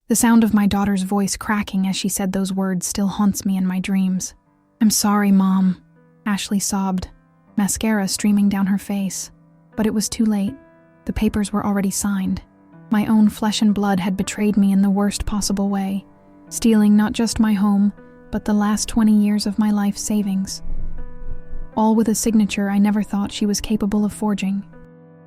The sound of my daughter's voice cracking as she said those words still haunts me in my dreams. "I'm sorry, Mom," Ashley sobbed, mascara streaming down her face. But it was too late. The papers were already signed. My own flesh and blood had betrayed me in the worst possible way, stealing not just my home, but the last 20 years of my life savings. All with a signature I never thought she was capable of forging.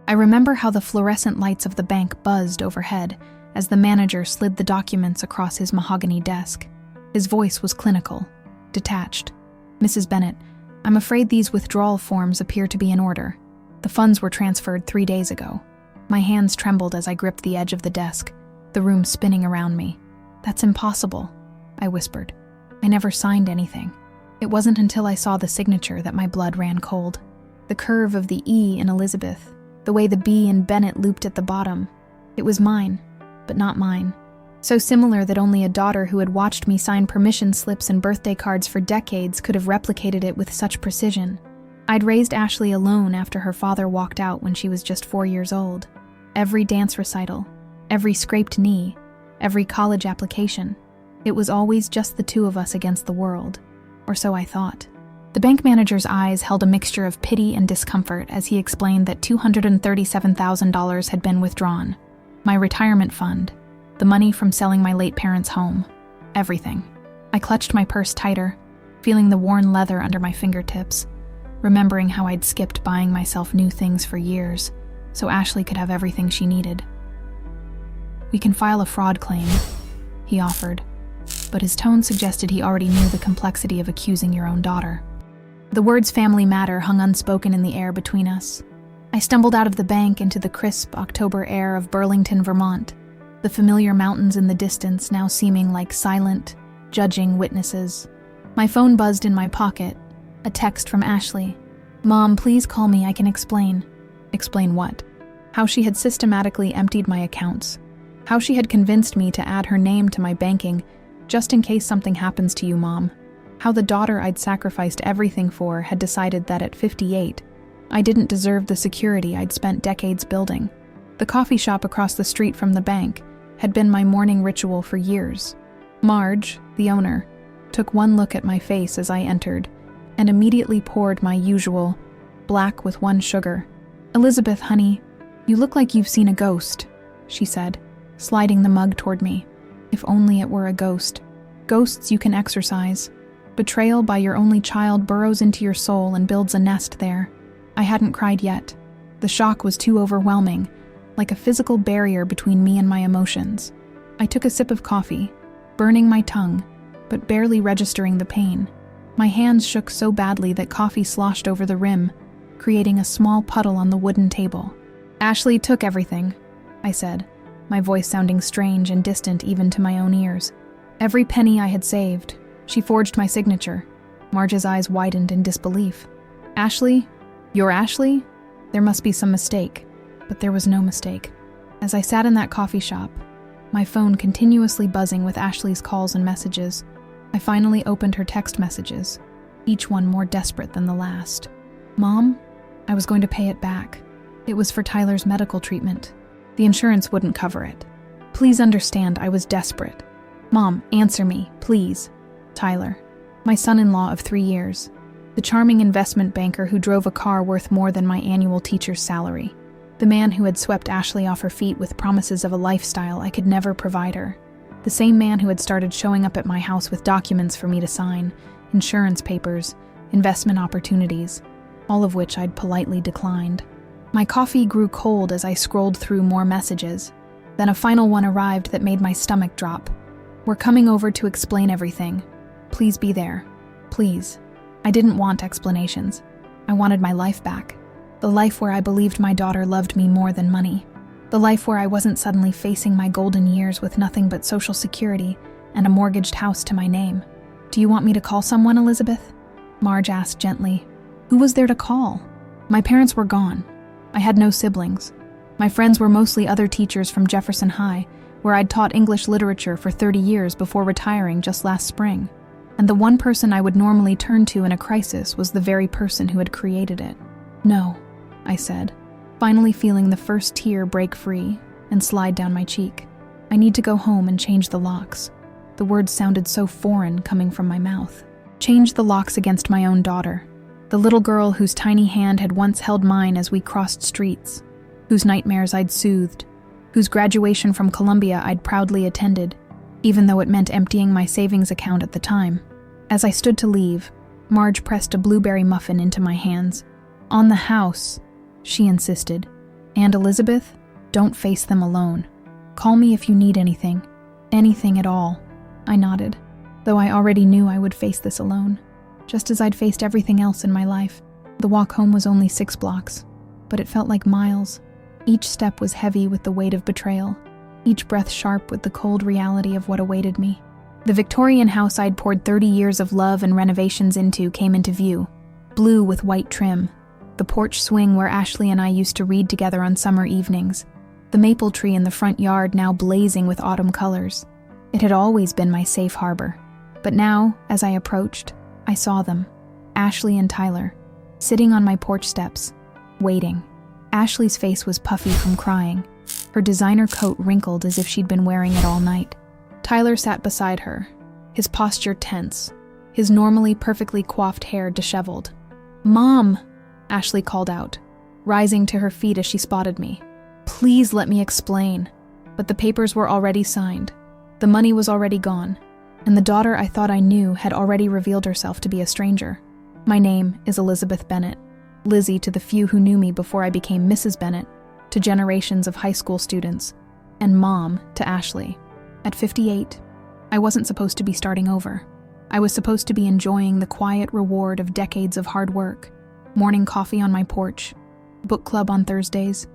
I remember how the fluorescent lights of the bank buzzed overhead as the manager slid the documents across his mahogany desk. His voice was clinical, detached. "Mrs. Bennett, I'm afraid these withdrawal forms appear to be in order. The funds were transferred 3 days ago." My hands trembled as I gripped the edge of the desk, the room spinning around me. "That's impossible," I whispered. "I never signed anything." It wasn't until I saw the signature that my blood ran cold. The curve of the E in Elizabeth, the way the B in Bennett looped at the bottom. It was mine, but not mine. So similar that only a daughter who had watched me sign permission slips and birthday cards for decades could have replicated it with such precision. I'd raised Ashley alone after her father walked out when she was just 4 years old. Every dance recital, every scraped knee, every college application. It was always just the two of us against the world, or so I thought. The bank manager's eyes held a mixture of pity and discomfort as he explained that $237,000 had been withdrawn. My retirement fund, the money from selling my late parents' home, everything. I clutched my purse tighter, feeling the worn leather under my fingertips, remembering how I'd skipped buying myself new things for years, so Ashley could have everything she needed. "We can file a fraud claim," he offered, but his tone suggested he already knew the complexity of accusing your own daughter. The words "family matter" hung unspoken in the air between us. I stumbled out of the bank into the crisp October air of Burlington, Vermont, the familiar mountains in the distance now seeming like silent, judging witnesses. My phone buzzed in my pocket, a text from Ashley. "Mom, please call me, I can explain." Explain what? How she had systematically emptied my accounts. How she had convinced me to add her name to my banking, just in case something happens to you, Mom. How the daughter I'd sacrificed everything for had decided that at 58, I didn't deserve the security I'd spent decades building. The coffee shop across the street from the bank had been my morning ritual for years. Marge, the owner, took one look at my face as I entered and immediately poured my usual, black with 1 sugar. "Elizabeth, honey, you look like you've seen a ghost," she said, sliding the mug toward me. If only it were a ghost. Ghosts you can exorcise. Betrayal by your only child burrows into your soul and builds a nest there. I hadn't cried yet. The shock was too overwhelming, like a physical barrier between me and my emotions. I took a sip of coffee, burning my tongue, but barely registering the pain. My hands shook so badly that coffee sloshed over the rim, creating a small puddle on the wooden table. "Ashley took everything," I said, my voice sounding strange and distant even to my own ears. "Every penny I had saved. She forged my signature." Marge's eyes widened in disbelief. "Ashley? You're Ashley? There must be some mistake." But there was no mistake. As I sat in that coffee shop, my phone continuously buzzing with Ashley's calls and messages, I finally opened her text messages, each one more desperate than the last. "Mom, I was going to pay it back. It was for Tyler's medical treatment. The insurance wouldn't cover it. Please understand, I was desperate. Mom, answer me, please. Tyler, my son-in-law of 3 years, the charming investment banker who drove a car worth more than my annual teacher's salary, the man who had swept Ashley off her feet with promises of a lifestyle I could never provide her, the same man who had started showing up at my house with documents for me to sign, insurance papers, investment opportunities, all of which I'd politely declined. My coffee grew cold as I scrolled through more messages. Then a final one arrived that made my stomach drop. "We're coming over to explain everything. Please be there. Please." I didn't want explanations. I wanted my life back. The life where I believed my daughter loved me more than money. The life where I wasn't suddenly facing my golden years with nothing but Social Security and a mortgaged house to my name. "Do you want me to call someone, Elizabeth?" Marge asked gently. Who was there to call? My parents were gone. I had no siblings. My friends were mostly other teachers from Jefferson High, where I'd taught English literature for 30 years before retiring just last spring. And the one person I would normally turn to in a crisis was the very person who had created it. "No," I said, finally feeling the first tear break free and slide down my cheek. I need to go home and change the locks. The words sounded so foreign coming from my mouth. Change the locks against my own daughter. The little girl whose tiny hand had once held mine as we crossed streets, whose nightmares I'd soothed, whose graduation from Columbia I'd proudly attended, even though it meant emptying my savings account at the time. As I stood to leave, Marge pressed a blueberry muffin into my hands. "On the house," she insisted. "And Elizabeth, don't face them alone. Call me if you need anything. Anything at all." I nodded, though I already knew I would face this alone, just as I'd faced everything else in my life. The walk home was only 6 blocks, but it felt like miles. Each step was heavy with the weight of betrayal, each breath sharp with the cold reality of what awaited me. The Victorian house I'd poured 30 years of love and renovations into came into view, blue with white trim. The porch swing where Ashley and I used to read together on summer evenings. The maple tree in the front yard now blazing with autumn colors. It had always been my safe harbor. But now, as I approached, I saw them, Ashley and Tyler, sitting on my porch steps, waiting. Ashley's face was puffy from crying, her designer coat wrinkled as if she'd been wearing it all night. Tyler sat beside her, his posture tense, his normally perfectly coiffed hair disheveled. "Mom," Ashley called out, rising to her feet as she spotted me. "Please let me explain." But the papers were already signed. The money was already gone, and the daughter I thought I knew had already revealed herself to be a stranger. My name is Elizabeth Bennett, Lizzie to the few who knew me before I became Mrs. Bennett, to generations of high school students, and Mom to Ashley. At 58, I wasn't supposed to be starting over. I was supposed to be enjoying the quiet reward of decades of hard work, morning coffee on my porch, book club on Thursdays,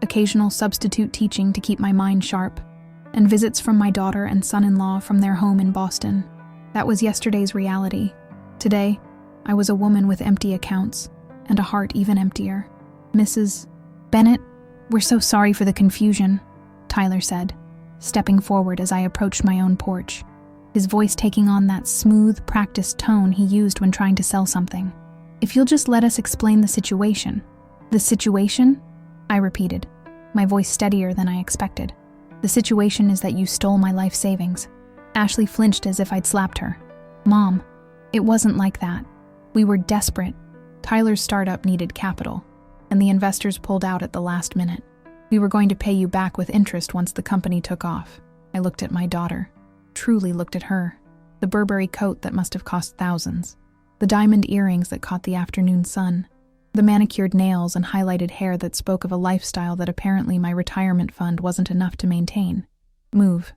occasional substitute teaching to keep my mind sharp, and visits from my daughter and son-in-law from their home in Boston. That was yesterday's reality. Today, I was a woman with empty accounts, and a heart even emptier. "Mrs. Bennett, we're so sorry for the confusion," Tyler said, stepping forward as I approached my own porch, his voice taking on that smooth, practiced tone he used when trying to sell something. "If you'll just let us explain the situation." "The situation?" I repeated, my voice steadier than I expected. "The situation is that you stole my life savings." Ashley flinched as if I'd slapped her. "Mom, it wasn't like that. We were desperate. Tyler's startup needed capital, and the investors pulled out at the last minute. We were going to pay you back with interest once the company took off." I looked at my daughter, truly looked at her. The Burberry coat that must have cost thousands, the diamond earrings that caught the afternoon sun, the manicured nails and highlighted hair that spoke of a lifestyle that apparently my retirement fund wasn't enough to maintain. "Move,"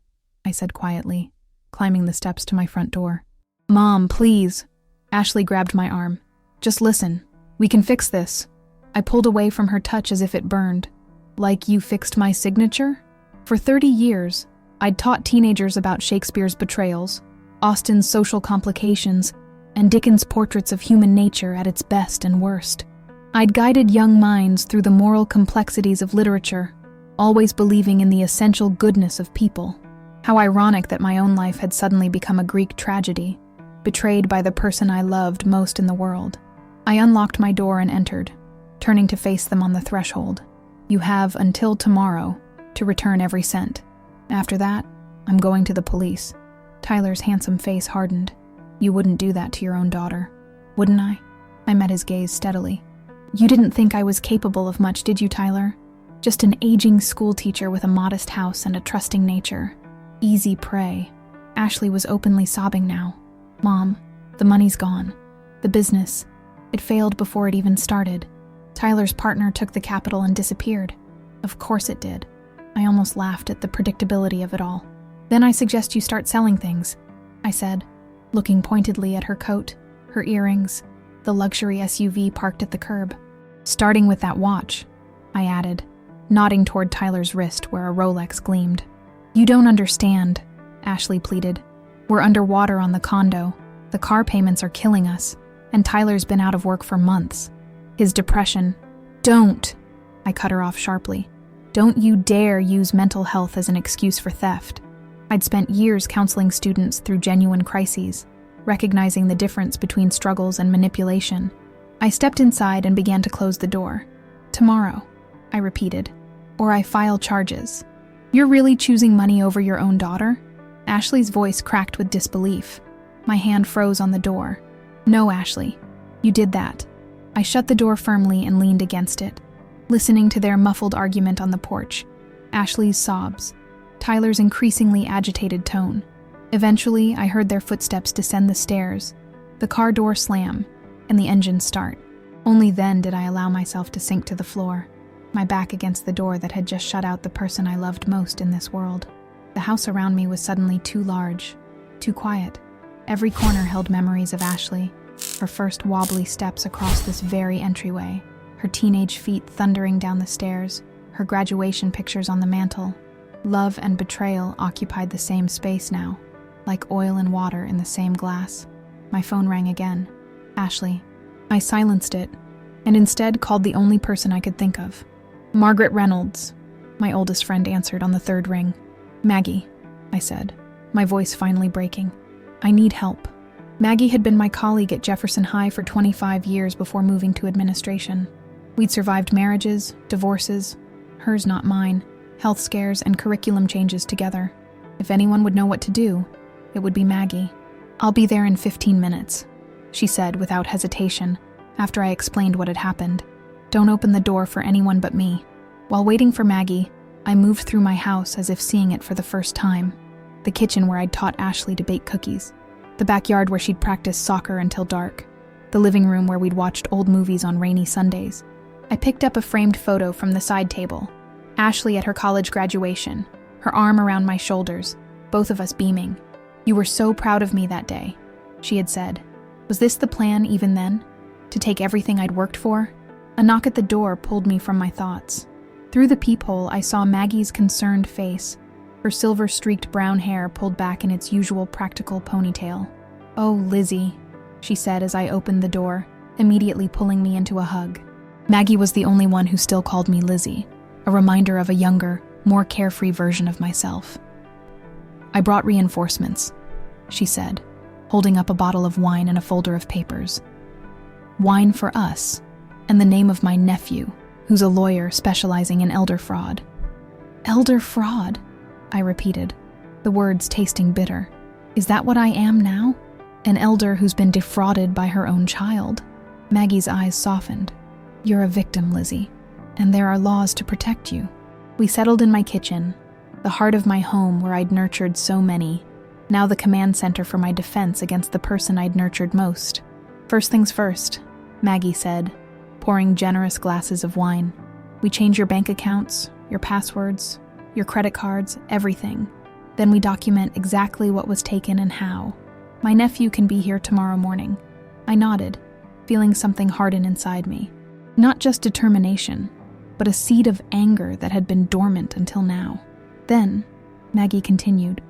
I said quietly, climbing the steps to my front door. "Mom, please." Ashley grabbed my arm. "Just listen. We can fix this." I pulled away from her touch as if it burned. "Like you fixed my signature?" For 30 years, I'd taught teenagers about Shakespeare's betrayals, Austen's social complications, and Dickens' portraits of human nature at its best and worst. I'd guided young minds through the moral complexities of literature, always believing in the essential goodness of people. How ironic that my own life had suddenly become a Greek tragedy, betrayed by the person I loved most in the world. I unlocked my door and entered, turning to face them on the threshold. "You have until tomorrow to return every cent. After that, I'm going to the police." Tyler's handsome face hardened. "You wouldn't do that to your own daughter, wouldn't I?" I met his gaze steadily. "You didn't think I was capable of much, did you, Tyler? Just an aging schoolteacher with a modest house and a trusting nature. Easy prey." Ashley was openly sobbing now. "Mom, the money's gone. The business. It failed before it even started. Tyler's partner took the capital and disappeared. Of course it did." I almost laughed at the predictability of it all. "Then I suggest you start selling things," I said, looking pointedly at her coat, her earrings, the luxury SUV parked at the curb. "Starting with that watch," I added, nodding toward Tyler's wrist where a Rolex gleamed. "You don't understand," Ashley pleaded. "We're underwater on the condo. The car payments are killing us, and Tyler's been out of work for months. His depression—" "Don't!" I cut her off sharply. "Don't you dare use mental health as an excuse for theft." I'd spent years counseling students through genuine crises, recognizing the difference between struggles and manipulation. I stepped inside and began to close the door. "Tomorrow," I repeated, "or I file charges." You're really choosing money over your own daughter? Ashley's voice cracked with disbelief. My hand froze on the door. No, Ashley. You did that. I shut the door firmly and leaned against it, listening to their muffled argument on the porch. Ashley's sobs, Tyler's increasingly agitated tone. Eventually, I heard their footsteps descend the stairs, the car door slam, and the engine start. Only then did I allow myself to sink to the floor, my back against the door that had just shut out the person I loved most in this world. The house around me was suddenly too large, too quiet. Every corner held memories of Ashley, her first wobbly steps across this very entryway, her teenage feet thundering down the stairs, her graduation pictures on the mantel. Love and betrayal occupied the same space now, like oil and water in the same glass. My phone rang again. Ashley. I silenced it, and instead called the only person I could think of. Margaret Reynolds, my oldest friend answered on the third ring. Maggie, I said, my voice finally breaking. I need help. Maggie had been my colleague at Jefferson High for 25 years before moving to administration. We'd survived marriages, divorces, hers not mine, health scares, and curriculum changes together. If anyone would know what to do, it would be Maggie. I'll be there in 15 minutes, she said without hesitation, after I explained what had happened. Don't open the door for anyone but me. While waiting for Maggie, I moved through my house as if seeing it for the first time. The kitchen where I'd taught Ashley to bake cookies. The backyard where she'd practiced soccer until dark. The living room where we'd watched old movies on rainy Sundays. I picked up a framed photo from the side table. Ashley at her college graduation, her arm around my shoulders, both of us beaming. You were so proud of me that day, she had said. Was this the plan even then? To take everything I'd worked for? A knock at the door pulled me from my thoughts. Through the peephole, I saw Maggie's concerned face, her silver-streaked brown hair pulled back in its usual practical ponytail. Oh, Lizzie, she said as I opened the door, immediately pulling me into a hug. Maggie was the only one who still called me Lizzie, a reminder of a younger, more carefree version of myself. I brought reinforcements, she said, holding up a bottle of wine and a folder of papers. Wine for us, and the name of my nephew, who's a lawyer specializing in elder fraud. Elder fraud? I repeated, the words tasting bitter. Is that what I am now? An elder who's been defrauded by her own child? Maggie's eyes softened. You're a victim, Lizzie, and there are laws to protect you. We settled in my kitchen, the heart of my home where I'd nurtured so many, now the command center for my defense against the person I'd nurtured most. First things first, Maggie said, pouring generous glasses of wine. We change your bank accounts, your passwords, your credit cards, everything. Then we document exactly what was taken and how. My nephew can be here tomorrow morning. I nodded, feeling something harden inside me. Not just determination, but a seed of anger that had been dormant until now. Then, Maggie continued,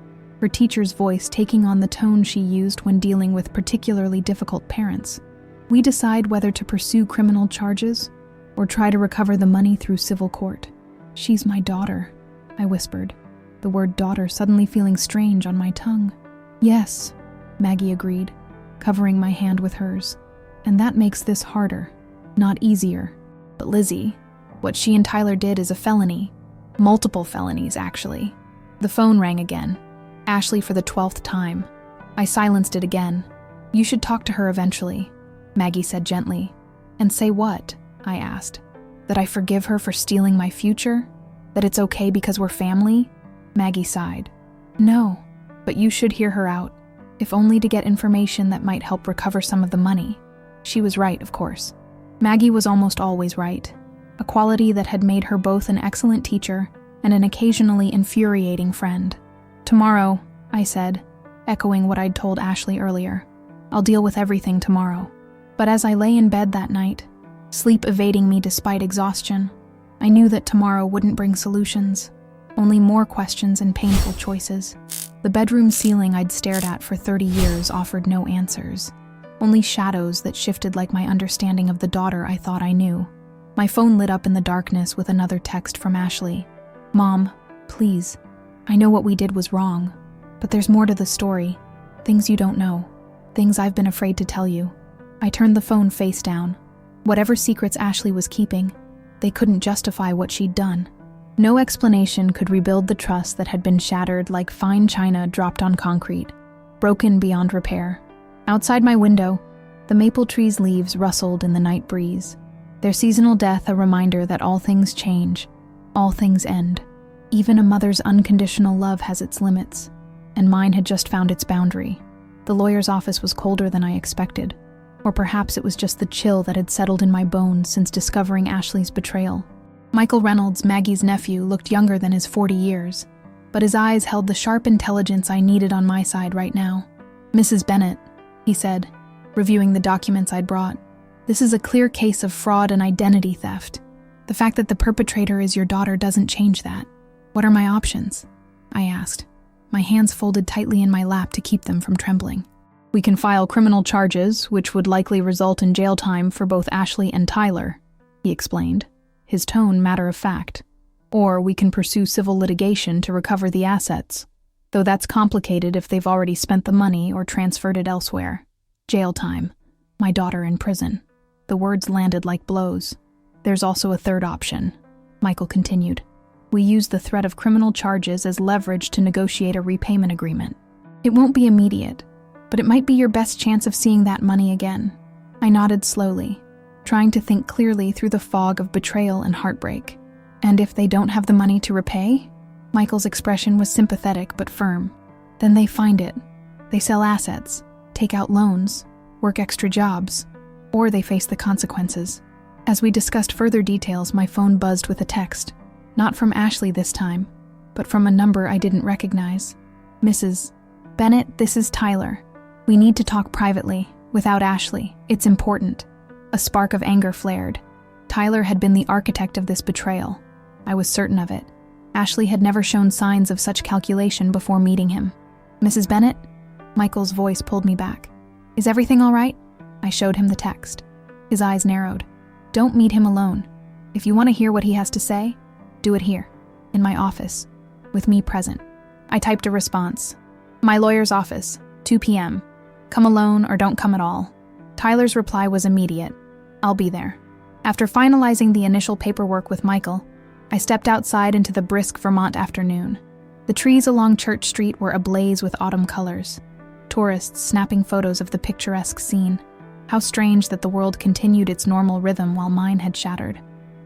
her teacher's voice taking on the tone she used when dealing with particularly difficult parents. We decide whether to pursue criminal charges or try to recover the money through civil court. She's my daughter, I whispered, the word daughter suddenly feeling strange on my tongue. Yes, Maggie agreed, covering my hand with hers. And that makes this harder, not easier. But Lizzie, what she and Tyler did is a felony. Multiple felonies, actually. The phone rang again. Ashley for the 12th time. I silenced it again. You should talk to her eventually, Maggie said gently. And say what? I asked. That I forgive her for stealing my future? That it's okay because we're family? Maggie sighed. No, but you should hear her out, if only to get information that might help recover some of the money. She was right, of course. Maggie was almost always right, a quality that had made her both an excellent teacher and an occasionally infuriating friend. Tomorrow, I said, echoing what I'd told Ashley earlier. I'll deal with everything tomorrow. But as I lay in bed that night, sleep evading me despite exhaustion, I knew that tomorrow wouldn't bring solutions, only more questions and painful choices. The bedroom ceiling I'd stared at for 30 years offered no answers, only shadows that shifted like my understanding of the daughter I thought I knew. My phone lit up in the darkness with another text from Ashley. Mom, please. I know what we did was wrong, but there's more to the story. Things you don't know. Things I've been afraid to tell you. I turned the phone face down. Whatever secrets Ashley was keeping, they couldn't justify what she'd done. No explanation could rebuild the trust that had been shattered like fine china dropped on concrete, broken beyond repair. Outside my window, the maple tree's leaves rustled in the night breeze, their seasonal death a reminder that all things change, all things end. Even a mother's unconditional love has its limits, and mine had just found its boundary. The lawyer's office was colder than I expected, or perhaps it was just the chill that had settled in my bones since discovering Ashley's betrayal. Michael Reynolds, Maggie's nephew, looked younger than his 40 years, but his eyes held the sharp intelligence I needed on my side right now. "Mrs. Bennett," he said, reviewing the documents I'd brought, "this is a clear case of fraud and identity theft. The fact that the perpetrator is your daughter doesn't change that. What are my options?" I asked, my hands folded tightly in my lap to keep them from trembling. "We can file criminal charges, which would likely result in jail time for both Ashley and Tyler," he explained, his tone matter of fact. "Or we can pursue civil litigation to recover the assets, though that's complicated if they've already spent the money or transferred it elsewhere. Jail time. My daughter in prison." The words landed like blows. "There's also a third option," Michael continued. "We use the threat of criminal charges as leverage to negotiate a repayment agreement. It won't be immediate, but it might be your best chance of seeing that money again." I nodded slowly, trying to think clearly through the fog of betrayal and heartbreak. "And if they don't have the money to repay?" Michael's expression was sympathetic but firm. "Then they find it. They sell assets, take out loans, work extra jobs, or they face the consequences." As we discussed further details, my phone buzzed with a text. Not from Ashley this time, but from a number I didn't recognize. "Mrs. Bennett, this is Tyler. We need to talk privately, without Ashley. It's important." A spark of anger flared. Tyler had been the architect of this betrayal. I was certain of it. Ashley had never shown signs of such calculation before meeting him. "Mrs. Bennett?" Michael's voice pulled me back. "Is everything all right?" I showed him the text. His eyes narrowed. "Don't meet him alone. If you want to hear what he has to say, do it here, in my office, with me present." I typed a response. "My lawyer's office, 2 p.m. Come alone or don't come at all." Tyler's reply was immediate. "I'll be there." After finalizing the initial paperwork with Michael, I stepped outside into the brisk Vermont afternoon. The trees along Church Street were ablaze with autumn colors, tourists snapping photos of the picturesque scene. How strange that the world continued its normal rhythm while mine had shattered.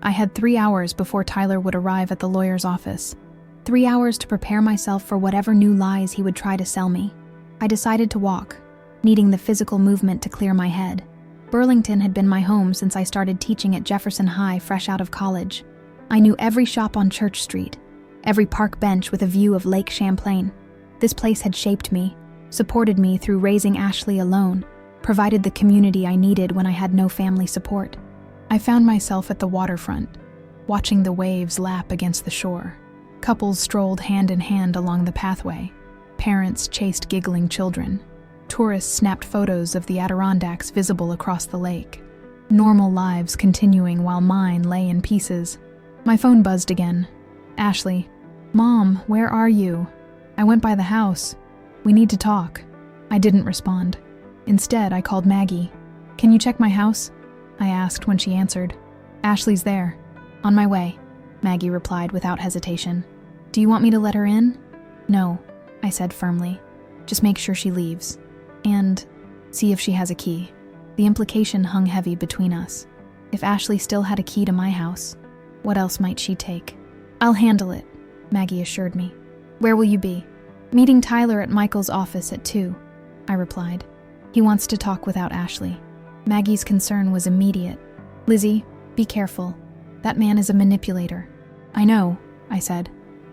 I had 3 hours before Tyler would arrive at the lawyer's office. 3 hours to prepare myself for whatever new lies he would try to sell me. I decided to walk, needing the physical movement to clear my head. Burlington had been my home since I started teaching at Jefferson High fresh out of college. I knew every shop on Church Street, every park bench with a view of Lake Champlain. This place had shaped me, supported me through raising Ashley alone, provided the community I needed when I had no family support. I found myself at the waterfront, watching the waves lap against the shore. Couples strolled hand in hand along the pathway. Parents chased giggling children. Tourists snapped photos of the Adirondacks visible across the lake. Normal lives continuing while mine lay in pieces. My phone buzzed again. "Ashley. Mom, where are you? I went by the house. We need to talk." I didn't respond. Instead, I called Maggie. "Can you check my house?" I asked when she answered. "Ashley's there. On my way," Maggie replied without hesitation. "Do you want me to let her in?" "No," I said firmly. "Just make sure she leaves. And see if she has a key." The implication hung heavy between us. If Ashley still had a key to my house, what else might she take? "I'll handle it," Maggie assured me. "Where will you be?" "Meeting Tyler at Michael's office at 2, I replied. "He wants to talk without Ashley." Maggie's concern was immediate. "Lizzie, be careful. That man is a manipulator." "I know," I said.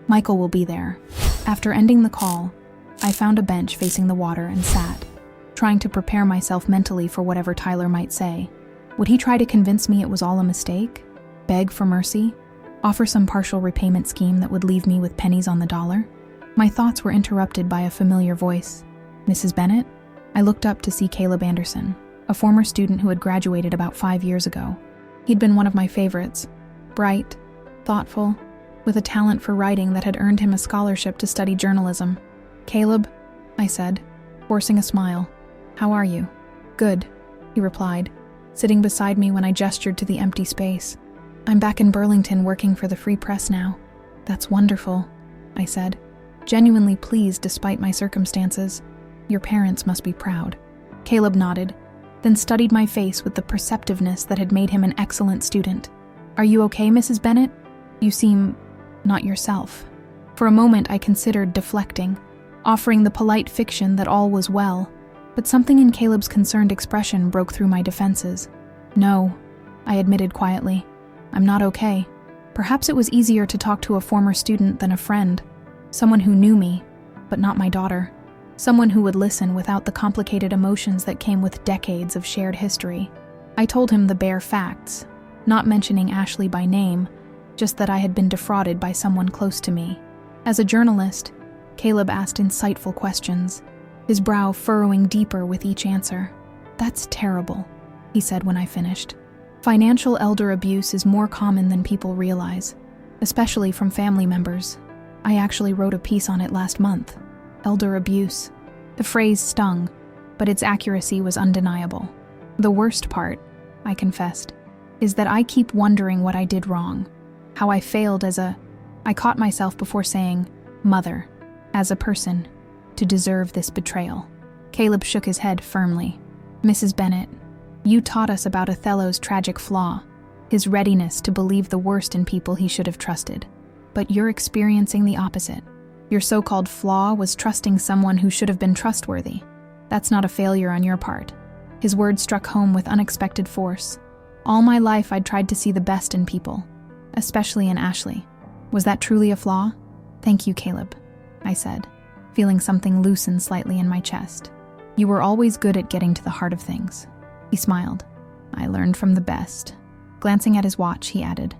"Michael will be there." After ending the call, I found a bench facing the water and sat, trying to prepare myself mentally for whatever Tyler might say. Would he try to convince me it was all a mistake? Beg for mercy? Offer some partial repayment scheme that would leave me with pennies on the dollar? My thoughts were interrupted by a familiar voice. "Mrs. Bennett?" I looked up to see Caleb Anderson, a former student who had graduated about 5 years ago. He'd been one of my favorites. Bright, thoughtful, with a talent for writing that had earned him a scholarship to study journalism. "Caleb," I said, forcing a smile. "How are you?" "Good," he replied, sitting beside me when I gestured to the empty space. "I'm back in Burlington working for the Free Press now." That's wonderful, I said, genuinely pleased despite my circumstances. Your parents must be proud. Caleb nodded, then studied my face with the perceptiveness that had made him an excellent student. Are you okay, Mrs. Bennett? You seem not yourself. For a moment I considered deflecting, offering the polite fiction that all was well, but something in Caleb's concerned expression broke through my defenses. No, I admitted quietly. I'm not okay. Perhaps it was easier to talk to a former student than a friend, someone who knew me, but not my daughter, someone who would listen without the complicated emotions that came with decades of shared history. I told him the bare facts, not mentioning Ashley by name, just that I had been defrauded by someone close to me. As a journalist, Caleb asked insightful questions, his brow furrowing deeper with each answer. That's terrible, he said when I finished. Financial elder abuse is more common than people realize, especially from family members. I actually wrote a piece on it last month. Elder abuse. The phrase stung, but its accuracy was undeniable. The worst part, I confessed, is that I keep wondering what I did wrong, how I failed I caught myself before saying, mother, as a person, to deserve this betrayal. Caleb shook his head firmly. Mrs. Bennett, you taught us about Othello's tragic flaw, his readiness to believe the worst in people he should have trusted. But you're experiencing the opposite. Your so-called flaw was trusting someone who should have been trustworthy. That's not a failure on your part. His words struck home with unexpected force. All my life I'd tried to see the best in people, especially in Ashley. Was that truly a flaw? Thank you, Caleb, I said, feeling something loosen slightly in my chest. You were always good at getting to the heart of things. He smiled. I learned from the best. Glancing at his watch, he added,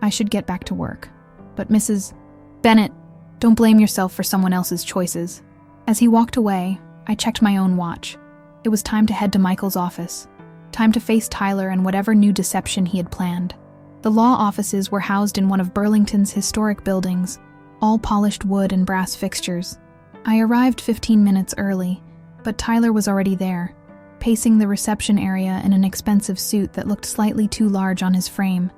I should get back to work. But Mrs. Bennett, don't blame yourself for someone else's choices. As he walked away, I checked my own watch. It was time to head to Michael's office. Time to face Tyler and whatever new deception he had planned. The law offices were housed in one of Burlington's historic buildings, all polished wood and brass fixtures. I arrived 15 minutes early, but Tyler was already there, pacing the reception area in an expensive suit that looked slightly too large on his frame,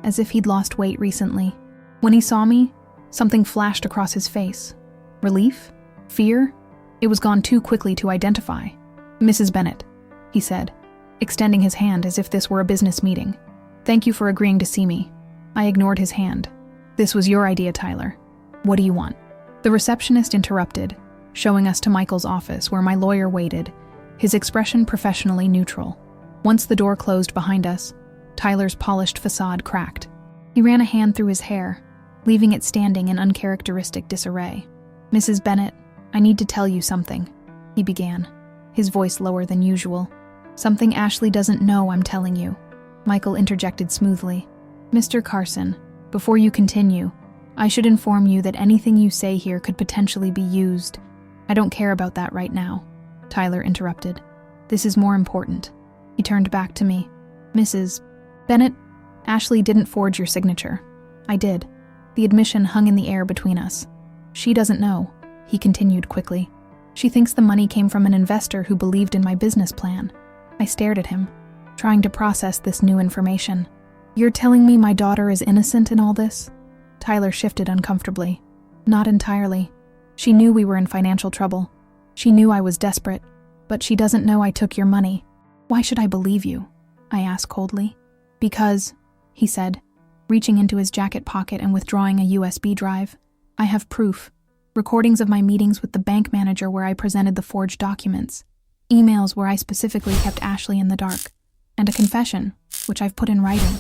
as if he'd lost weight recently. When he saw me, something flashed across his face. Relief? Fear? It was gone too quickly to identify. Mrs. Bennett, he said, extending his hand as if this were a business meeting. Thank you for agreeing to see me. I ignored his hand. This was your idea, Tyler. What do you want? The receptionist interrupted, showing us to Michael's office where my lawyer waited, his expression professionally neutral. Once the door closed behind us, Tyler's polished facade cracked. He ran a hand through his hair, leaving it standing in uncharacteristic disarray. Mrs. Bennett, I need to tell you something, he began, his voice lower than usual. Something Ashley doesn't know I'm telling you. Michael interjected smoothly. Mr. Carson, before you continue, I should inform you that anything you say here could potentially be used. I don't care about that right now, Tyler interrupted. This is more important. He turned back to me. Mrs. Bennett, Ashley didn't forge your signature. I did. The admission hung in the air between us. She doesn't know, he continued quickly. She thinks the money came from an investor who believed in my business plan. I stared at him, trying to process this new information. You're telling me my daughter is innocent in all this? Tyler shifted uncomfortably. Not entirely. She knew we were in financial trouble. She knew I was desperate, but she doesn't know I took your money. Why should I believe you? I asked coldly. Because, he said, reaching into his jacket pocket and withdrawing a USB drive, I have proof. Recordings of my meetings with the bank manager where I presented the forged documents. Emails where I specifically kept Ashley in the dark. And a confession, which I've put in writing.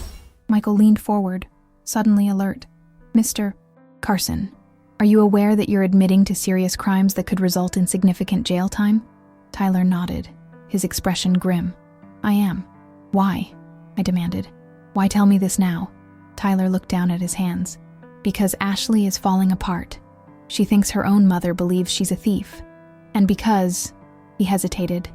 Michael leaned forward, suddenly alert. Mr. Carson, are you aware that you're admitting to serious crimes that could result in significant jail time? Tyler nodded, his expression grim. I am. Why? I demanded. Why tell me this now? Tyler looked down at his hands. Because Ashley is falling apart. She thinks her own mother believes she's a thief. And because, he hesitated,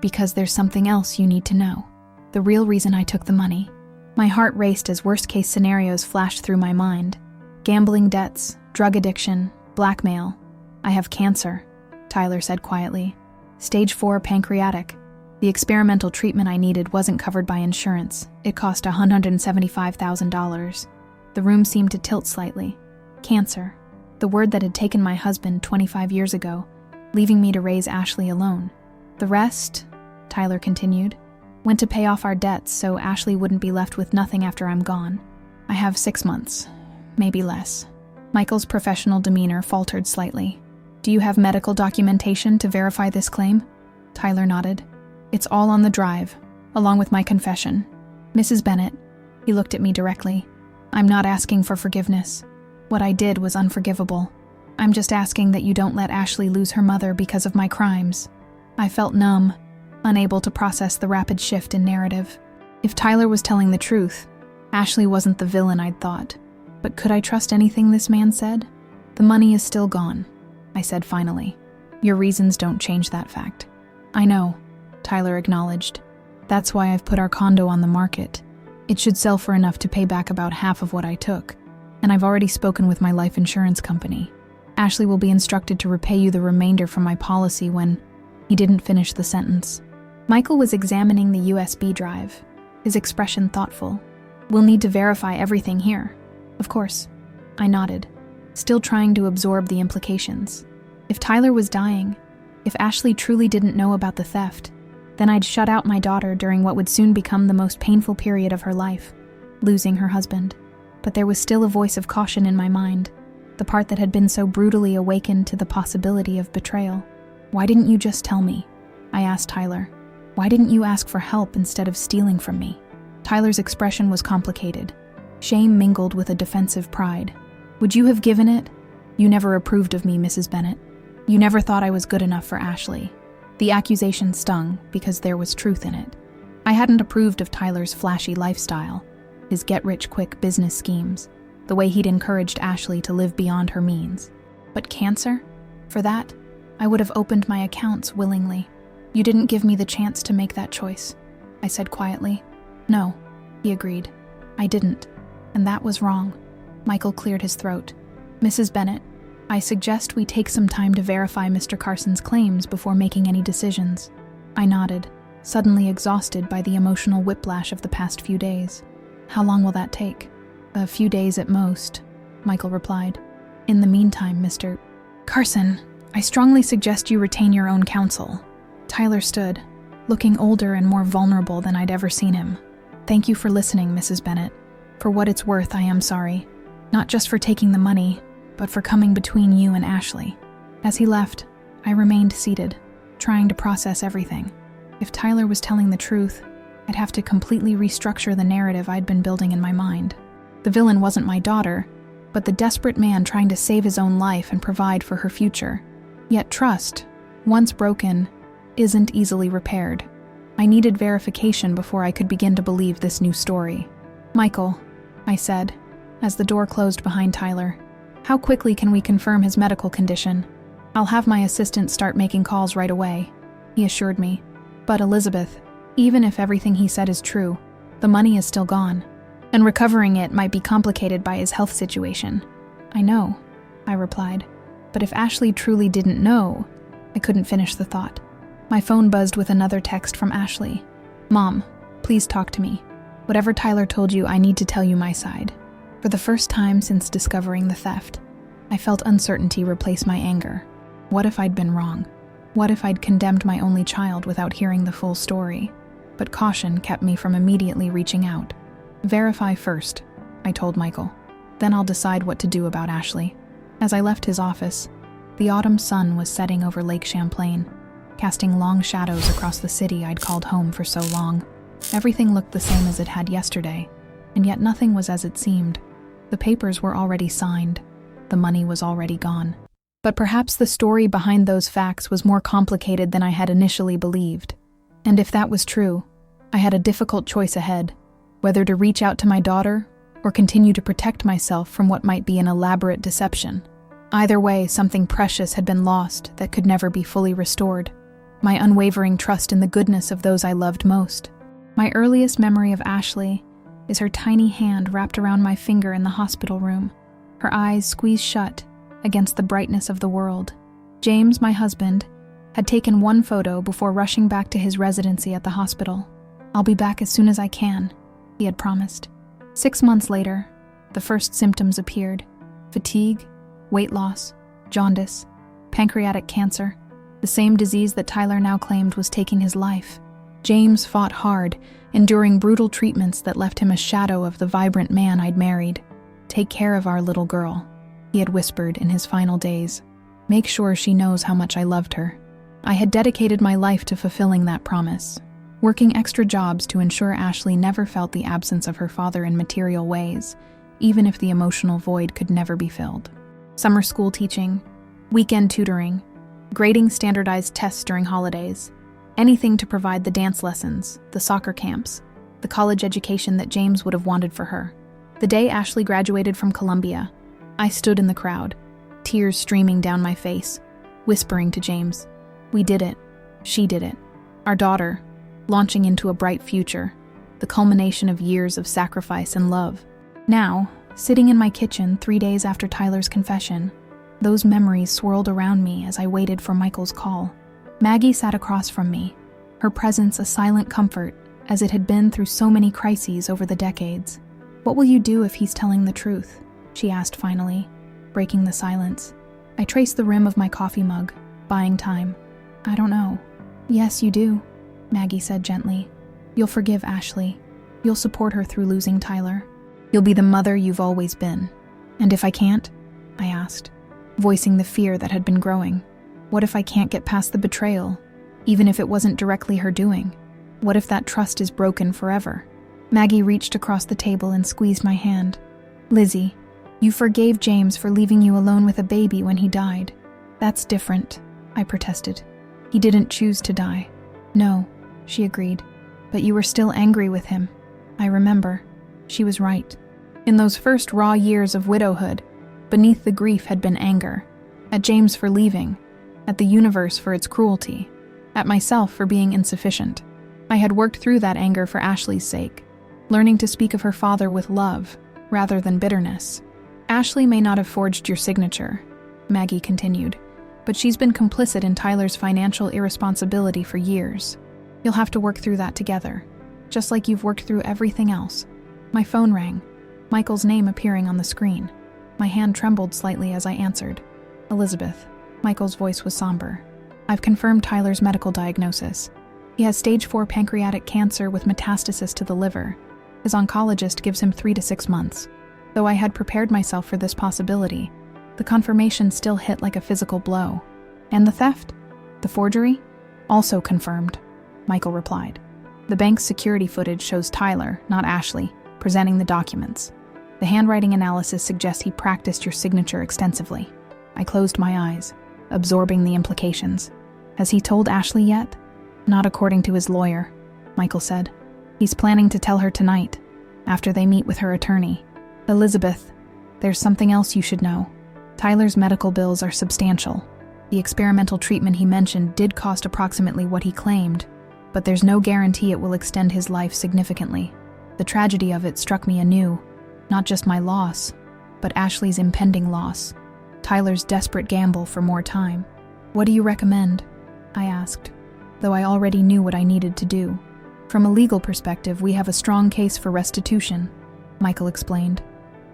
because there's something else you need to know. The real reason I took the money. My heart raced as worst-case scenarios flashed through my mind. Gambling debts, drug addiction, blackmail. I have cancer, Tyler said quietly. Stage 4 pancreatic. The experimental treatment I needed wasn't covered by insurance. It cost $175,000. The room seemed to tilt slightly. Cancer, the word that had taken my husband 25 years ago, leaving me to raise Ashley alone. The rest, Tyler continued, went to pay off our debts so Ashley wouldn't be left with nothing after I'm gone. I have 6 months, maybe less. Michael's professional demeanor faltered slightly. Do you have medical documentation to verify this claim? Tyler nodded. It's all on the drive, along with my confession. Mrs. Bennett, he looked at me directly. I'm not asking for forgiveness. What I did was unforgivable. I'm just asking that you don't let Ashley lose her mother because of my crimes. I felt numb, unable to process the rapid shift in narrative. If Tyler was telling the truth, Ashley wasn't the villain I'd thought. But could I trust anything this man said? The money is still gone, I said finally. Your reasons don't change that fact. I know, Tyler acknowledged. That's why I've put our condo on the market. It should sell for enough to pay back about half of what I took. And I've already spoken with my life insurance company. Ashley will be instructed to repay you the remainder from my policy when... He didn't finish the sentence. Michael was examining the USB drive, his expression thoughtful. We'll need to verify everything here. Of course. I nodded, still trying to absorb the implications. If Tyler was dying, if Ashley truly didn't know about the theft, then I'd shut out my daughter during what would soon become the most painful period of her life, losing her husband. But there was still a voice of caution in my mind, the part that had been so brutally awakened to the possibility of betrayal. Why didn't you just tell me? I asked Tyler. Why didn't you ask for help instead of stealing from me? Tyler's expression was complicated. Shame mingled with a defensive pride. Would you have given it? You never approved of me, Mrs. Bennett. You never thought I was good enough for Ashley. The accusation stung because there was truth in it. I hadn't approved of Tyler's flashy lifestyle, his get-rich-quick business schemes, the way he'd encouraged Ashley to live beyond her means. But cancer? For that, I would have opened my accounts willingly. You didn't give me the chance to make that choice, I said quietly. No, he agreed. I didn't. And that was wrong. Michael cleared his throat. Mrs. Bennett, I suggest we take some time to verify Mr. Carson's claims before making any decisions. I nodded, suddenly exhausted by the emotional whiplash of the past few days. How long will that take? A few days at most, Michael replied. In the meantime, Mr. Carson, I strongly suggest you retain your own counsel. Tyler stood, looking older and more vulnerable than I'd ever seen him. Thank you for listening, Mrs. Bennett. For what it's worth, I am sorry. Not just for taking the money, but for coming between you and Ashley. As he left, I remained seated, trying to process everything. If Tyler was telling the truth, I'd have to completely restructure the narrative I'd been building in my mind. The villain wasn't my daughter, but the desperate man trying to save his own life and provide for her future. Yet trust, once broken, isn't easily repaired. I needed verification before I could begin to believe this new story. Michael, I said, as the door closed behind Tyler, how quickly can we confirm his medical condition? I'll have my assistant start making calls right away, he assured me. But Elizabeth, even if everything he said is true, the money is still gone, and recovering it might be complicated by his health situation. I know, I replied, but if Ashley truly didn't know, I couldn't finish the thought. My phone buzzed with another text from Ashley. Mom, please talk to me. Whatever Tyler told you, I need to tell you my side. For the first time since discovering the theft, I felt uncertainty replace my anger. What if I'd been wrong? What if I'd condemned my only child without hearing the full story? But caution kept me from immediately reaching out. Verify first, I told Michael. Then I'll decide what to do about Ashley. As I left his office, the autumn sun was setting over Lake Champlain, casting long shadows across the city I'd called home for so long. Everything looked the same as it had yesterday, and yet nothing was as it seemed. The papers were already signed. The money was already gone. But perhaps the story behind those facts was more complicated than I had initially believed. And if that was true, I had a difficult choice ahead, whether to reach out to my daughter or continue to protect myself from what might be an elaborate deception. Either way, something precious had been lost that could never be fully restored. My unwavering trust in the goodness of those I loved most. My earliest memory of Ashley is her tiny hand wrapped around my finger in the hospital room, her eyes squeezed shut against the brightness of the world. James, my husband, had taken one photo before rushing back to his residency at the hospital. I'll be back as soon as I can, he had promised. 6 months later, the first symptoms appeared. Fatigue, weight loss, jaundice, pancreatic cancer, the same disease that Tyler now claimed was taking his life. James fought hard, enduring brutal treatments that left him a shadow of the vibrant man I'd married. "Take care of our little girl," he had whispered in his final days. "Make sure she knows how much I loved her." I had dedicated my life to fulfilling that promise, working extra jobs to ensure Ashley never felt the absence of her father in material ways, even if the emotional void could never be filled. Summer school teaching, weekend tutoring, grading standardized tests during holidays, anything to provide the dance lessons, the soccer camps, the college education that James would have wanted for her. The day Ashley graduated from Columbia, I stood in the crowd, tears streaming down my face, whispering to James, "We did it. She did it. Our daughter, launching into a bright future, the culmination of years of sacrifice and love." Now, sitting in my kitchen 3 days after Tyler's confession, those memories swirled around me as I waited for Michael's call. Maggie sat across from me, her presence a silent comfort, as it had been through so many crises over the decades. "What will you do if he's telling the truth?" she asked finally, breaking the silence. I traced the rim of my coffee mug, buying time. "I don't know." "Yes, you do," Maggie said gently. "You'll forgive Ashley. You'll support her through losing Tyler. You'll be the mother you've always been." "And if I can't?" I asked, voicing the fear that had been growing. What if I can't get past the betrayal, even if it wasn't directly her doing? What if that trust is broken forever? Maggie reached across the table and squeezed my hand. "Lizzie, you forgave James for leaving you alone with a baby when he died. That's different," I protested. "He didn't choose to die." "No," she agreed, "but you were still angry with him." I remember. She was right. In those first raw years of widowhood, beneath the grief had been anger. At James for leaving, at the universe for its cruelty, at myself for being insufficient. I had worked through that anger for Ashley's sake, learning to speak of her father with love rather than bitterness. "Ashley may not have forged your signature," Maggie continued, "but she's been complicit in Tyler's financial irresponsibility for years. You'll have to work through that together, just like you've worked through everything else." My phone rang, Michael's name appearing on the screen. My hand trembled slightly as I answered. "Elizabeth." Michael's voice was somber. "I've confirmed Tyler's medical diagnosis. He has stage 4 pancreatic cancer with metastasis to the liver. His oncologist gives him 3 to 6 months. Though I had prepared myself for this possibility, the confirmation still hit like a physical blow. "And the theft? The forgery?" "Also confirmed," Michael replied. "The bank's security footage shows Tyler, not Ashley, presenting the documents. The handwriting analysis suggests he practiced your signature extensively." I closed my eyes, absorbing the implications. "Has he told Ashley yet?" "Not according to his lawyer," Michael said. "He's planning to tell her tonight, after they meet with her attorney." "Elizabeth, there's something else you should know. Tyler's medical bills are substantial. The experimental treatment he mentioned did cost approximately what he claimed, but there's no guarantee it will extend his life significantly. The tragedy of it struck me anew, not just my loss, but Ashley's impending loss. Tyler's desperate gamble for more time. "What do you recommend?" I asked, though I already knew what I needed to do. "From a legal perspective, we have a strong case for restitution," Michael explained.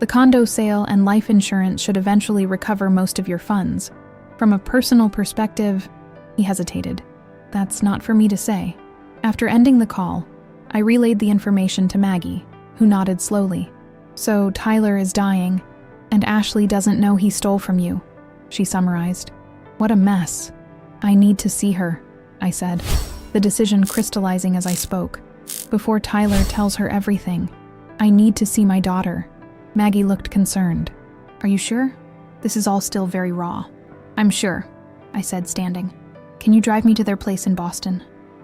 "The condo sale and life insurance should eventually recover most of your funds. From a personal perspective," he hesitated. "That's not for me to say." After ending the call, I relayed the information to Maggie, who nodded slowly. "So Tyler is dying, and Ashley doesn't know he stole from you," she summarized. "What a mess." "I need to see her," I said, the decision crystallizing as I spoke. "Before Tyler tells her everything, I need to see my daughter." Maggie looked concerned. "Are you sure? This is all still very raw." "I'm sure," I said, standing. "Can you drive me to their place in Boston?"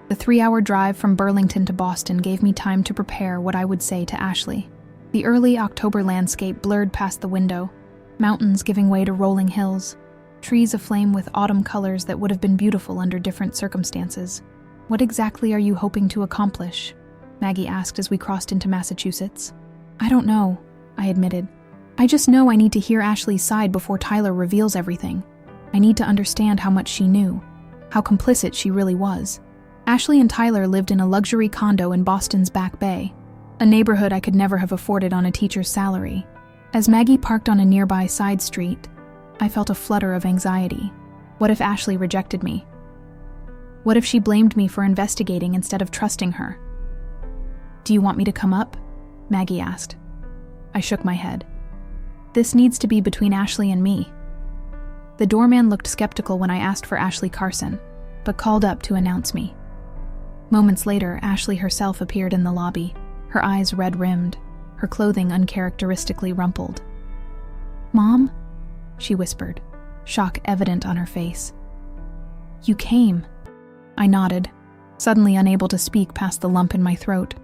The 3-hour drive from Burlington to Boston gave me time to prepare what I would say to Ashley. The early October landscape blurred past the window, mountains giving way to rolling hills, trees aflame with autumn colors that would have been beautiful under different circumstances. "What exactly are you hoping to accomplish?" Maggie asked as we crossed into Massachusetts. "I don't know," I admitted. "I just know I need to hear Ashley's side before Tyler reveals everything. I need to understand how much she knew, how complicit she really was." Ashley and Tyler lived in a luxury condo in Boston's Back Bay, a neighborhood I could never have afforded on a teacher's salary. As Maggie parked on a nearby side street, I felt a flutter of anxiety. What if Ashley rejected me? What if she blamed me for investigating instead of trusting her? "Do you want me to come up?" Maggie asked. I shook my head. "This needs to be between Ashley and me." The doorman looked skeptical when I asked for Ashley Carson, but called up to announce me. Moments later, Ashley herself appeared in the lobby, her eyes red-rimmed, her clothing uncharacteristically rumpled. "Mom?" she whispered, shock evident on her face. "You came." I nodded, suddenly unable to speak past the lump in my throat.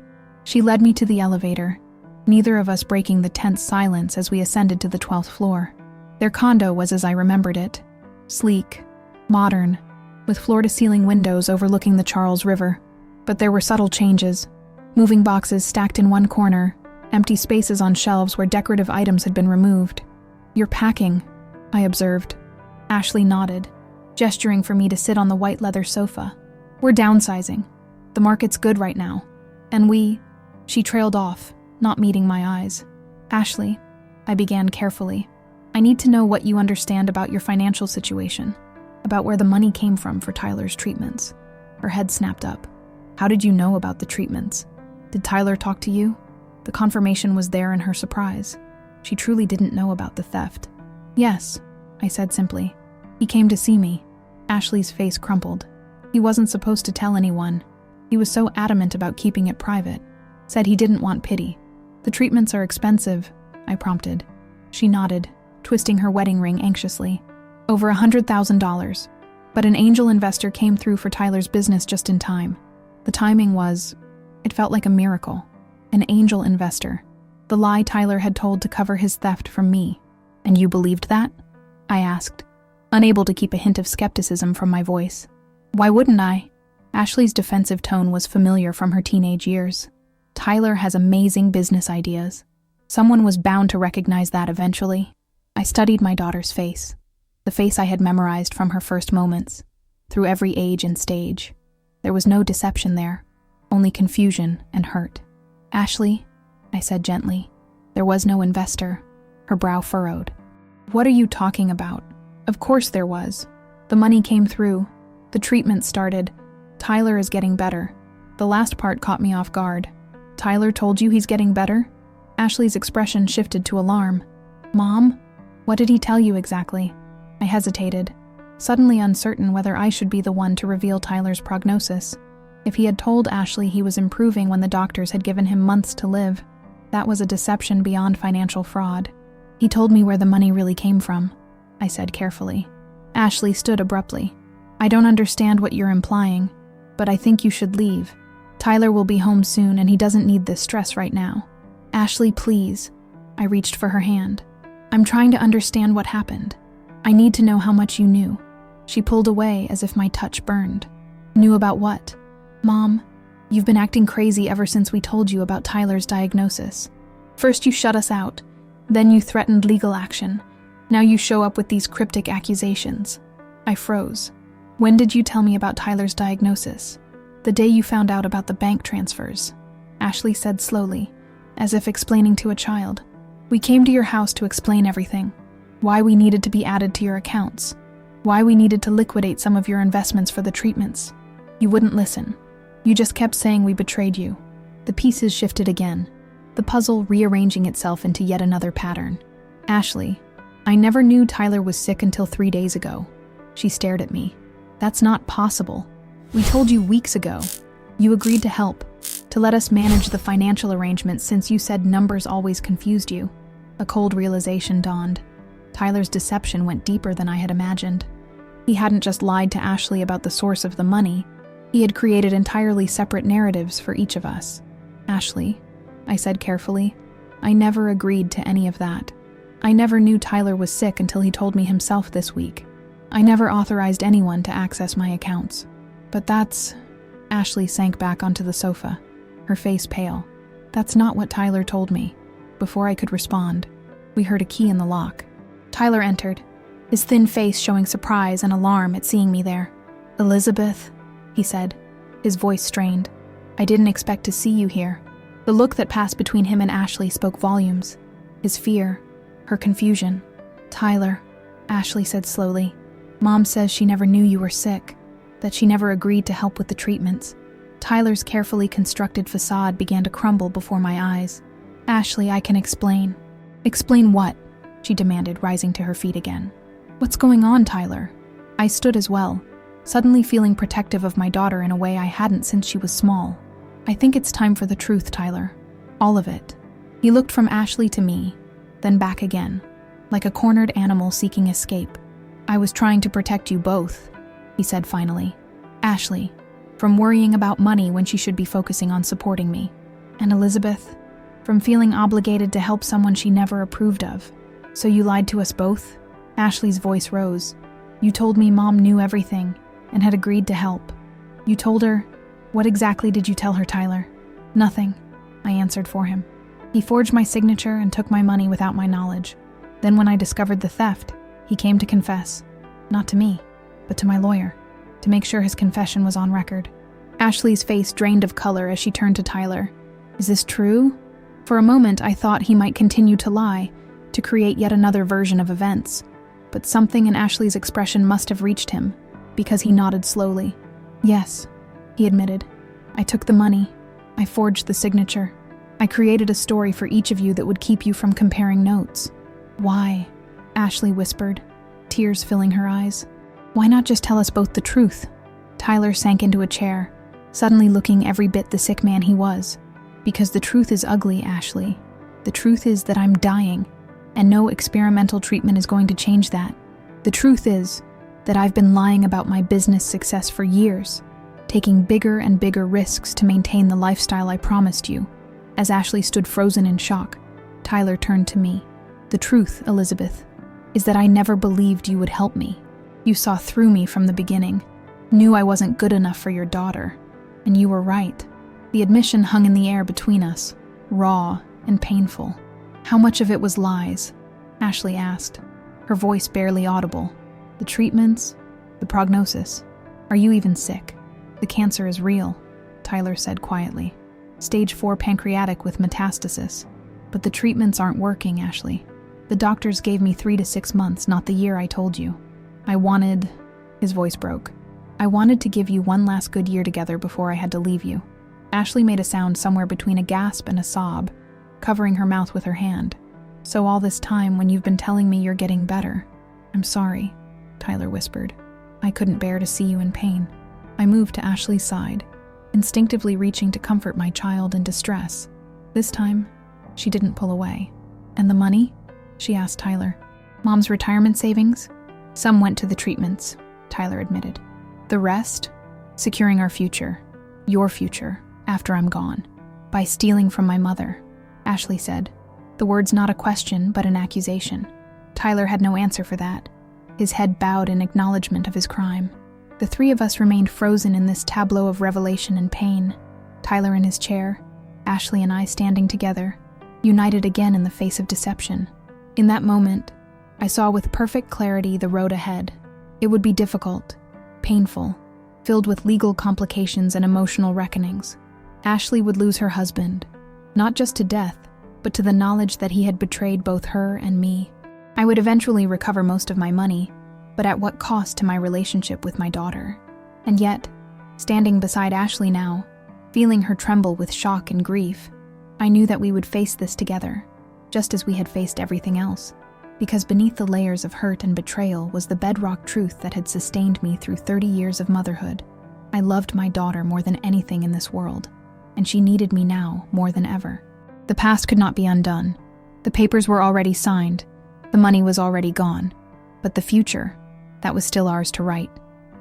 She led me to the elevator, neither of us breaking the tense silence as we ascended to the 12th floor. Their condo was as I remembered it, sleek, modern, with floor-to-ceiling windows overlooking the Charles River. But there were subtle changes. Moving boxes stacked in one corner, empty spaces on shelves where decorative items had been removed. "You're packing," I observed. Ashley nodded, gesturing for me to sit on the white leather sofa. "We're downsizing. The market's good right now. And She trailed off, not meeting my eyes. "Ashley," I began carefully, "I need to know what you understand about your financial situation, about where the money came from for Tyler's treatments." Her head snapped up. "How did you know about the treatments? Did Tyler talk to you?" The confirmation was there in her surprise. She truly didn't know about the theft. "Yes," I said simply. "He came to see me." Ashley's face crumpled. "He wasn't supposed to tell anyone. He was so adamant about keeping it private. Said he didn't want pity." "The treatments are expensive," I prompted. She nodded, twisting her wedding ring anxiously. "Over $100,000. But an angel investor came through for Tyler's business just in time. The timing it felt like a miracle. An angel investor. The lie Tyler had told to cover his theft from me. And you believed that?" I asked, unable to keep a hint of skepticism from my voice. "Why wouldn't I?" Ashley's defensive tone was familiar from her teenage years. "Tyler has amazing business ideas. Someone was bound to recognize that eventually." I studied my daughter's face, the face I had memorized from her first moments, through every age and stage. There was no deception there, only confusion and hurt. "Ashley," I said gently, "there was no investor." Her brow furrowed. "What are you talking about? Of course there was. The money came through. The treatment started. Tyler is getting better." The last part caught me off guard. "Tyler told you he's getting better?" Ashley's expression shifted to alarm. "Mom? What did he tell you exactly?" I hesitated, suddenly uncertain whether I should be the one to reveal Tyler's prognosis. If he had told Ashley he was improving when the doctors had given him months to live, that was a deception beyond financial fraud. "He told me where the money really came from," I said carefully. Ashley stood abruptly. "I don't understand what you're implying, but I think you should leave. Tyler will be home soon and he doesn't need this stress right now." "Ashley, please." I reached for her hand. "I'm trying to understand what happened. I need to know how much you knew." She pulled away as if my touch burned. "Knew about what?" "Mom, you've been acting crazy ever since we told you about Tyler's diagnosis. First you shut us out, then you threatened legal action. Now you show up with these cryptic accusations." I froze. "When did you tell me about Tyler's diagnosis?" "The day you found out about the bank transfers," Ashley said slowly, as if explaining to a child. "We came to your house to explain everything. Why we needed to be added to your accounts. Why we needed to liquidate some of your investments for the treatments. You wouldn't listen. You just kept saying we betrayed you." The pieces shifted again, the puzzle rearranging itself into yet another pattern. "Ashley, I never knew Tyler was sick until 3 days ago." She stared at me. "That's not possible. We told you weeks ago. You agreed to help, to let us manage the financial arrangements since you said numbers always confused you." A cold realization dawned. Tyler's deception went deeper than I had imagined. He hadn't just lied to Ashley about the source of the money. He had created entirely separate narratives for each of us. "Ashley," I said carefully, "I never agreed to any of that. I never knew Tyler was sick until he told me himself this week. I never authorized anyone to access my accounts." "But that's..." Ashley sank back onto the sofa, her face pale. "That's not what Tyler told me." Before I could respond, we heard a key in the lock. Tyler entered, his thin face showing surprise and alarm at seeing me there. "Elizabeth," he said, his voice strained. "I didn't expect to see you here." The look that passed between him and Ashley spoke volumes. His fear, her confusion. "Tyler," Ashley said slowly, "Mom says she never knew you were sick, that she never agreed to help with the treatments." Tyler's carefully constructed facade began to crumble before my eyes. "Ashley, I can explain." "Explain what?" she demanded, rising to her feet again. "What's going on, Tyler?" I stood as well, suddenly feeling protective of my daughter in a way I hadn't since she was small. "I think it's time for the truth, Tyler. All of it." He looked from Ashley to me, then back again, like a cornered animal seeking escape. "I was trying to protect you both," he said finally. "Ashley, from worrying about money when she should be focusing on supporting me. And Elizabeth, from feeling obligated to help someone she never approved of. So you lied to us both?" Ashley's voice rose. "You told me Mom knew everything and had agreed to help. You told her... What exactly did you tell her, Tyler?" "Nothing," I answered for him. "He forged my signature and took my money without my knowledge. Then when I discovered the theft, he came to confess. Not to me, but to my lawyer, to make sure his confession was on record." Ashley's face drained of color as she turned to Tyler. "Is this true?" For a moment, I thought he might continue to lie, to create yet another version of events. But something in Ashley's expression must have reached him, because he nodded slowly. "Yes," he admitted. "I took the money. I forged the signature. I created a story for each of you that would keep you from comparing notes." "Why?" Ashley whispered, tears filling her eyes. "Why not just tell us both the truth?" Tyler sank into a chair, suddenly looking every bit the sick man he was. "Because the truth is ugly, Ashley. The truth is that I'm dying, and no experimental treatment is going to change that. The truth is that I've been lying about my business success for years, taking bigger and bigger risks to maintain the lifestyle I promised you." As Ashley stood frozen in shock, Tyler turned to me. "The truth, Elizabeth, is that I never believed you would help me. You saw through me from the beginning, knew I wasn't good enough for your daughter, and you were right." The admission hung in the air between us, raw and painful. "How much of it was lies?" Ashley asked, her voice barely audible. "The treatments, the prognosis. Are you even sick?" "The cancer is real," Tyler said quietly. "Stage 4 pancreatic with metastasis. But the treatments aren't working, Ashley. The doctors gave me 3 to 6 months, not the year I told you. I wanted..." His voice broke. "I wanted to give you one last good year together before I had to leave you." Ashley made a sound somewhere between a gasp and a sob, covering her mouth with her hand. "So all this time, when you've been telling me you're getting better..." "I'm sorry," Tyler whispered. "I couldn't bear to see you in pain." I moved to Ashley's side, instinctively reaching to comfort my child in distress. This time, she didn't pull away. "And the money?" she asked Tyler. "Mom's retirement savings? Some went to the treatments," Tyler admitted. "The rest? Securing our future. Your future, after I'm gone. By stealing from my mother," Ashley said. The words not a question, but an accusation. Tyler had no answer for that. His head bowed in acknowledgement of his crime. The three of us remained frozen in this tableau of revelation and pain. Tyler in his chair, Ashley and I standing together, united again in the face of deception. In that moment, I saw with perfect clarity the road ahead. It would be difficult, painful, filled with legal complications and emotional reckonings. Ashley would lose her husband, not just to death, but to the knowledge that he had betrayed both her and me. I would eventually recover most of my money, but at what cost to my relationship with my daughter? And yet, standing beside Ashley now, feeling her tremble with shock and grief, I knew that we would face this together, just as we had faced everything else. Because beneath the layers of hurt and betrayal was the bedrock truth that had sustained me through 30 years of motherhood. I loved my daughter more than anything in this world, and she needed me now more than ever. The past could not be undone. The papers were already signed. The money was already gone. But the future, that was still ours to write.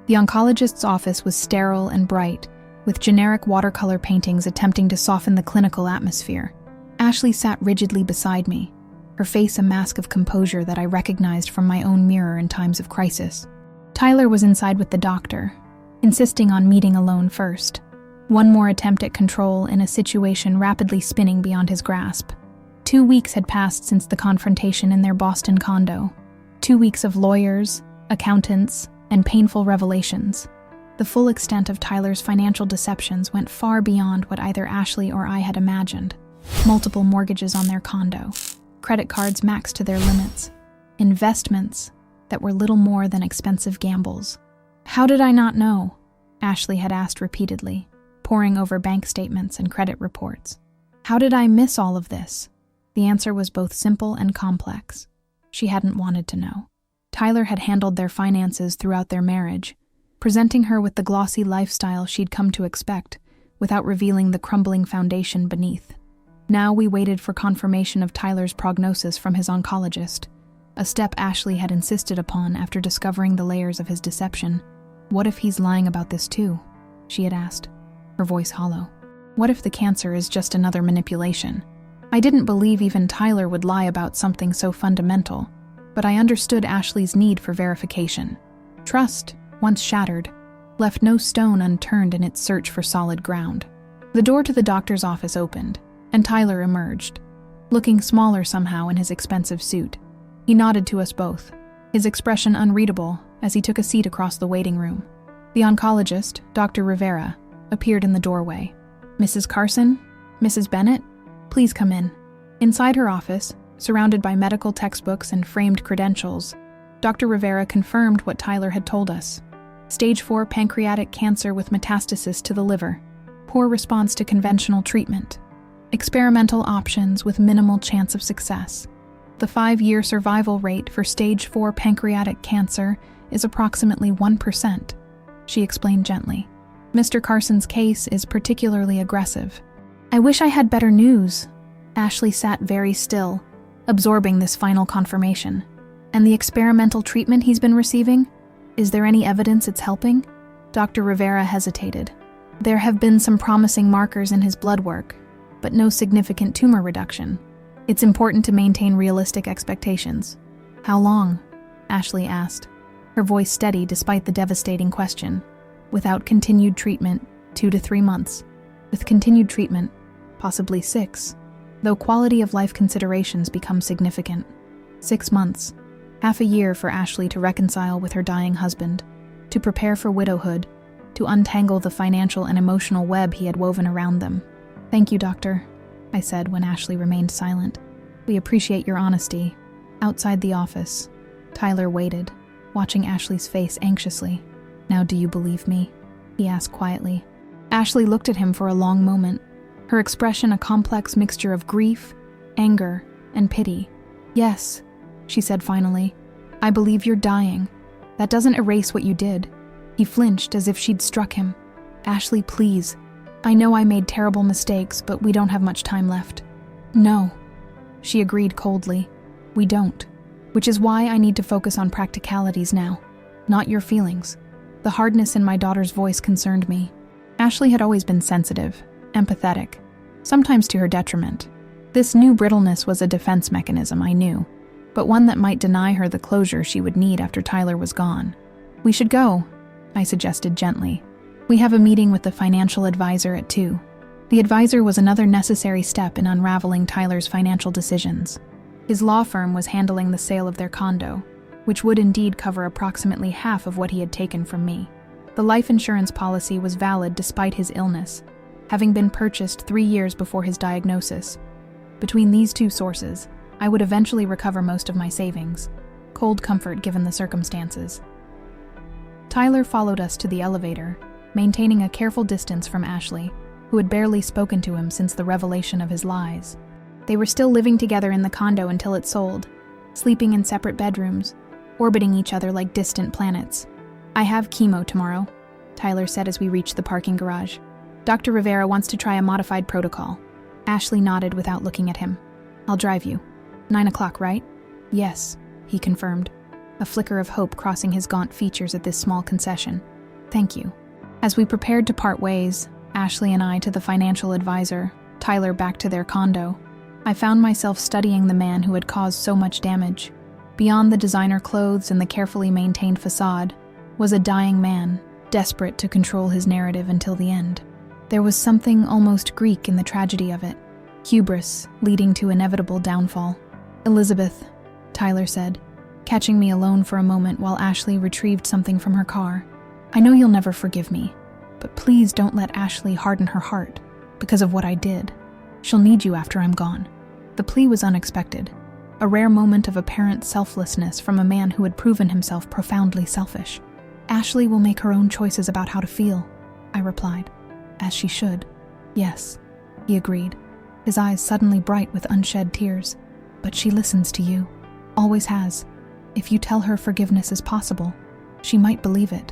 The oncologist's office was sterile and bright, with generic watercolor paintings attempting to soften the clinical atmosphere. Ashley sat rigidly beside me, her face a mask of composure that I recognized from my own mirror in times of crisis. Tyler was inside with the doctor, insisting on meeting alone first. One more attempt at control in a situation rapidly spinning beyond his grasp. 2 weeks had passed since the confrontation in their Boston condo. 2 weeks of lawyers, accountants, and painful revelations. The full extent of Tyler's financial deceptions went far beyond what either Ashley or I had imagined. Multiple mortgages on their condo, credit cards maxed to their limits, investments that were little more than expensive gambles. How did I not know? Ashley had asked repeatedly, poring over bank statements and credit reports. How did I miss all of this? The answer was both simple and complex. She hadn't wanted to know. Tyler had handled their finances throughout their marriage, presenting her with the glossy lifestyle she'd come to expect, without revealing the crumbling foundation beneath. Now we waited for confirmation of Tyler's prognosis from his oncologist, a step Ashley had insisted upon after discovering the layers of his deception. What if he's lying about this too? She had asked, her voice hollow. What if the cancer is just another manipulation? I didn't believe even Tyler would lie about something so fundamental, but I understood Ashley's need for verification. Trust, once shattered, left no stone unturned in its search for solid ground. The door to the doctor's office opened, and Tyler emerged, looking smaller somehow in his expensive suit. He nodded to us both, his expression unreadable as he took a seat across the waiting room. The oncologist, Dr. Rivera, appeared in the doorway. Mrs. Carson? Mrs. Bennett? Please come in. Inside her office, surrounded by medical textbooks and framed credentials, Dr. Rivera confirmed what Tyler had told us. Stage 4 pancreatic cancer with metastasis to the liver. Poor response to conventional treatment. Experimental options with minimal chance of success. The 5-year survival rate for stage 4 pancreatic cancer is approximately 1%, she explained gently. Mr. Carson's case is particularly aggressive. I wish I had better news. Ashley sat very still, absorbing this final confirmation. And the experimental treatment he's been receiving? Is there any evidence it's helping? Dr. Rivera hesitated. There have been some promising markers in his blood work, but no significant tumor reduction. It's important to maintain realistic expectations. How long? Ashley asked, her voice steady despite the devastating question. Without continued treatment, 2 to 3 months. With continued treatment, possibly 6, though quality of life considerations become significant. 6 months, half a year for Ashley to reconcile with her dying husband, to prepare for widowhood, to untangle the financial and emotional web he had woven around them. Thank you, doctor, I said when Ashley remained silent. We appreciate your honesty. Outside the office, Tyler waited, watching Ashley's face anxiously. Now do you believe me? He asked quietly. Ashley looked at him for a long moment, her expression a complex mixture of grief, anger, and pity. Yes, she said finally. I believe you're dying. That doesn't erase what you did. He flinched as if she'd struck him. Ashley, please. I know I made terrible mistakes, but we don't have much time left. No, she agreed coldly. We don't. Which is why I need to focus on practicalities now, not your feelings. The hardness in my daughter's voice concerned me. Ashley had always been sensitive, empathetic, sometimes to her detriment. This new brittleness was a defense mechanism, I knew, but one that might deny her the closure she would need after Tyler was gone. We should go, I suggested gently. We have a meeting with the financial advisor at 2. The advisor was another necessary step in unraveling Tyler's financial decisions. His law firm was handling the sale of their condo, which would indeed cover approximately half of what he had taken from me. The life insurance policy was valid despite his illness, having been purchased 3 years before his diagnosis. Between these two sources, I would eventually recover most of my savings. Cold comfort given the circumstances. Tyler followed us to the elevator, maintaining a careful distance from Ashley, who had barely spoken to him since the revelation of his lies. They were still living together in the condo until it sold, sleeping in separate bedrooms, orbiting each other like distant planets. I have chemo tomorrow, Tyler said as we reached the parking garage. Dr. Rivera wants to try a modified protocol. Ashley nodded without looking at him. I'll drive you. 9 o'clock, right? Yes, he confirmed, a flicker of hope crossing his gaunt features at this small concession. Thank you. As we prepared to part ways, Ashley and I to the financial advisor, Tyler back to their condo, I found myself studying the man who had caused so much damage. Beyond the designer clothes and the carefully maintained facade was a dying man, desperate to control his narrative until the end. There was something almost Greek in the tragedy of it. Hubris leading to inevitable downfall. Elizabeth, Tyler said, catching me alone for a moment while Ashley retrieved something from her car. I know you'll never forgive me, but please don't let Ashley harden her heart because of what I did. She'll need you after I'm gone. The plea was unexpected, a rare moment of apparent selflessness from a man who had proven himself profoundly selfish. Ashley will make her own choices about how to feel, I replied. As she should. Yes, he agreed, his eyes suddenly bright with unshed tears. But she listens to you. Always has. If you tell her forgiveness is possible, she might believe it.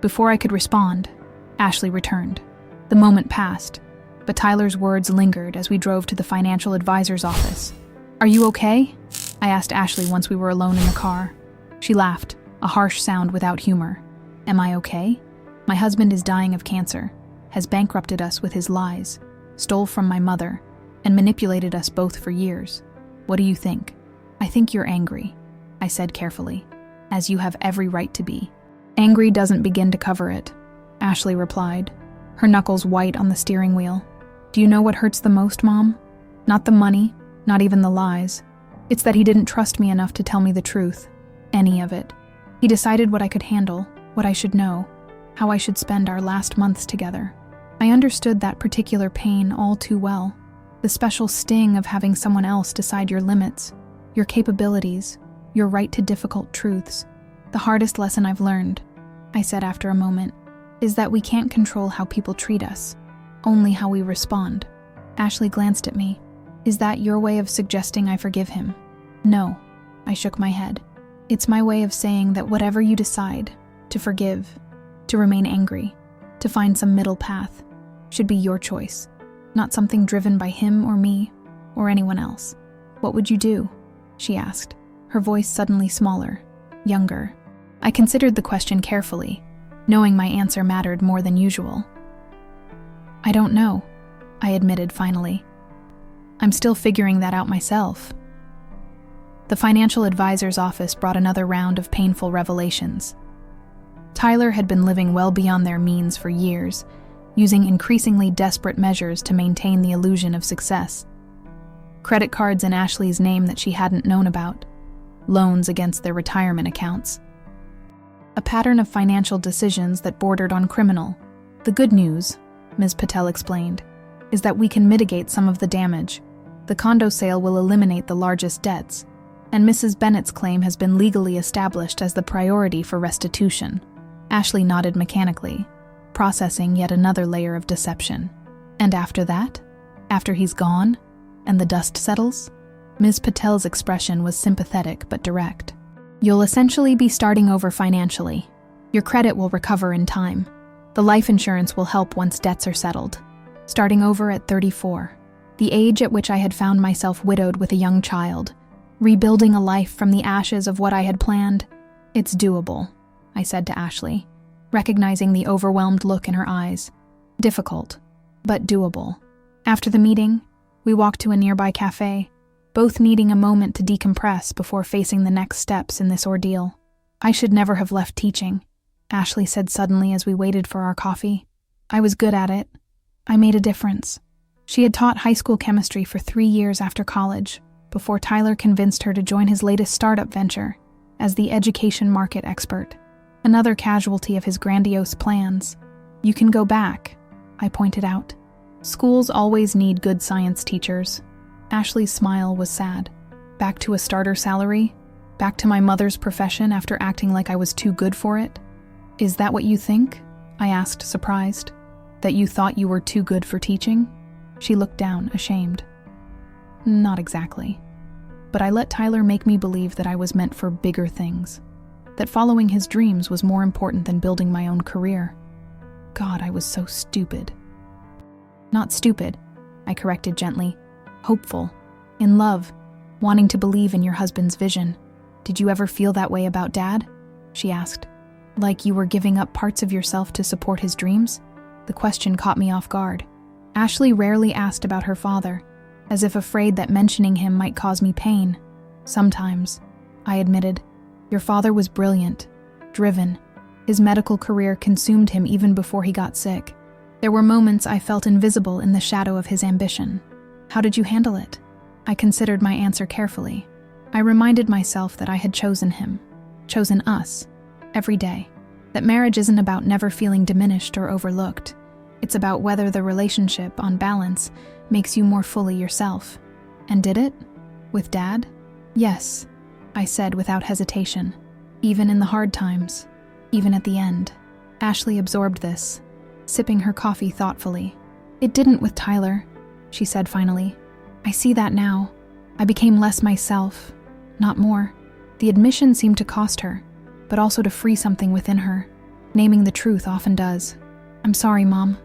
Before I could respond, Ashley returned. The moment passed, but Tyler's words lingered as we drove to the financial advisor's office. Are you okay? I asked Ashley once we were alone in the car. She laughed, a harsh sound without humor. Am I okay? My husband is dying of cancer, has bankrupted us with his lies, stole from my mother, and manipulated us both for years. What do you think? I think you're angry, I said carefully, as you have every right to be. Angry doesn't begin to cover it, Ashley replied, her knuckles white on the steering wheel. Do you know what hurts the most, Mom? Not the money, not even the lies. It's that he didn't trust me enough to tell me the truth, any of it. He decided what I could handle, what I should know, how I should spend our last months together. I understood that particular pain all too well, the special sting of having someone else decide your limits, your capabilities, your right to difficult truths. The hardest lesson I've learned, I said after a moment, is that we can't control how people treat us, only how we respond. Ashley glanced at me. Is that your way of suggesting I forgive him? No, I shook my head. It's my way of saying that whatever you decide, to forgive, to remain angry, to find some middle path, should be your choice, not something driven by him or me or anyone else. What would you do? She asked, her voice suddenly smaller, younger. I considered the question carefully, knowing my answer mattered more than usual. I don't know, I admitted finally. I'm still figuring that out myself. The financial advisor's office brought another round of painful revelations. Tyler had been living well beyond their means for years, using increasingly desperate measures to maintain the illusion of success. Credit cards in Ashley's name that she hadn't known about, loans against their retirement accounts. A pattern of financial decisions that bordered on criminal. The good news, Ms. Patel explained, is that we can mitigate some of the damage. The condo sale will eliminate the largest debts, and Mrs. Bennett's claim has been legally established as the priority for restitution. Ashley nodded mechanically, processing yet another layer of deception. And after that? After he's gone? And the dust settles? Ms. Patel's expression was sympathetic but direct. You'll essentially be starting over financially. Your credit will recover in time. The life insurance will help once debts are settled. Starting over at 34, the age at which I had found myself widowed with a young child, rebuilding a life from the ashes of what I had planned. It's doable, I said to Ashley, recognizing the overwhelmed look in her eyes. Difficult, but doable. After the meeting, we walked to a nearby cafe, both needing a moment to decompress before facing the next steps in this ordeal. I should never have left teaching, Ashley said suddenly as we waited for our coffee. I was good at it. I made a difference. She had taught high school chemistry for 3 years after college, before Tyler convinced her to join his latest startup venture as the education market expert, another casualty of his grandiose plans. You can go back, I pointed out. Schools always need good science teachers. Ashley's smile was sad. Back to a starter salary? Back to my mother's profession after acting like I was too good for it? Is that what you think? I asked, surprised. That you thought you were too good for teaching? She looked down, ashamed. Not exactly. But I let Tyler make me believe that I was meant for bigger things. That following his dreams was more important than building my own career. God, I was so stupid. Not stupid, I corrected gently. Hopeful. In love. Wanting to believe in your husband's vision. Did you ever feel that way about Dad? She asked. Like you were giving up parts of yourself to support his dreams? The question caught me off guard. Ashley rarely asked about her father, as if afraid that mentioning him might cause me pain. Sometimes, I admitted. Your father was brilliant, driven. His medical career consumed him even before he got sick. There were moments I felt invisible in the shadow of his ambition. How did you handle it? I considered my answer carefully. I reminded myself that I had chosen him, chosen us, every day. That marriage isn't about never feeling diminished or overlooked. It's about whether the relationship, on balance, makes you more fully yourself. And did it? With Dad? Yes, I said without hesitation. Even in the hard times. Even at the end. Ashley absorbed this, sipping her coffee thoughtfully. It didn't with Tyler, she said finally. I see that now. I became less myself, not more. The admission seemed to cost her, but also to free something within her. Naming the truth often does. I'm sorry, Mom,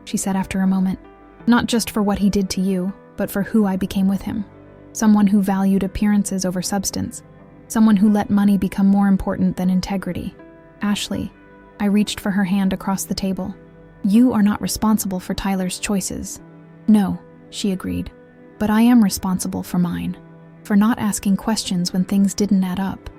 she said after a moment. Not just for what he did to you, but for who I became with him. Someone who valued appearances over substance. Someone who let money become more important than integrity. Ashley, I reached for her hand across the table. You are not responsible for Tyler's choices. No, she agreed. But I am responsible for mine. For not asking questions when things didn't add up.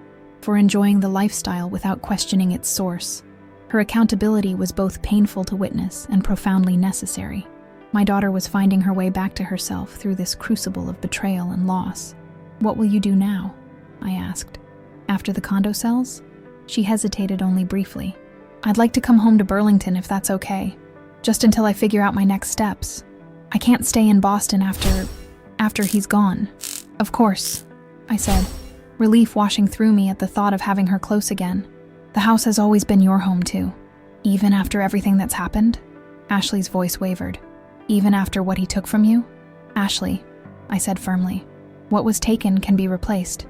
For enjoying the lifestyle without questioning its source. Her accountability was both painful to witness and profoundly necessary. My daughter was finding her way back to herself through this crucible of betrayal and loss. What will you do now? I asked. After the condo sells? She hesitated only briefly. I'd like to come home to Burlington if that's okay. Just until I figure out my next steps. I can't stay in Boston after he's gone. Of course, I said, relief washing through me at the thought of having her close again. The house has always been your home too. Even after everything that's happened? Ashley's voice wavered. Even after what he took from you? Ashley, I said firmly, what was taken can be replaced.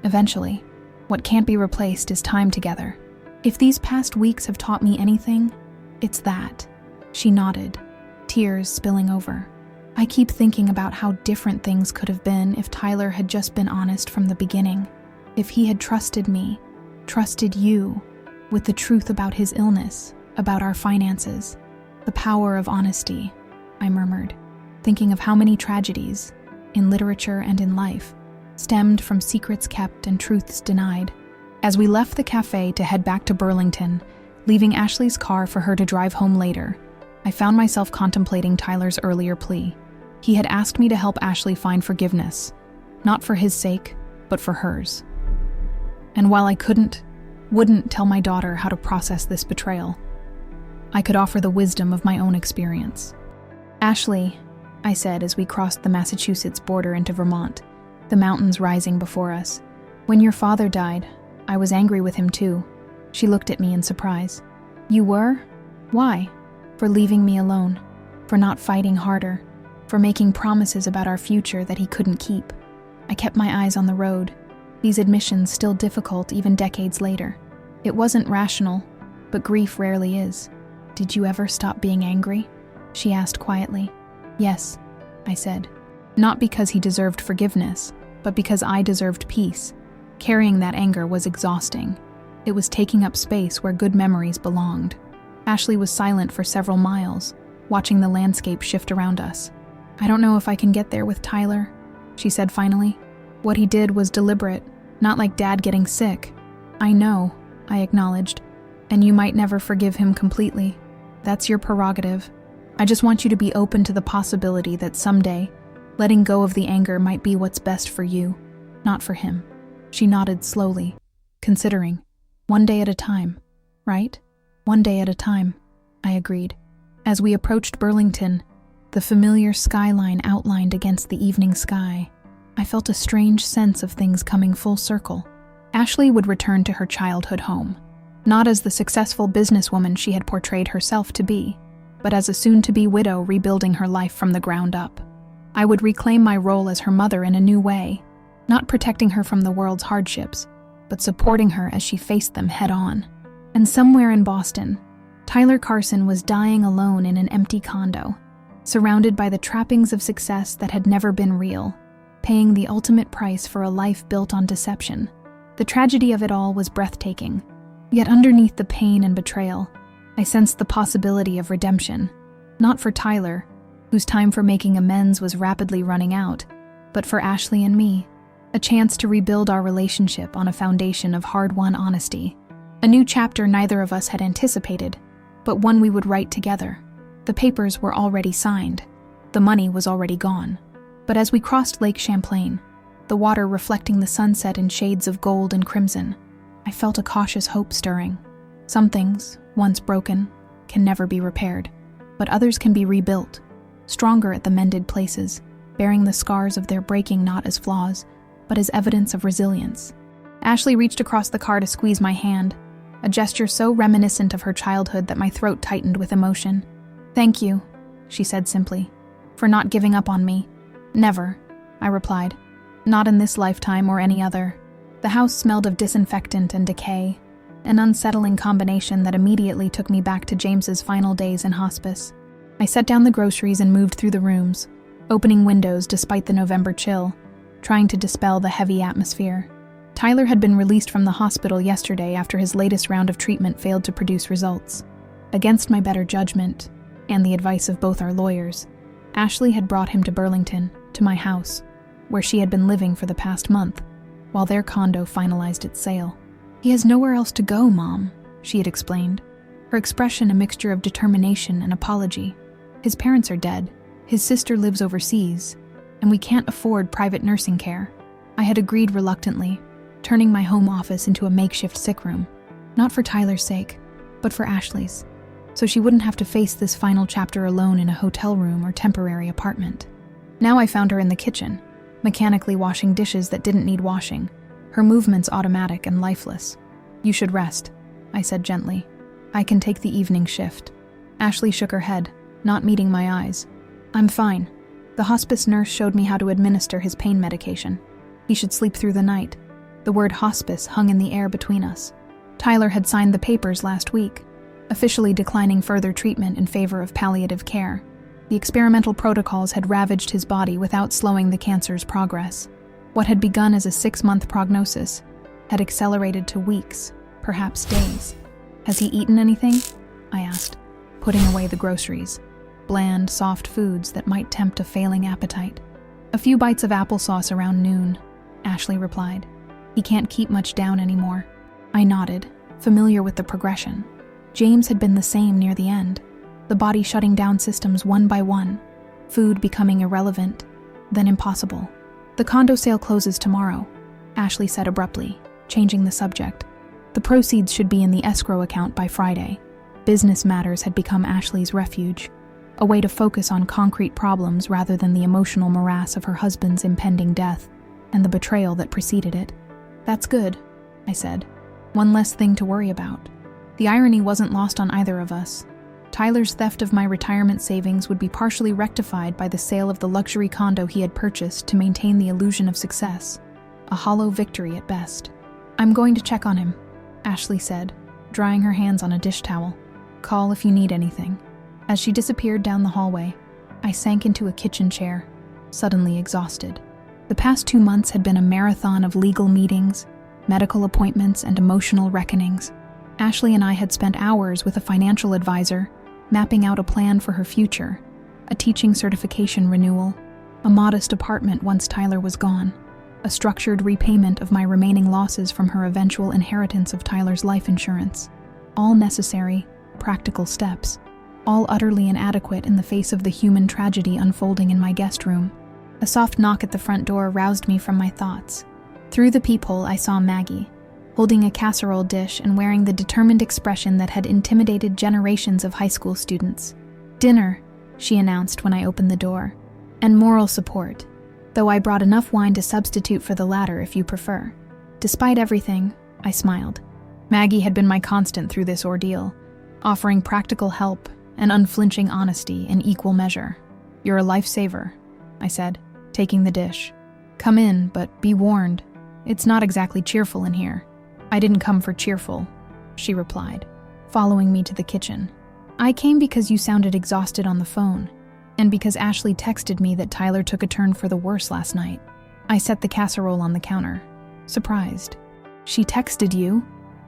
Eventually. What can't be replaced is time together. If these past weeks have taught me anything, it's that. She nodded, tears spilling over. I keep thinking about how different things could have been if Tyler had just been honest from the beginning. If he had trusted me, trusted you, with the truth about his illness, about our finances. The power of honesty, I murmured, thinking of how many tragedies, in literature and in life, stemmed from secrets kept and truths denied. As we left the cafe to head back to Burlington, leaving Ashley's car for her to drive home later, I found myself contemplating Tyler's earlier plea. He had asked me to help Ashley find forgiveness, not for his sake, but for hers. And while I wouldn't tell my daughter how to process this betrayal, I could offer the wisdom of my own experience. Ashley, I said as we crossed the Massachusetts border into Vermont, the mountains rising before us. When your father died, I was angry with him too. She looked at me in surprise. You were? Why? For leaving me alone, for not fighting harder, for making promises about our future that he couldn't keep. I kept my eyes on the road, these admissions still difficult even decades later. It wasn't rational, but grief rarely is. Did you ever stop being angry? She asked quietly. Yes, I said. Not because he deserved forgiveness, but because I deserved peace. Carrying that anger was exhausting. It was taking up space where good memories belonged. Ashley was silent for several miles, watching the landscape shift around us. I don't know if I can get there with Tyler, she said finally. What he did was deliberate, not like Dad getting sick. I know, I acknowledged, and you might never forgive him completely. That's your prerogative. I just want you to be open to the possibility that someday, letting go of the anger might be what's best for you, not for him. She nodded slowly, considering. One day at a time, right? One day at a time, I agreed. As we approached Burlington, the familiar skyline outlined against the evening sky, I felt a strange sense of things coming full circle. Ashley would return to her childhood home, not as the successful businesswoman she had portrayed herself to be, but as a soon-to-be widow rebuilding her life from the ground up. I would reclaim my role as her mother in a new way, not protecting her from the world's hardships, but supporting her as she faced them head-on. And somewhere in Boston, Tyler Carson was dying alone in an empty condo, surrounded by the trappings of success that had never been real, paying the ultimate price for a life built on deception. The tragedy of it all was breathtaking, yet underneath the pain and betrayal, I sensed the possibility of redemption, not for Tyler, whose time for making amends was rapidly running out, but for Ashley and me, a chance to rebuild our relationship on a foundation of hard-won honesty. A new chapter neither of us had anticipated, but one we would write together. The papers were already signed. The money was already gone. But as we crossed Lake Champlain, the water reflecting the sunset in shades of gold and crimson, I felt a cautious hope stirring. Some things, once broken, can never be repaired, but others can be rebuilt, stronger at the mended places, bearing the scars of their breaking not as flaws, but as evidence of resilience. Ashley reached across the car to squeeze my hand, a gesture so reminiscent of her childhood that my throat tightened with emotion. "Thank you," she said simply, "for not giving up on me." "Never," I replied. "Not in this lifetime or any other." The house smelled of disinfectant and decay, an unsettling combination that immediately took me back to James's final days in hospice. I set down the groceries and moved through the rooms, opening windows despite the November chill, trying to dispel the heavy atmosphere. Tyler had been released from the hospital yesterday after his latest round of treatment failed to produce results. Against my better judgment, and the advice of both our lawyers, Ashley had brought him to Burlington, to my house, where she had been living for the past month, while their condo finalized its sale. "He has nowhere else to go, Mom," she had explained, her expression a mixture of determination and apology. "His parents are dead, his sister lives overseas, and we can't afford private nursing care." I had agreed reluctantly, turning my home office into a makeshift sick room, not for Tyler's sake, but for Ashley's, so she wouldn't have to face this final chapter alone in a hotel room or temporary apartment. Now I found her in the kitchen, mechanically washing dishes that didn't need washing, her movements automatic and lifeless. "You should rest," I said gently. "I can take the evening shift." Ashley shook her head, not meeting my eyes. "I'm fine. The hospice nurse showed me how to administer his pain medication. He should sleep through the night." The word hospice hung in the air between us. Tyler had signed the papers last week, officially declining further treatment in favor of palliative care. The experimental protocols had ravaged his body without slowing the cancer's progress. What had begun as a 6-month prognosis had accelerated to weeks, perhaps days. "Has he eaten anything?" I asked, putting away the groceries. Bland, soft foods that might tempt a failing appetite. "A few bites of applesauce around noon," Ashley replied. "He can't keep much down anymore." I nodded, familiar with the progression. James had been the same near the end, the body shutting down systems one by one, food becoming irrelevant, then impossible. "The condo sale closes tomorrow," Ashley said abruptly, changing the subject. "The proceeds should be in the escrow account by Friday." Business matters had become Ashley's refuge, a way to focus on concrete problems rather than the emotional morass of her husband's impending death and the betrayal that preceded it. "That's good," I said. "One less thing to worry about." The irony wasn't lost on either of us. Tyler's theft of my retirement savings would be partially rectified by the sale of the luxury condo he had purchased to maintain the illusion of success, a hollow victory at best. "I'm going to check on him," Ashley said, drying her hands on a dish towel. "Call if you need anything." As she disappeared down the hallway, I sank into a kitchen chair, suddenly exhausted. The past 2 months had been a marathon of legal meetings, medical appointments, and emotional reckonings. Ashley and I had spent hours with a financial advisor, mapping out a plan for her future, a teaching certification renewal, a modest apartment once Tyler was gone, a structured repayment of my remaining losses from her eventual inheritance of Tyler's life insurance. All necessary, practical steps, all utterly inadequate in the face of the human tragedy unfolding in my guest room. A soft knock at the front door roused me from my thoughts. Through the peephole, I saw Maggie, holding a casserole dish and wearing the determined expression that had intimidated generations of high school students. "Dinner," she announced when I opened the door, "and moral support, though I brought enough wine to substitute for the latter if you prefer." Despite everything, I smiled. Maggie had been my constant through this ordeal, offering practical help and unflinching honesty in equal measure. "You're a lifesaver," I said, taking the dish. "Come in, but be warned. It's not exactly cheerful in here." "I didn't come for cheerful," she replied, following me to the kitchen. "I came because you sounded exhausted on the phone, and because Ashley texted me that Tyler took a turn for the worse last night." I set the casserole on the counter, surprised. "She texted you?"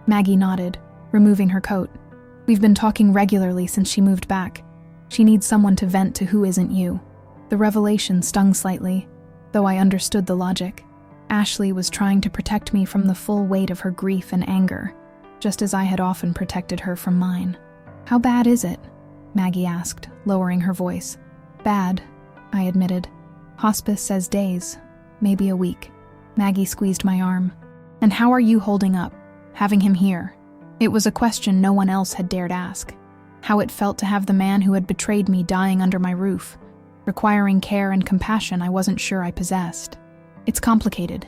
Maggie nodded, removing her coat. "We've been talking regularly since she moved back. She needs someone to vent to who isn't you." The revelation stung slightly, though I understood the logic. Ashley was trying to protect me from the full weight of her grief and anger, just as I had often protected her from mine. "How bad is it?" Maggie asked, lowering her voice. "Bad," I admitted. "Hospice says days, maybe a week." Maggie squeezed my arm. "And how are you holding up, having him here?" It was a question no one else had dared ask. How it felt to have the man who had betrayed me dying under my roof, requiring care and compassion I wasn't sure I possessed. "It's complicated,"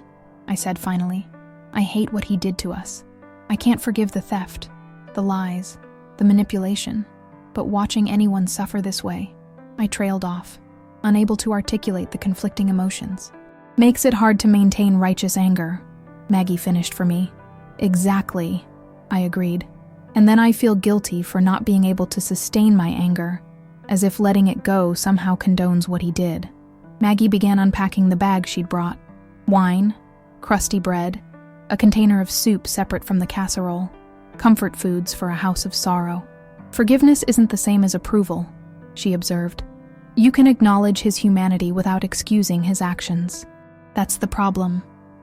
I said finally. I hate what he did to us. I can't forgive the theft, the lies, the manipulation, but watching anyone suffer this way, I trailed off, unable to articulate the conflicting emotions. Makes it hard to maintain righteous anger, Maggie finished for me. Exactly, I agreed. And then I feel guilty for not being able to sustain my anger, as if letting it go somehow condones what he did. Maggie began unpacking the bag she'd brought. Wine, crusty bread, a container of soup separate from the casserole, comfort foods for a house of sorrow. Forgiveness isn't the same as approval, she observed. You can acknowledge his humanity without excusing his actions. That's the problem,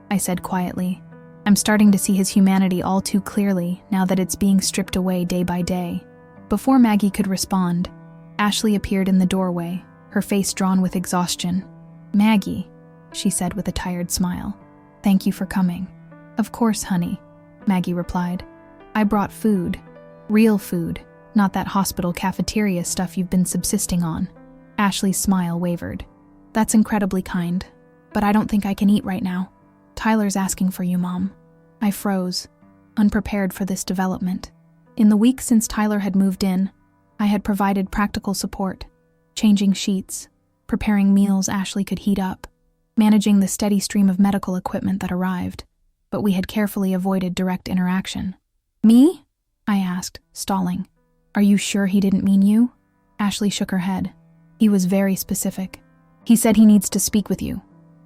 I said quietly. I'm starting to see his humanity all too clearly now that it's being stripped away day by day. Before Maggie could respond, Ashley appeared in the doorway, her face drawn with exhaustion. Maggie, she said with a tired smile. Thank you for coming. Of course, honey, Maggie replied. I brought food. Real food, not that hospital cafeteria stuff you've been subsisting on. Ashley's smile wavered. That's incredibly kind, but I don't think I can eat right now. Tyler's asking for you, Mom. I froze, unprepared for this development. In the weeks since Tyler had moved in, I had provided practical support, changing sheets, preparing meals Ashley could heat up, managing the steady stream of medical equipment that arrived, but we had carefully avoided direct interaction. Me? I asked, stalling. Are you sure he didn't mean you? Ashley shook her head. He was very specific. He said he needs to speak with you.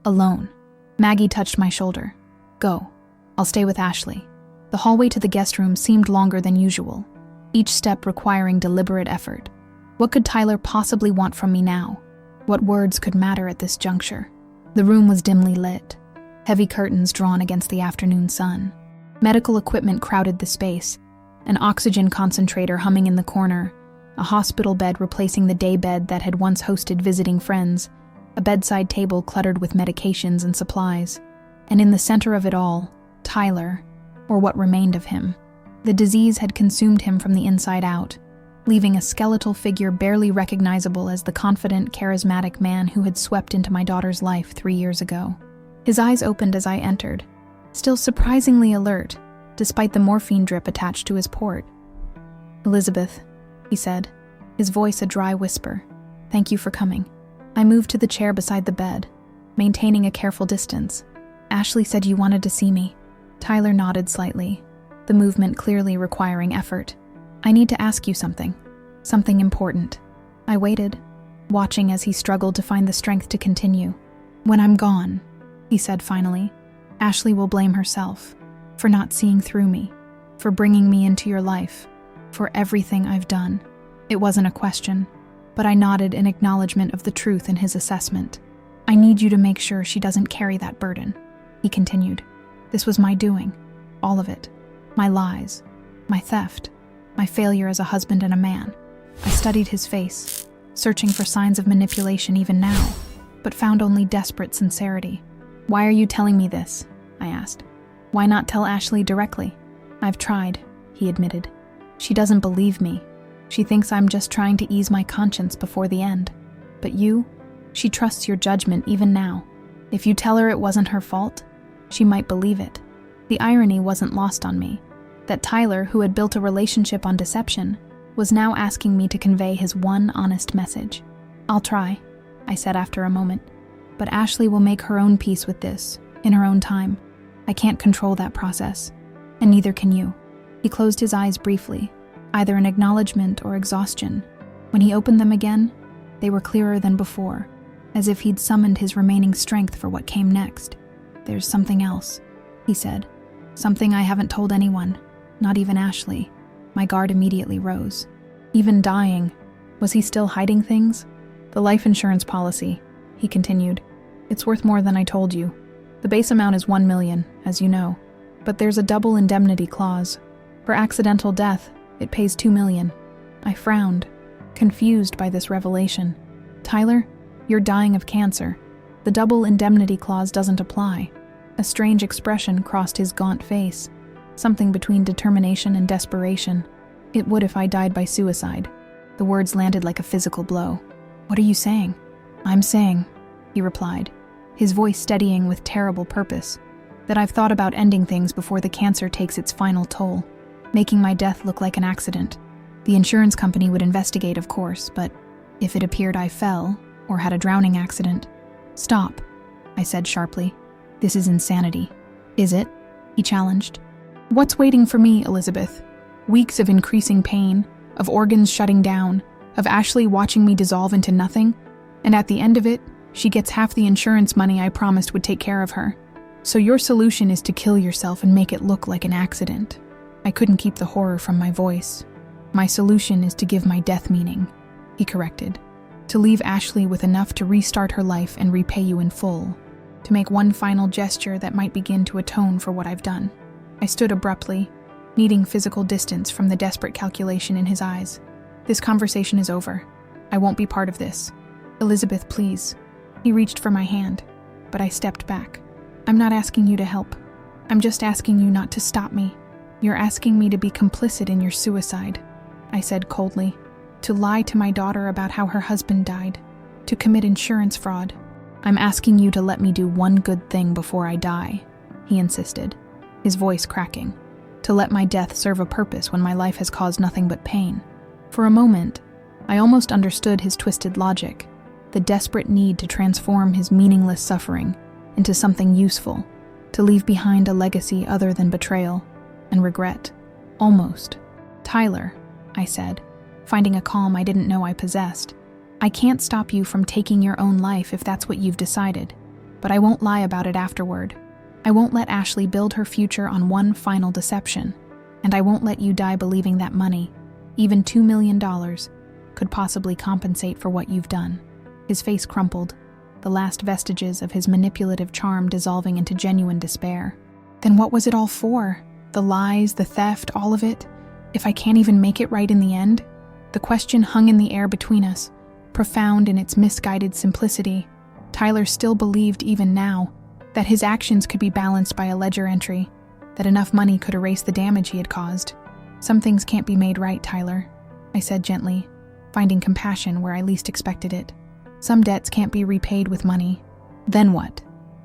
Alone. Maggie touched my shoulder. Go. I'll stay with Ashley. The hallway to the guest room seemed longer than usual, each step requiring deliberate effort. What could Tyler possibly want from me now? What words could matter at this juncture? The room was dimly lit, heavy curtains drawn against the afternoon sun. Medical equipment crowded the space, an oxygen concentrator humming in the corner, a hospital bed replacing the day bed that had once hosted visiting friends, a bedside table cluttered with medications and supplies, and in the center of it all, Tyler, or what remained of him. The disease had consumed him from the inside out, leaving a skeletal figure barely recognizable as the confident, charismatic man who had swept into my daughter's life 3 years ago. His eyes opened as I entered, still surprisingly alert, despite the morphine drip attached to his port. Elizabeth, he said, his voice a dry whisper. Thank you for coming. I moved to the chair beside the bed, maintaining a careful distance. Ashley said you wanted to see me. Tyler nodded slightly, the movement clearly requiring effort. I need to ask you something. Something important. I waited, watching as he struggled to find the strength to continue. When I'm gone, he said finally, Ashley will blame herself for not seeing through me, for bringing me into your life, for everything I've done. It wasn't a question, but I nodded in acknowledgement of the truth in his assessment. I need you to make sure she doesn't carry that burden, he continued. This was my doing, all of it. My lies, my theft, my failure as a husband and a man. I studied his face, searching for signs of manipulation even now, but found only desperate sincerity. Why are you telling me this? I asked. Why not tell Ashley directly? I've tried, he admitted. She doesn't believe me. She thinks I'm just trying to ease my conscience before the end. But you, she trusts your judgment even now. If you tell her it wasn't her fault, she might believe it. The irony wasn't lost on me, that Tyler, who had built a relationship on deception, was now asking me to convey his one honest message. I'll try, I said after a moment, but Ashley will make her own peace with this, in her own time. I can't control that process, and neither can you. He closed his eyes briefly, either in acknowledgement or exhaustion. When he opened them again, they were clearer than before, as if he'd summoned his remaining strength for what came next. There's something else, he said. Something I haven't told anyone, not even Ashley. My guard immediately rose. Even dying, was he still hiding things? The life insurance policy, he continued. It's worth more than I told you. The base amount is $1 million, as you know, but there's a double indemnity clause. For accidental death, it pays $2 million. I frowned, confused by this revelation. Tyler, you're dying of cancer. The double indemnity clause doesn't apply. A strange expression crossed his gaunt face, something between determination and desperation. It would if I died by suicide. The words landed like a physical blow. What are you saying? I'm saying, he replied, his voice steadying with terrible purpose. that I've thought about ending things before the cancer takes its final toll, making my death look like an accident. The insurance company would investigate, of course, but if it appeared I fell or had a drowning accident... Stop, I said sharply. This is insanity. Is it? He challenged. What's waiting for me, Elizabeth? Weeks of increasing pain, of organs shutting down, of Ashley watching me dissolve into nothing, and at the end of it, she gets half the insurance money I promised would take care of her. So your solution is to kill yourself and make it look like an accident. I couldn't keep the horror from my voice. My solution is to give my death meaning, he corrected. To leave Ashley with enough to restart her life and repay you in full. To make one final gesture that might begin to atone for what I've done. I stood abruptly, needing physical distance from the desperate calculation in his eyes. This conversation is over. I won't be part of this. Elizabeth, please. He reached for my hand, but I stepped back. I'm not asking you to help. I'm just asking you not to stop me. You're asking me to be complicit in your suicide, I said coldly. To lie to my daughter about how her husband died. To commit insurance fraud. I'm asking you to let me do one good thing before I die, he insisted, his voice cracking. To let my death serve a purpose when my life has caused nothing but pain. For a moment, I almost understood his twisted logic, the desperate need to transform his meaningless suffering into something useful, to leave behind a legacy other than betrayal and regret. Almost. Tyler, I said, finding a calm I didn't know I possessed. I can't stop you from taking your own life if that's what you've decided, but I won't lie about it afterward. I won't let Ashley build her future on one final deception, and I won't let you die believing that money, even $2 million, could possibly compensate for what you've done. His face crumpled, the last vestiges of his manipulative charm dissolving into genuine despair. Then what was it all for? The lies, the theft, all of it? If I can't even make it right in the end? The question hung in the air between us, profound in its misguided simplicity. Tyler still believed, even now, that his actions could be balanced by a ledger entry, that enough money could erase the damage he had caused. Some things can't be made right, Tyler, I said gently, finding compassion where I least expected it. Some debts can't be repaid with money. Then what?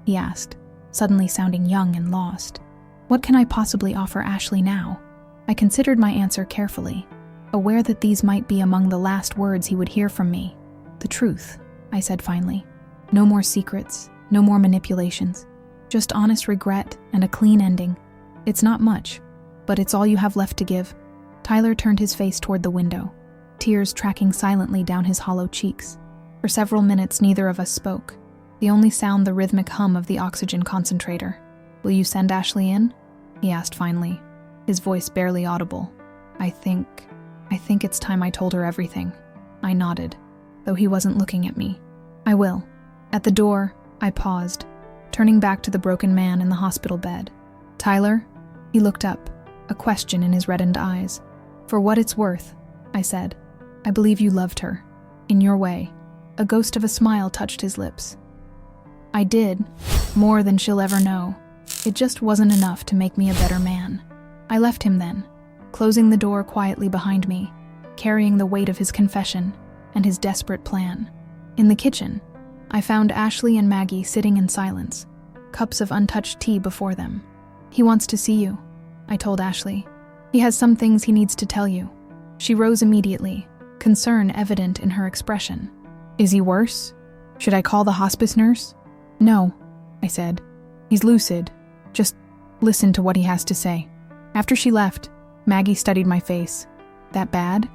He asked, suddenly sounding young and lost. What can I possibly offer Ashley now? I considered my answer carefully, aware that these might be among the last words he would hear from me. The truth, I said finally. No more secrets, no more manipulations. Just honest regret and a clean ending. It's not much, but it's all you have left to give. Tyler turned his face toward the window, tears tracking silently down his hollow cheeks. For several minutes, neither of us spoke, the only sound the rhythmic hum of the oxygen concentrator. Will you send Ashley in? He asked finally, his voice barely audible. I think it's time I told her everything. I nodded, though he wasn't looking at me. I will. At the door, I paused, turning back to the broken man in the hospital bed. Tyler? He looked up, a question in his reddened eyes. For what it's worth, I said. I believe you loved her. In your way. A ghost of a smile touched his lips. I did, more than she'll ever know. It just wasn't enough to make me a better man. I left him then, closing the door quietly behind me, carrying the weight of his confession and his desperate plan. In the kitchen, I found Ashley and Maggie sitting in silence, cups of untouched tea before them. He wants to see you, I told Ashley. He has some things he needs to tell you. She rose immediately, concern evident in her expression. Is he worse? Should I call the hospice nurse? No, I said. He's lucid. Just listen to what he has to say. After she left, Maggie studied my face. That bad?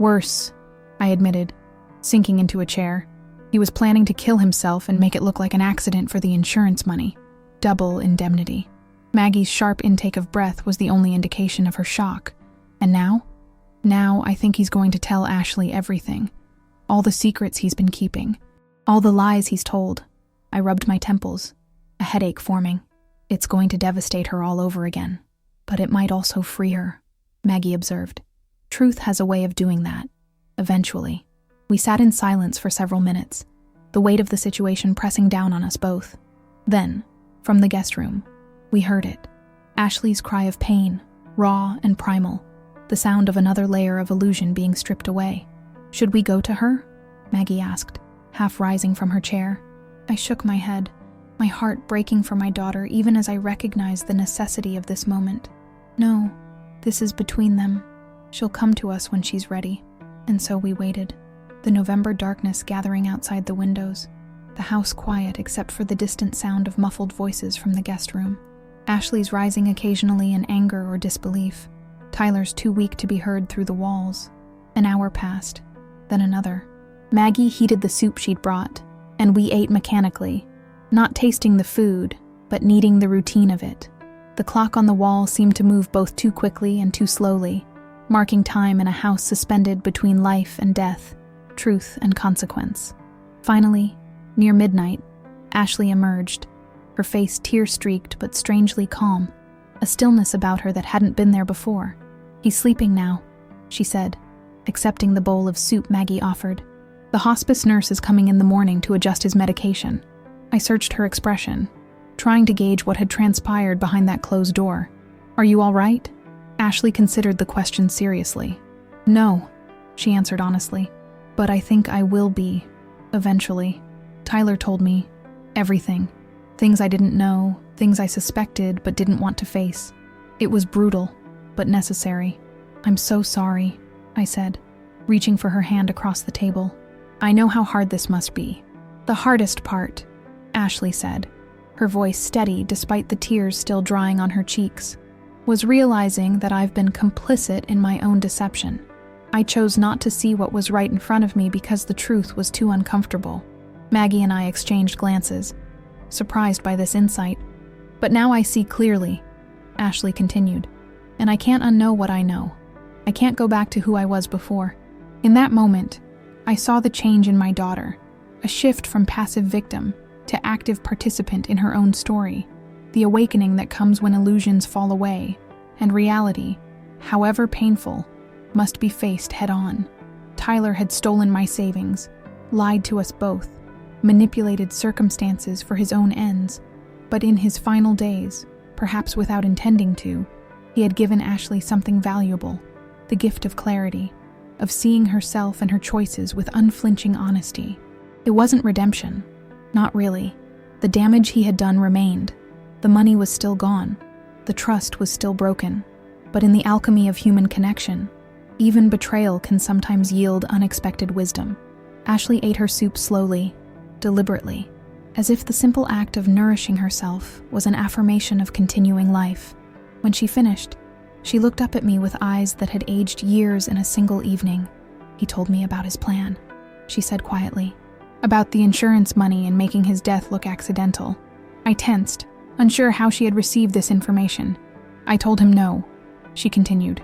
Worse, I admitted, sinking into a chair. He was planning to kill himself and make it look like an accident for the insurance money. Double indemnity. Maggie's sharp intake of breath was the only indication of her shock. And now? Now I think he's going to tell Ashley everything. All the secrets he's been keeping. All the lies he's told. I rubbed my temples, a headache forming. It's going to devastate her all over again. But it might also free her, Maggie observed. Truth has a way of doing that. Eventually. We sat in silence for several minutes, the weight of the situation pressing down on us both. Then, from the guest room, we heard it. Ashley's cry of pain, raw and primal, the sound of another layer of illusion being stripped away. Should we go to her? Maggie asked, half rising from her chair. I shook my head. my heart breaking for my daughter even as I recognized the necessity of this moment. No, this is between them. She'll come to us when she's ready. And so we waited, the November darkness gathering outside the windows, the house quiet except for the distant sound of muffled voices from the guest room. Ashley's rising occasionally in anger or disbelief. Tyler's too weak to be heard through the walls. An hour passed, then another. Maggie heated the soup she'd brought, and we ate mechanically, not tasting the food, but needing the routine of it. The clock on the wall seemed to move both too quickly and too slowly, marking time in a house suspended between life and death, truth and consequence. Finally, near midnight, Ashley emerged, her face tear-streaked but strangely calm, a stillness about her that hadn't been there before. "He's sleeping now," she said, accepting the bowl of soup Maggie offered. "The hospice nurse is coming in the morning to adjust his medication." I searched her expression, trying to gauge what had transpired behind that closed door. "Are you all right?" Ashley considered the question seriously. "No," she answered honestly, "but I think I will be, eventually. Tyler told me everything. Things I didn't know, things I suspected but didn't want to face. It was brutal, but necessary." "I'm so sorry," I said, reaching for her hand across the table. "I know how hard this must be." "The hardest part," Ashley said, her voice steady despite the tears still drying on her cheeks, "was realizing that I've been complicit in my own deception. I chose not to see what was right in front of me because the truth was too uncomfortable." Maggie and I exchanged glances, surprised by this insight. "But now I see clearly," Ashley continued, "and I can't unknow what I know. I can't go back to who I was before." In that moment, I saw the change in my daughter, a shift from passive victim to active participant in her own story, the awakening that comes when illusions fall away, and reality, however painful, must be faced head-on. Tyler had stolen my savings, lied to us both, manipulated circumstances for his own ends, but in his final days, perhaps without intending to, he had given Ashley something valuable, the gift of clarity, of seeing herself and her choices with unflinching honesty. It wasn't redemption. Not really. The damage he had done remained. The money was still gone. The trust was still broken. But in the alchemy of human connection, even betrayal can sometimes yield unexpected wisdom. Ashley ate her soup slowly, deliberately, as if the simple act of nourishing herself was an affirmation of continuing life. When she finished, she looked up at me with eyes that had aged years in a single evening. "He told me about his plan," she said quietly. "About the insurance money and making his death look accidental." I tensed, unsure how she had received this information. "I told him no," she continued.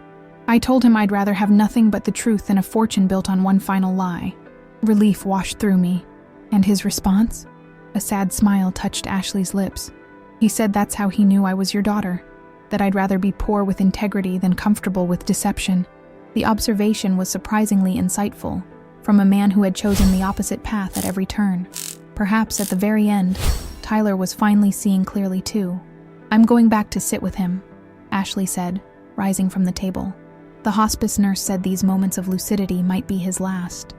"I told him I'd rather have nothing but the truth than a fortune built on one final lie." Relief washed through me. "And his response?" A sad smile touched Ashley's lips. "He said that's how he knew I was your daughter, that I'd rather be poor with integrity than comfortable with deception." The observation was surprisingly insightful, from a man who had chosen the opposite path at every turn. Perhaps at the very end, Tyler was finally seeing clearly too. "I'm going back to sit with him," Ashley said, rising from the table. The hospice nurse said these moments of lucidity might be his last.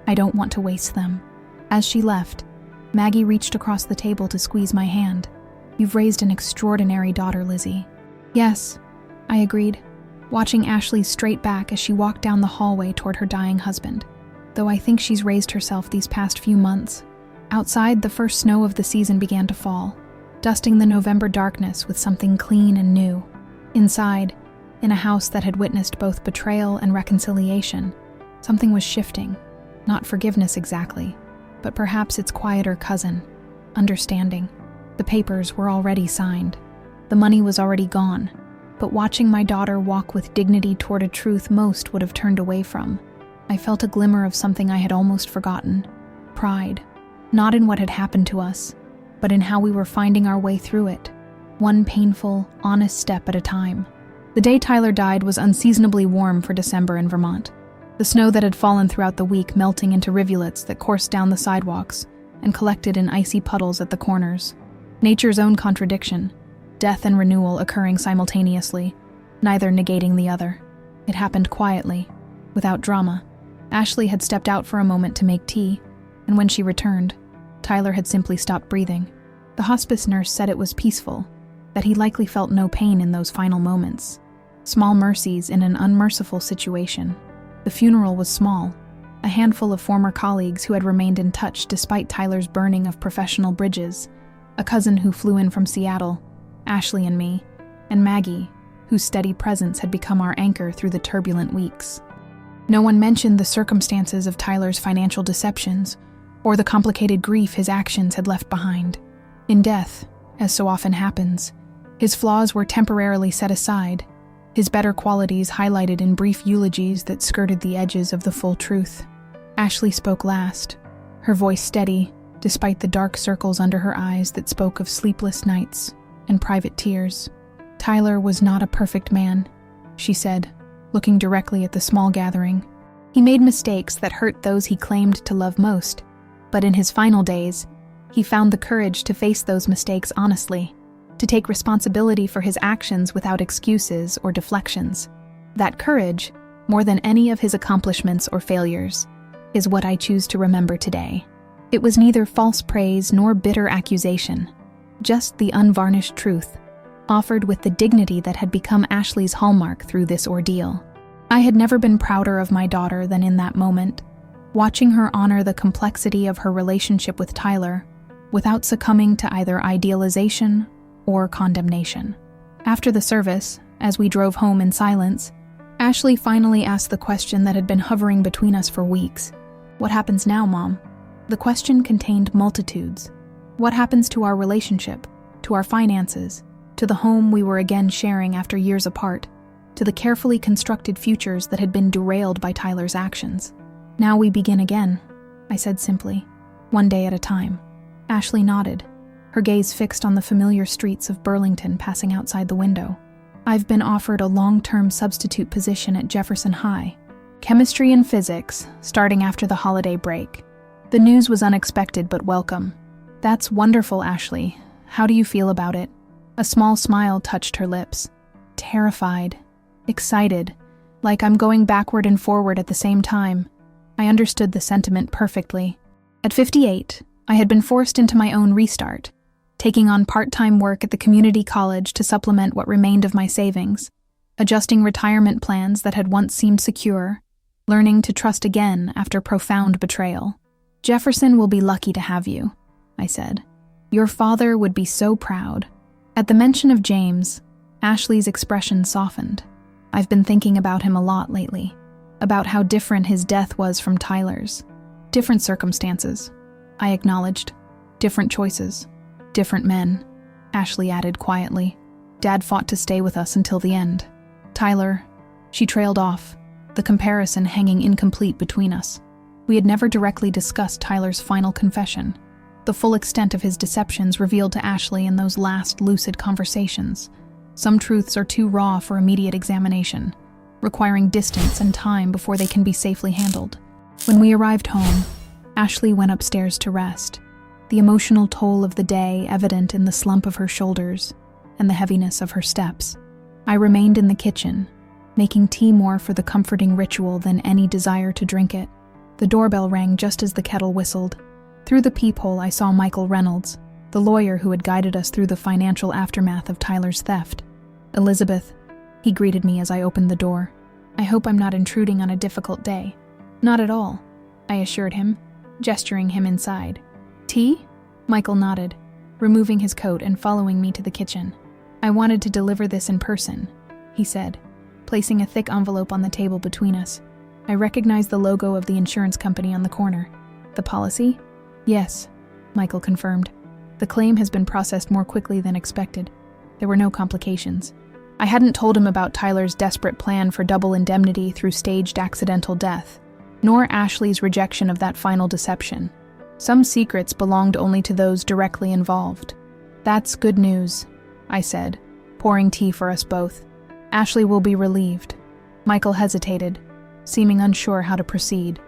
I don't want to waste them. As she left, Maggie reached across the table to squeeze my hand. "You've raised an extraordinary daughter, Lizzie." "Yes," I agreed, watching Ashley's straight back as she walked down the hallway toward her dying husband. "Though I think she's raised herself these past few months." Outside, the first snow of the season began to fall, dusting the November darkness with something clean and new. Inside, in a house that had witnessed both betrayal and reconciliation, something was shifting. Not forgiveness exactly, but perhaps its quieter cousin, understanding. The papers were already signed. The money was already gone, but watching my daughter walk with dignity toward a truth most would have turned away from, I felt a glimmer of something I had almost forgotten. Pride. Not in what had happened to us, but in how we were finding our way through it, one painful, honest step at a time. The day Tyler died was unseasonably warm for December in Vermont. The snow that had fallen throughout the week melting into rivulets that coursed down the sidewalks and collected in icy puddles at the corners. Nature's own contradiction, death and renewal occurring simultaneously, neither negating the other. It happened quietly, without drama. Ashley had stepped out for a moment to make tea, and when she returned, Tyler had simply stopped breathing. The hospice nurse said it was peaceful, that he likely felt no pain in those final moments. Small mercies in an unmerciful situation. The funeral was small. A handful of former colleagues who had remained in touch despite Tyler's burning of professional bridges, a cousin who flew in from Seattle, Ashley and me, and Maggie, whose steady presence had become our anchor through the turbulent weeks. No one mentioned the circumstances of Tyler's financial deceptions, or the complicated grief his actions had left behind. In death, as so often happens, his flaws were temporarily set aside, his better qualities highlighted in brief eulogies that skirted the edges of the full truth. Ashley spoke last, her voice steady, despite the dark circles under her eyes that spoke of sleepless nights and private tears. Tyler was not a perfect man, she said, looking directly at the small gathering. He made mistakes that hurt those he claimed to love most, but in his final days, he found the courage to face those mistakes honestly, to take responsibility for his actions without excuses or deflections. That courage, more than any of his accomplishments or failures, is what I choose to remember today. It was neither false praise nor bitter accusation, just the unvarnished truth, offered with the dignity that had become Ashley's hallmark through this ordeal. I had never been prouder of my daughter than in that moment, watching her honor the complexity of her relationship with Tyler, without succumbing to either idealization or condemnation. After the service, as we drove home in silence, Ashley finally asked the question that had been hovering between us for weeks. "What happens now, Mom?" The question contained multitudes. What happens to our relationship, to our finances, to the home we were again sharing after years apart, to the carefully constructed futures that had been derailed by Tyler's actions? "Now we begin again," I said simply, "one day at a time." Ashley nodded, her gaze fixed on the familiar streets of Burlington passing outside the window. "I've been offered a long-term substitute position at Jefferson High, chemistry and physics, starting after the holiday break." The news was unexpected but welcome. "That's wonderful, Ashley. How do you feel about it?" A small smile touched her lips. Terrified, excited, like I'm going backward and forward at the same time. I understood the sentiment perfectly. At 58, I had been forced into my own restart, taking on part-time work at the community college to supplement what remained of my savings, adjusting retirement plans that had once seemed secure, learning to trust again after profound betrayal. "Jefferson will be lucky to have you," I said. "Your father would be so proud." At the mention of James, Ashley's expression softened. "I've been thinking about him a lot lately, about how different his death was from Tyler's. Different circumstances," I acknowledged. "Different choices. Different men," Ashley added quietly. "Dad fought to stay with us until the end. Tyler," she trailed off, the comparison hanging incomplete between us. We had never directly discussed Tyler's final confession, the full extent of his deceptions revealed to Ashley in those last lucid conversations. Some truths are too raw for immediate examination, requiring distance and time before they can be safely handled. When we arrived home, Ashley went upstairs to rest, the emotional toll of the day evident in the slump of her shoulders and the heaviness of her steps. I remained in the kitchen, making tea more for the comforting ritual than any desire to drink it. The doorbell rang just as the kettle whistled. Through the peephole, I saw Michael Reynolds, the lawyer who had guided us through the financial aftermath of Tyler's theft. "Elizabeth," he greeted me as I opened the door. "I hope I'm not intruding on a difficult day." "Not at all," I assured him, gesturing him inside. "Tea?" Michael nodded, removing his coat and following me to the kitchen. "I wanted to deliver this in person," he said, placing a thick envelope on the table between us. I recognized the logo of the insurance company on the corner. "The policy?" "Yes," Michael confirmed. "The claim has been processed more quickly than expected. There were no complications." I hadn't told him about Tyler's desperate plan for double indemnity through staged accidental death, nor Ashley's rejection of that final deception. Some secrets belonged only to those directly involved. "That's good news," I said, pouring tea for us both. "Ashley will be relieved." Michael hesitated, seeming unsure how to proceed.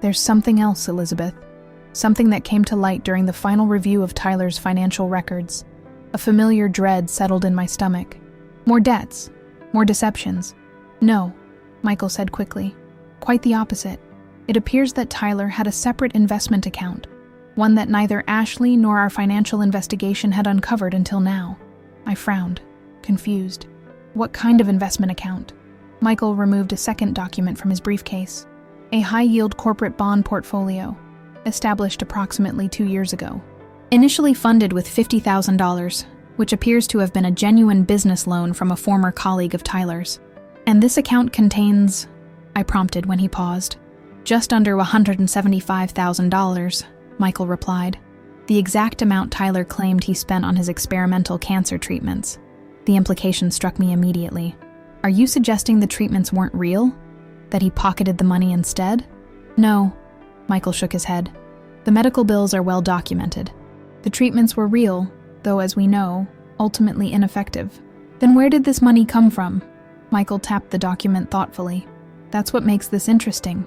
"There's something else, Elizabeth. Something that came to light during the final review of Tyler's financial records. A familiar dread settled in my stomach. More debts? More deceptions?" "No," Michael said quickly. "Quite the opposite. It appears that Tyler had a separate investment account, one that neither Ashley nor our financial investigation had uncovered until now. I frowned, confused. What kind of investment account? Michael removed a second document from his briefcase. A high-yield corporate bond portfolio, established approximately 2 years ago. Initially funded with $50,000, which appears to have been a genuine business loan from a former colleague of Tyler's. And this account contains, I prompted when he paused. Just under $175,000, Michael replied. The exact amount Tyler claimed he spent on his experimental cancer treatments. The implication struck me immediately. Are you suggesting the treatments weren't real? That he pocketed the money instead? No, Michael shook his head. The medical bills are well documented. The treatments were real, though as we know, ultimately ineffective. Then where did this money come from? Michael tapped the document thoughtfully. That's what makes this interesting.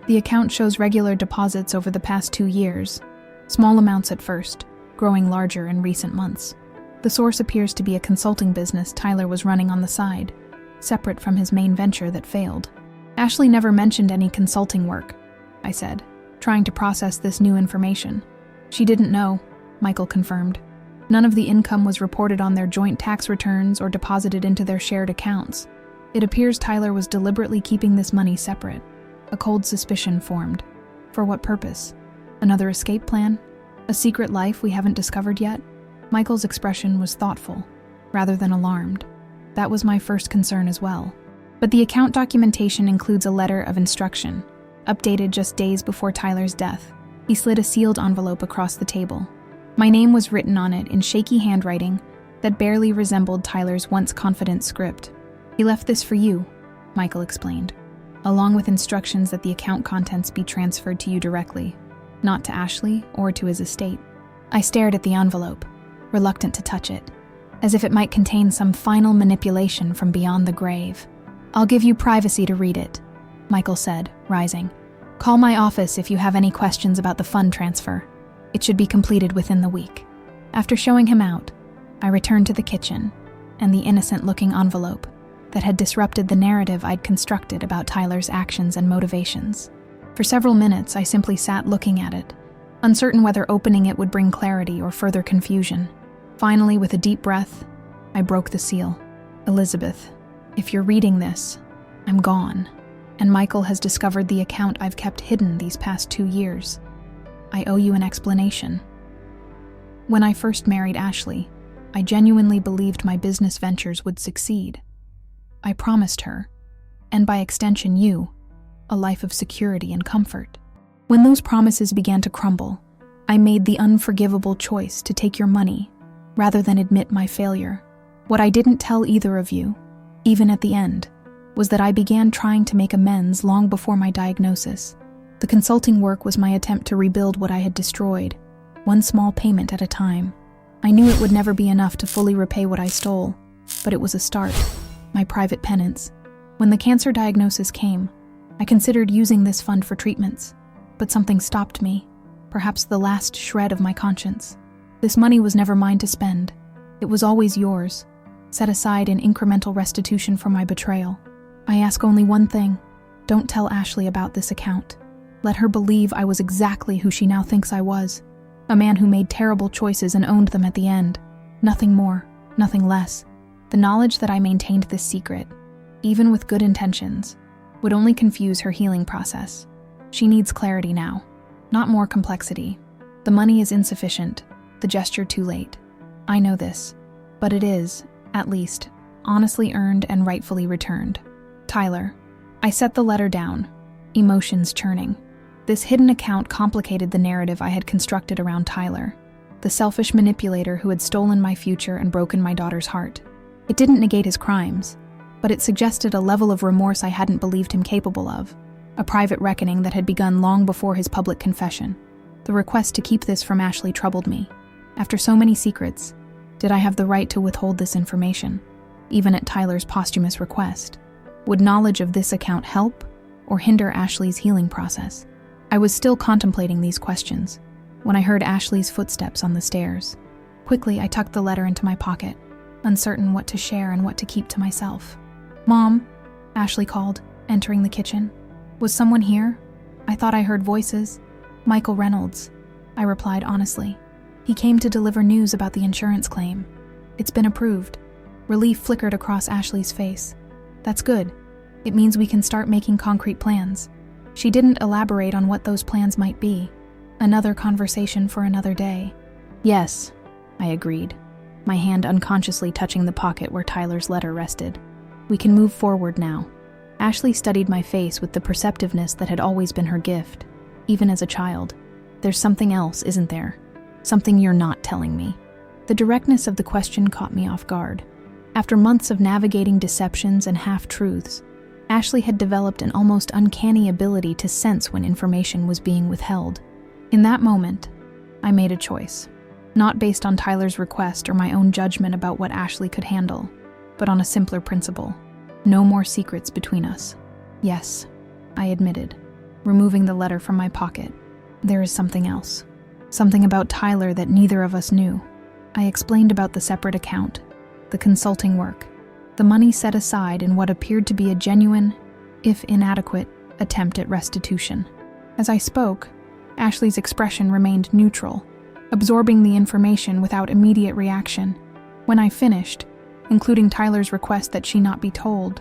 The account shows regular deposits over the past 2 years. Small amounts at first, growing larger in recent months. The source appears to be a consulting business Tyler was running on the side, separate from his main venture that failed. Ashley never mentioned any consulting work, I said, trying to process this new information. She didn't know, Michael confirmed. None of the income was reported on their joint tax returns or deposited into their shared accounts. It appears Tyler was deliberately keeping this money separate. A cold suspicion formed. For what purpose? Another escape plan? A secret life we haven't discovered yet? Michael's expression was thoughtful, rather than alarmed. That was my first concern as well. But the account documentation includes a letter of instruction, updated just days before Tyler's death. He slid a sealed envelope across the table. My name was written on it in shaky handwriting that barely resembled Tyler's once confident script. He left this for you, Michael explained, along with instructions that the account contents be transferred to you directly, not to Ashley or to his estate. I stared at the envelope, reluctant to touch it, as if it might contain some final manipulation from beyond the grave. I'll give you privacy to read it, Michael said, rising. Call my office if you have any questions about the fund transfer. It should be completed within the week. After showing him out, I returned to the kitchen and the innocent-looking envelope that had disrupted the narrative I'd constructed about Tyler's actions and motivations. For several minutes, I simply sat looking at it, uncertain whether opening it would bring clarity or further confusion. Finally, with a deep breath, I broke the seal. Elizabeth, if you're reading this, I'm gone, and Michael has discovered the account I've kept hidden these past 2 years. I owe you an explanation. When I first married Ashley, I genuinely believed my business ventures would succeed. I promised her, and by extension you, a life of security and comfort. When those promises began to crumble, I made the unforgivable choice to take your money rather than admit my failure. What I didn't tell either of you, even at the end, was that I began trying to make amends long before my diagnosis. The consulting work was my attempt to rebuild what I had destroyed, one small payment at a time. I knew it would never be enough to fully repay what I stole, but it was a start, my private penance. When the cancer diagnosis came, I considered using this fund for treatments, but something stopped me, perhaps the last shred of my conscience. This money was never mine to spend. It was always yours, set aside in incremental restitution for my betrayal. I ask only one thing. Don't tell Ashley about this account. Let her believe I was exactly who she now thinks I was. A man who made terrible choices and owned them at the end. Nothing more, nothing less. The knowledge that I maintained this secret, even with good intentions, would only confuse her healing process. She needs clarity now, not more complexity. The money is insufficient, the gesture too late. I know this, but it is, at least, honestly earned and rightfully returned. Tyler. I set the letter down, emotions churning. This hidden account complicated the narrative I had constructed around Tyler, the selfish manipulator who had stolen my future and broken my daughter's heart. It didn't negate his crimes, but it suggested a level of remorse I hadn't believed him capable of, a private reckoning that had begun long before his public confession. The request to keep this from Ashley troubled me. After so many secrets, did I have the right to withhold this information, even at Tyler's posthumous request? Would knowledge of this account help or hinder Ashley's healing process? I was still contemplating these questions when I heard Ashley's footsteps on the stairs. Quickly, I tucked the letter into my pocket, uncertain what to share and what to keep to myself. "Mom," Ashley called, entering the kitchen. "Was someone here? I thought I heard voices." "Michael Reynolds." I replied honestly. He came to deliver news about the insurance claim. It's been approved. Relief flickered across Ashley's face. That's good. It means we can start making concrete plans. She didn't elaborate on what those plans might be. Another conversation for another day. Yes, I agreed, my hand unconsciously touching the pocket where Tyler's letter rested. We can move forward now. Ashley studied my face with the perceptiveness that had always been her gift, even as a child. There's something else, isn't there? Something you're not telling me. The directness of the question caught me off guard. After months of navigating deceptions and half-truths, Ashley had developed an almost uncanny ability to sense when information was being withheld. In that moment, I made a choice, not based on Tyler's request or my own judgment about what Ashley could handle, but on a simpler principle. No more secrets between us. Yes, I admitted, removing the letter from my pocket. There is something else. Something about Tyler that neither of us knew. I explained about the separate account, the consulting work, the money set aside in what appeared to be a genuine, if inadequate, attempt at restitution. As I spoke, Ashley's expression remained neutral, absorbing the information without immediate reaction. When I finished, including Tyler's request that she not be told,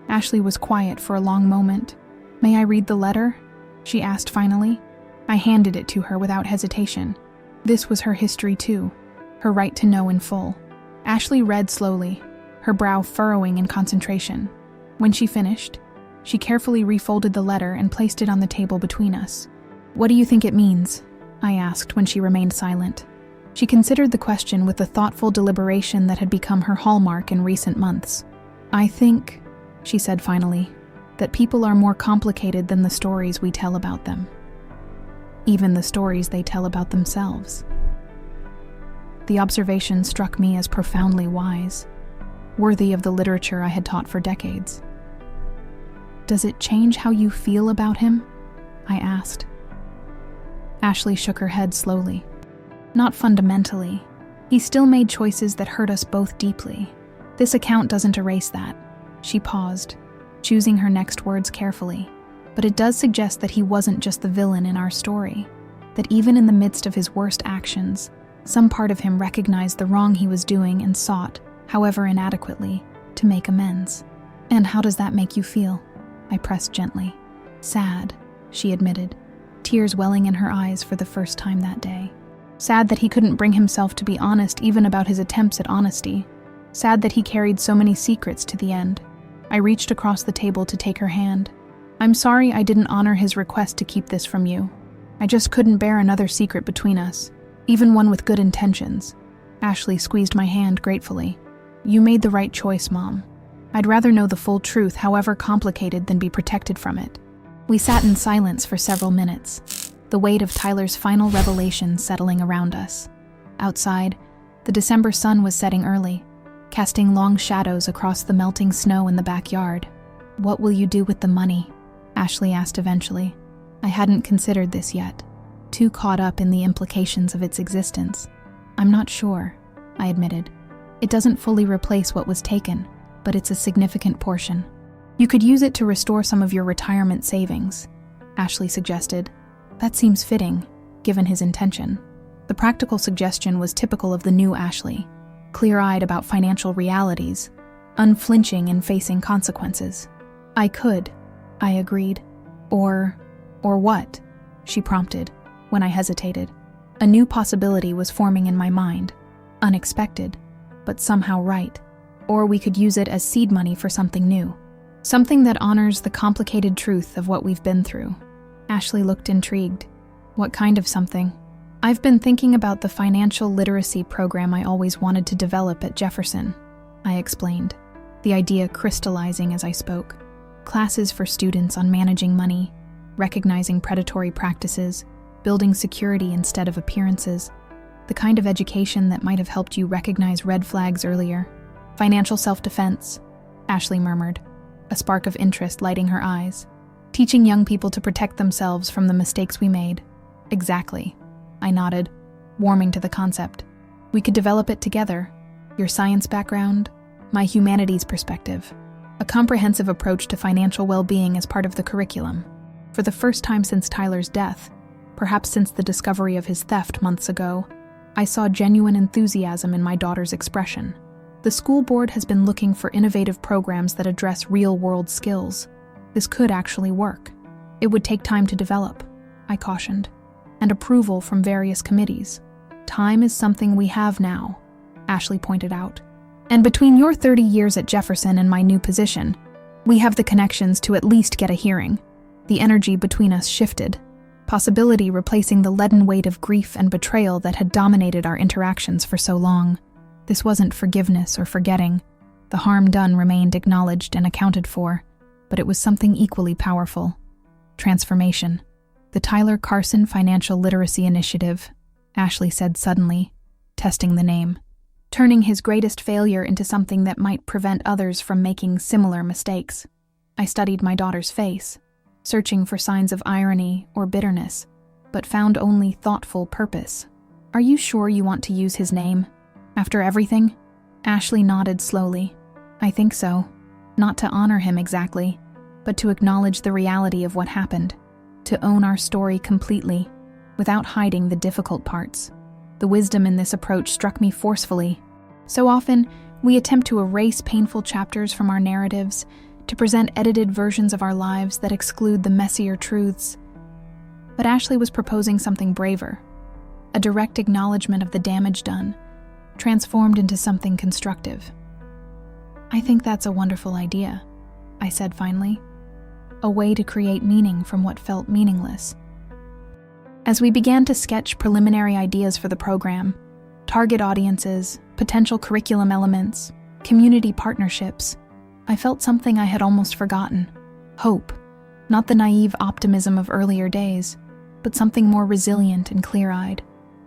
Ashley was quiet for a long moment. "May I read the letter?" she asked finally. I handed it to her without hesitation. This was her history too, her right to know in full. Ashley read slowly, her brow furrowing in concentration. When she finished, she carefully refolded the letter and placed it on the table between us. "What do you think it means?" I asked when she remained silent. She considered the question with the thoughtful deliberation that had become her hallmark in recent months. "I think," she said finally, "that people are more complicated than the stories we tell about them. Even the stories they tell about themselves." The observation struck me as profoundly wise, worthy of the literature I had taught for decades. "Does it change how you feel about him?" I asked. Ashley shook her head slowly. "Not fundamentally. He still made choices that hurt us both deeply. This account doesn't erase that." She paused, choosing her next words carefully. "But it does suggest that he wasn't just the villain in our story, that even in the midst of his worst actions, some part of him recognized the wrong he was doing and sought, however inadequately, to make amends." "And how does that make you feel?" I pressed gently. "Sad," she admitted, tears welling in her eyes for the first time that day. Sad that he couldn't bring himself to be honest even about his attempts at honesty. Sad that he carried so many secrets to the end. I reached across the table to take her hand. "I'm sorry I didn't honor his request to keep this from you. I just couldn't bear another secret between us, even one with good intentions." Ashley squeezed my hand gratefully. "You made the right choice, Mom. I'd rather know the full truth, however complicated, than be protected from it." We sat in silence for several minutes, the weight of Tyler's final revelation settling around us. Outside, the December sun was setting early, casting long shadows across the melting snow in the backyard. "What will you do with the money?" Ashley asked eventually. I hadn't considered this yet, too caught up in the implications of its existence. "I'm not sure," I admitted. "It doesn't fully replace what was taken, but it's a significant portion. You could use it to restore some of your retirement savings," Ashley suggested. That seems fitting, given his intention. The practical suggestion was typical of the new Ashley, clear-eyed about financial realities, unflinching in facing consequences. "I could," I agreed. Or what?" she prompted, when I hesitated. A new possibility was forming in my mind. Unexpected, but somehow right. Or we could use it as seed money for something new. Something that honors the complicated truth of what we've been through. Ashley looked intrigued. "What kind of something?" "I've been thinking about the financial literacy program I always wanted to develop at Jefferson," I explained, the idea crystallizing as I spoke. Classes for students on managing money, recognizing predatory practices, building security instead of appearances, the kind of education that might have helped you recognize red flags earlier. "Financial self-defense," Ashley murmured, a spark of interest lighting her eyes. "Teaching young people to protect themselves from the mistakes we made." "Exactly," I nodded, warming to the concept. "We could develop it together, your science background, my humanities perspective. A comprehensive approach to financial well-being as part of the curriculum." For the first time since Tyler's death, Perhaps since the discovery of his theft months ago, I saw genuine enthusiasm in my daughter's expression. The school board has been looking for innovative programs that address real-world skills. This could actually work. It would take time to develop, I cautioned, and approval from various committees. Time is something we have now, Ashley pointed out. And between your 30 years at Jefferson and my new position, we have the connections to at least get a hearing. The energy between us shifted, possibility replacing the leaden weight of grief and betrayal that had dominated our interactions for so long. This wasn't forgiveness or forgetting. The harm done remained acknowledged and accounted for, but it was something equally powerful. Transformation. The Tyler Carson Financial Literacy Initiative, Ashley said suddenly, testing the name, turning his greatest failure into something that might prevent others from making similar mistakes. I studied my daughter's face, searching for signs of irony or bitterness, but found only thoughtful purpose. Are you sure you want to use his name? After everything? Ashley nodded slowly. I think so. Not to honor him exactly, but to acknowledge the reality of what happened, to own our story completely, without hiding the difficult parts. The wisdom in this approach struck me forcefully. So often, we attempt to erase painful chapters from our narratives, to present edited versions of our lives that exclude the messier truths. But Ashley was proposing something braver, a direct acknowledgement of the damage done, transformed into something constructive. I think that's a wonderful idea, I said finally. A way to create meaning from what felt meaningless. As we began to sketch preliminary ideas for the program, target audiences, potential curriculum elements, community partnerships, I felt something I had almost forgotten. Hope. Not the naive optimism of earlier days, but something more resilient and clear-eyed.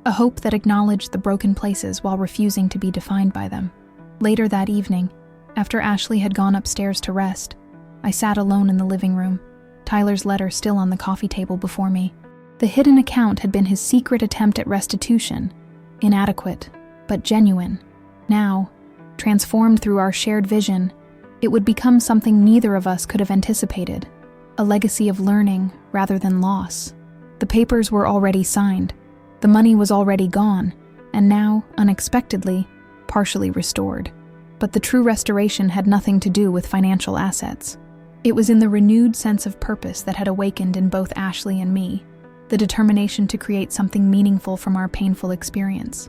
A hope that acknowledged the broken places while refusing to be defined by them. Later that evening, after Ashley had gone upstairs to rest, I sat alone in the living room, Tyler's letter still on the coffee table before me. The hidden account had been his secret attempt at restitution, inadequate, but genuine. Now, transformed through our shared vision, it would become something neither of us could have anticipated, a legacy of learning rather than loss. The papers were already signed, the money was already gone, and now, unexpectedly, partially restored. But the true restoration had nothing to do with financial assets. It was in the renewed sense of purpose that had awakened in both Ashley and me, the determination to create something meaningful from our painful experience.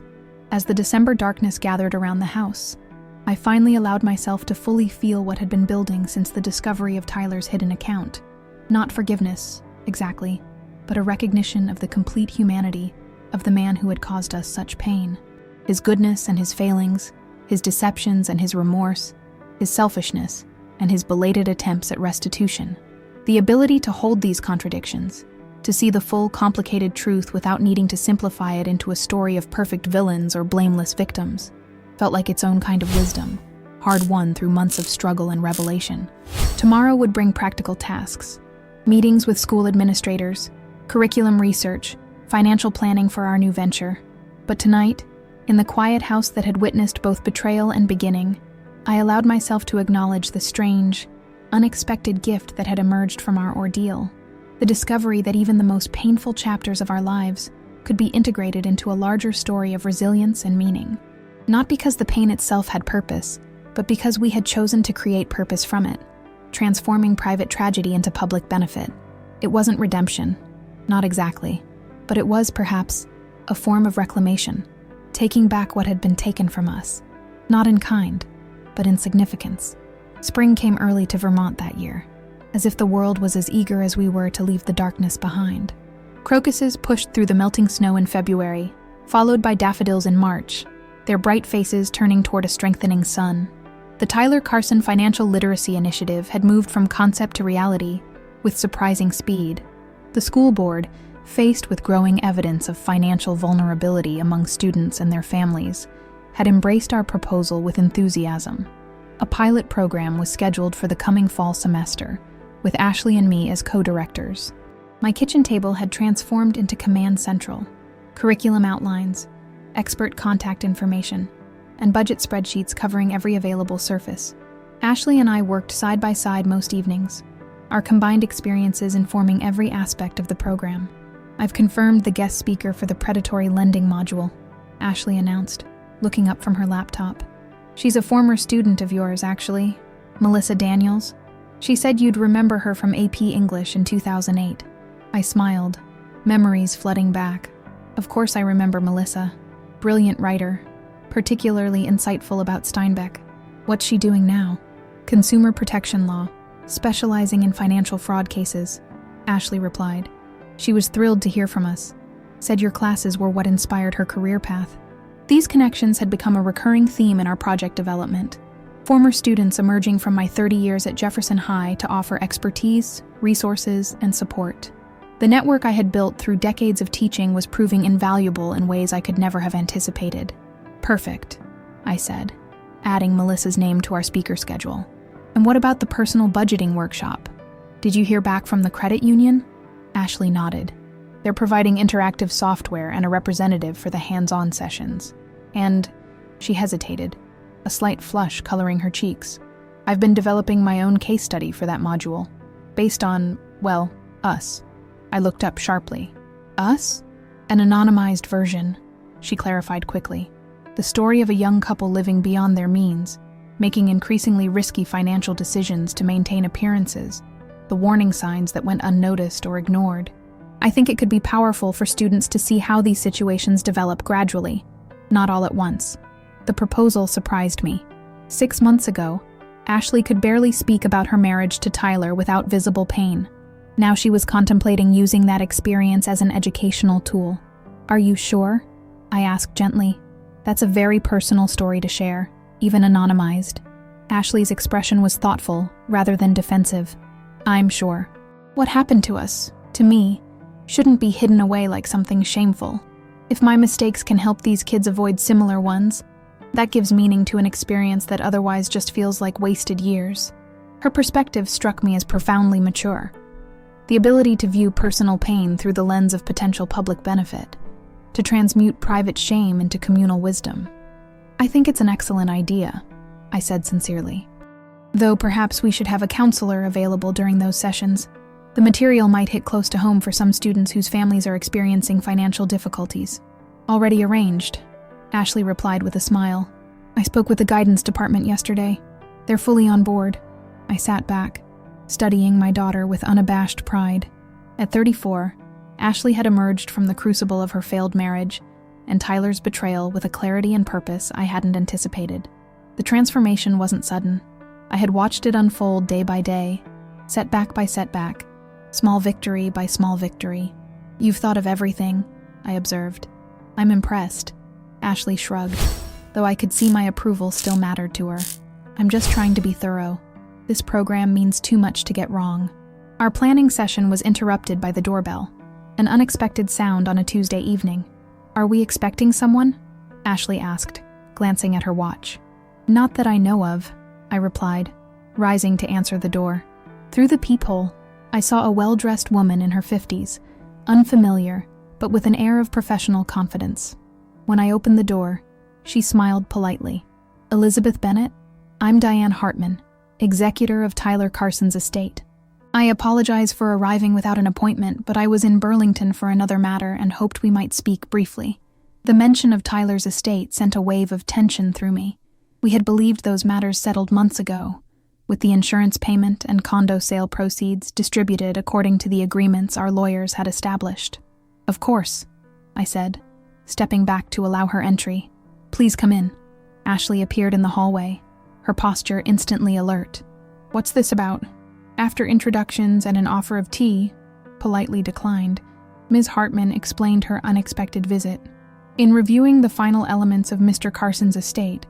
As the December darkness gathered around the house, I finally allowed myself to fully feel what had been building since the discovery of Tyler's hidden account. Not forgiveness, exactly, but a recognition of the complete humanity of the man who had caused us such pain. His goodness and his failings, his deceptions and his remorse, his selfishness, and his belated attempts at restitution. The ability to hold these contradictions, to see the full, complicated truth without needing to simplify it into a story of perfect villains or blameless victims, felt like its own kind of wisdom, hard-won through months of struggle and revelation. Tomorrow would bring practical tasks, meetings with school administrators, curriculum research, financial planning for our new venture. But tonight, in the quiet house that had witnessed both betrayal and beginning, I allowed myself to acknowledge the strange, unexpected gift that had emerged from our ordeal, the discovery that even the most painful chapters of our lives could be integrated into a larger story of resilience and meaning. Not because the pain itself had purpose, but because we had chosen to create purpose from it, transforming private tragedy into public benefit. It wasn't redemption, not exactly, but it was, perhaps, a form of reclamation, taking back what had been taken from us, not in kind, but in significance. Spring came early to Vermont that year, as if the world was as eager as we were to leave the darkness behind. Crocuses pushed through the melting snow in February, followed by daffodils in March, their bright faces turning toward a strengthening sun. The Tyler Carson Financial Literacy Initiative had moved from concept to reality with surprising speed. The school board, faced with growing evidence of financial vulnerability among students and their families, had embraced our proposal with enthusiasm. A pilot program was scheduled for the coming fall semester, with Ashley and me as co-directors. My kitchen table had transformed into Command Central, curriculum outlines, expert contact information, and budget spreadsheets covering every available surface. Ashley and I worked side by side most evenings, our combined experiences informing every aspect of the program. I've confirmed the guest speaker for the predatory lending module, Ashley announced, looking up from her laptop. She's a former student of yours, actually, Melissa Daniels. She said you'd remember her from AP English in 2008. I smiled, memories flooding back. Of course I remember Melissa. Brilliant writer, particularly insightful about Steinbeck. What's she doing now? Consumer protection law, specializing in financial fraud cases, Ashley replied. She was thrilled to hear from us, said your classes were what inspired her career path. These connections had become a recurring theme in our project development. Former students emerging from my 30 years at Jefferson High to offer expertise, resources, and support. The network I had built through decades of teaching was proving invaluable in ways I could never have anticipated. Perfect, I said, adding Melissa's name to our speaker schedule. And what about the personal budgeting workshop? Did you hear back from the credit union? Ashley nodded. They're providing interactive software and a representative for the hands-on sessions. And she hesitated, a slight flush coloring her cheeks. I've been developing my own case study for that module, based on, well, us. I looked up sharply. Us? An anonymized version, she clarified quickly. The story of a young couple living beyond their means, making increasingly risky financial decisions to maintain appearances, the warning signs that went unnoticed or ignored. I think it could be powerful for students to see how these situations develop gradually, not all at once. The proposal surprised me. 6 months ago, Ashley could barely speak about her marriage to Tyler without visible pain. Now she was contemplating using that experience as an educational tool. Are you sure? I asked gently. That's a very personal story to share, even anonymized. Ashley's expression was thoughtful, rather than defensive. I'm sure. What happened to us, to me, shouldn't be hidden away like something shameful. If my mistakes can help these kids avoid similar ones, that gives meaning to an experience that otherwise just feels like wasted years. Her perspective struck me as profoundly mature. The ability to view personal pain through the lens of potential public benefit, to transmute private shame into communal wisdom. I think it's an excellent idea, I said sincerely. Though perhaps we should have a counselor available during those sessions. The material might hit close to home for some students whose families are experiencing financial difficulties. Already arranged, Ashley replied with a smile. I spoke with the guidance department yesterday. They're fully on board. I sat back, studying my daughter with unabashed pride. At 34, Ashley had emerged from the crucible of her failed marriage and Tyler's betrayal with a clarity and purpose I hadn't anticipated. The transformation wasn't sudden. I had watched it unfold day by day, setback by setback, small victory by small victory. You've thought of everything, I observed. I'm impressed. Ashley shrugged, though I could see my approval still mattered to her. I'm just trying to be thorough. This program means too much to get wrong. Our planning session was interrupted by the doorbell, an unexpected sound on a Tuesday evening. Are we expecting someone? Ashley asked, glancing at her watch. Not that I know of, I replied, rising to answer the door. Through the peephole, I saw a well-dressed woman in her 50s, unfamiliar, but with an air of professional confidence. When I opened the door, she smiled politely. Elizabeth Bennett? I'm Diane Hartman, executor of Tyler Carson's estate. I apologize for arriving without an appointment, but I was in Burlington for another matter and hoped we might speak briefly. The mention of Tyler's estate sent a wave of tension through me. We had believed those matters settled months ago, with the insurance payment and condo sale proceeds distributed according to the agreements our lawyers had established. Of course, I said, stepping back to allow her entry. Please come in. Ashley appeared in the hallway, her posture instantly alert. What's this about? After introductions and an offer of tea, politely declined, Ms. Hartman explained her unexpected visit. In reviewing the final elements of Mr. Carson's estate,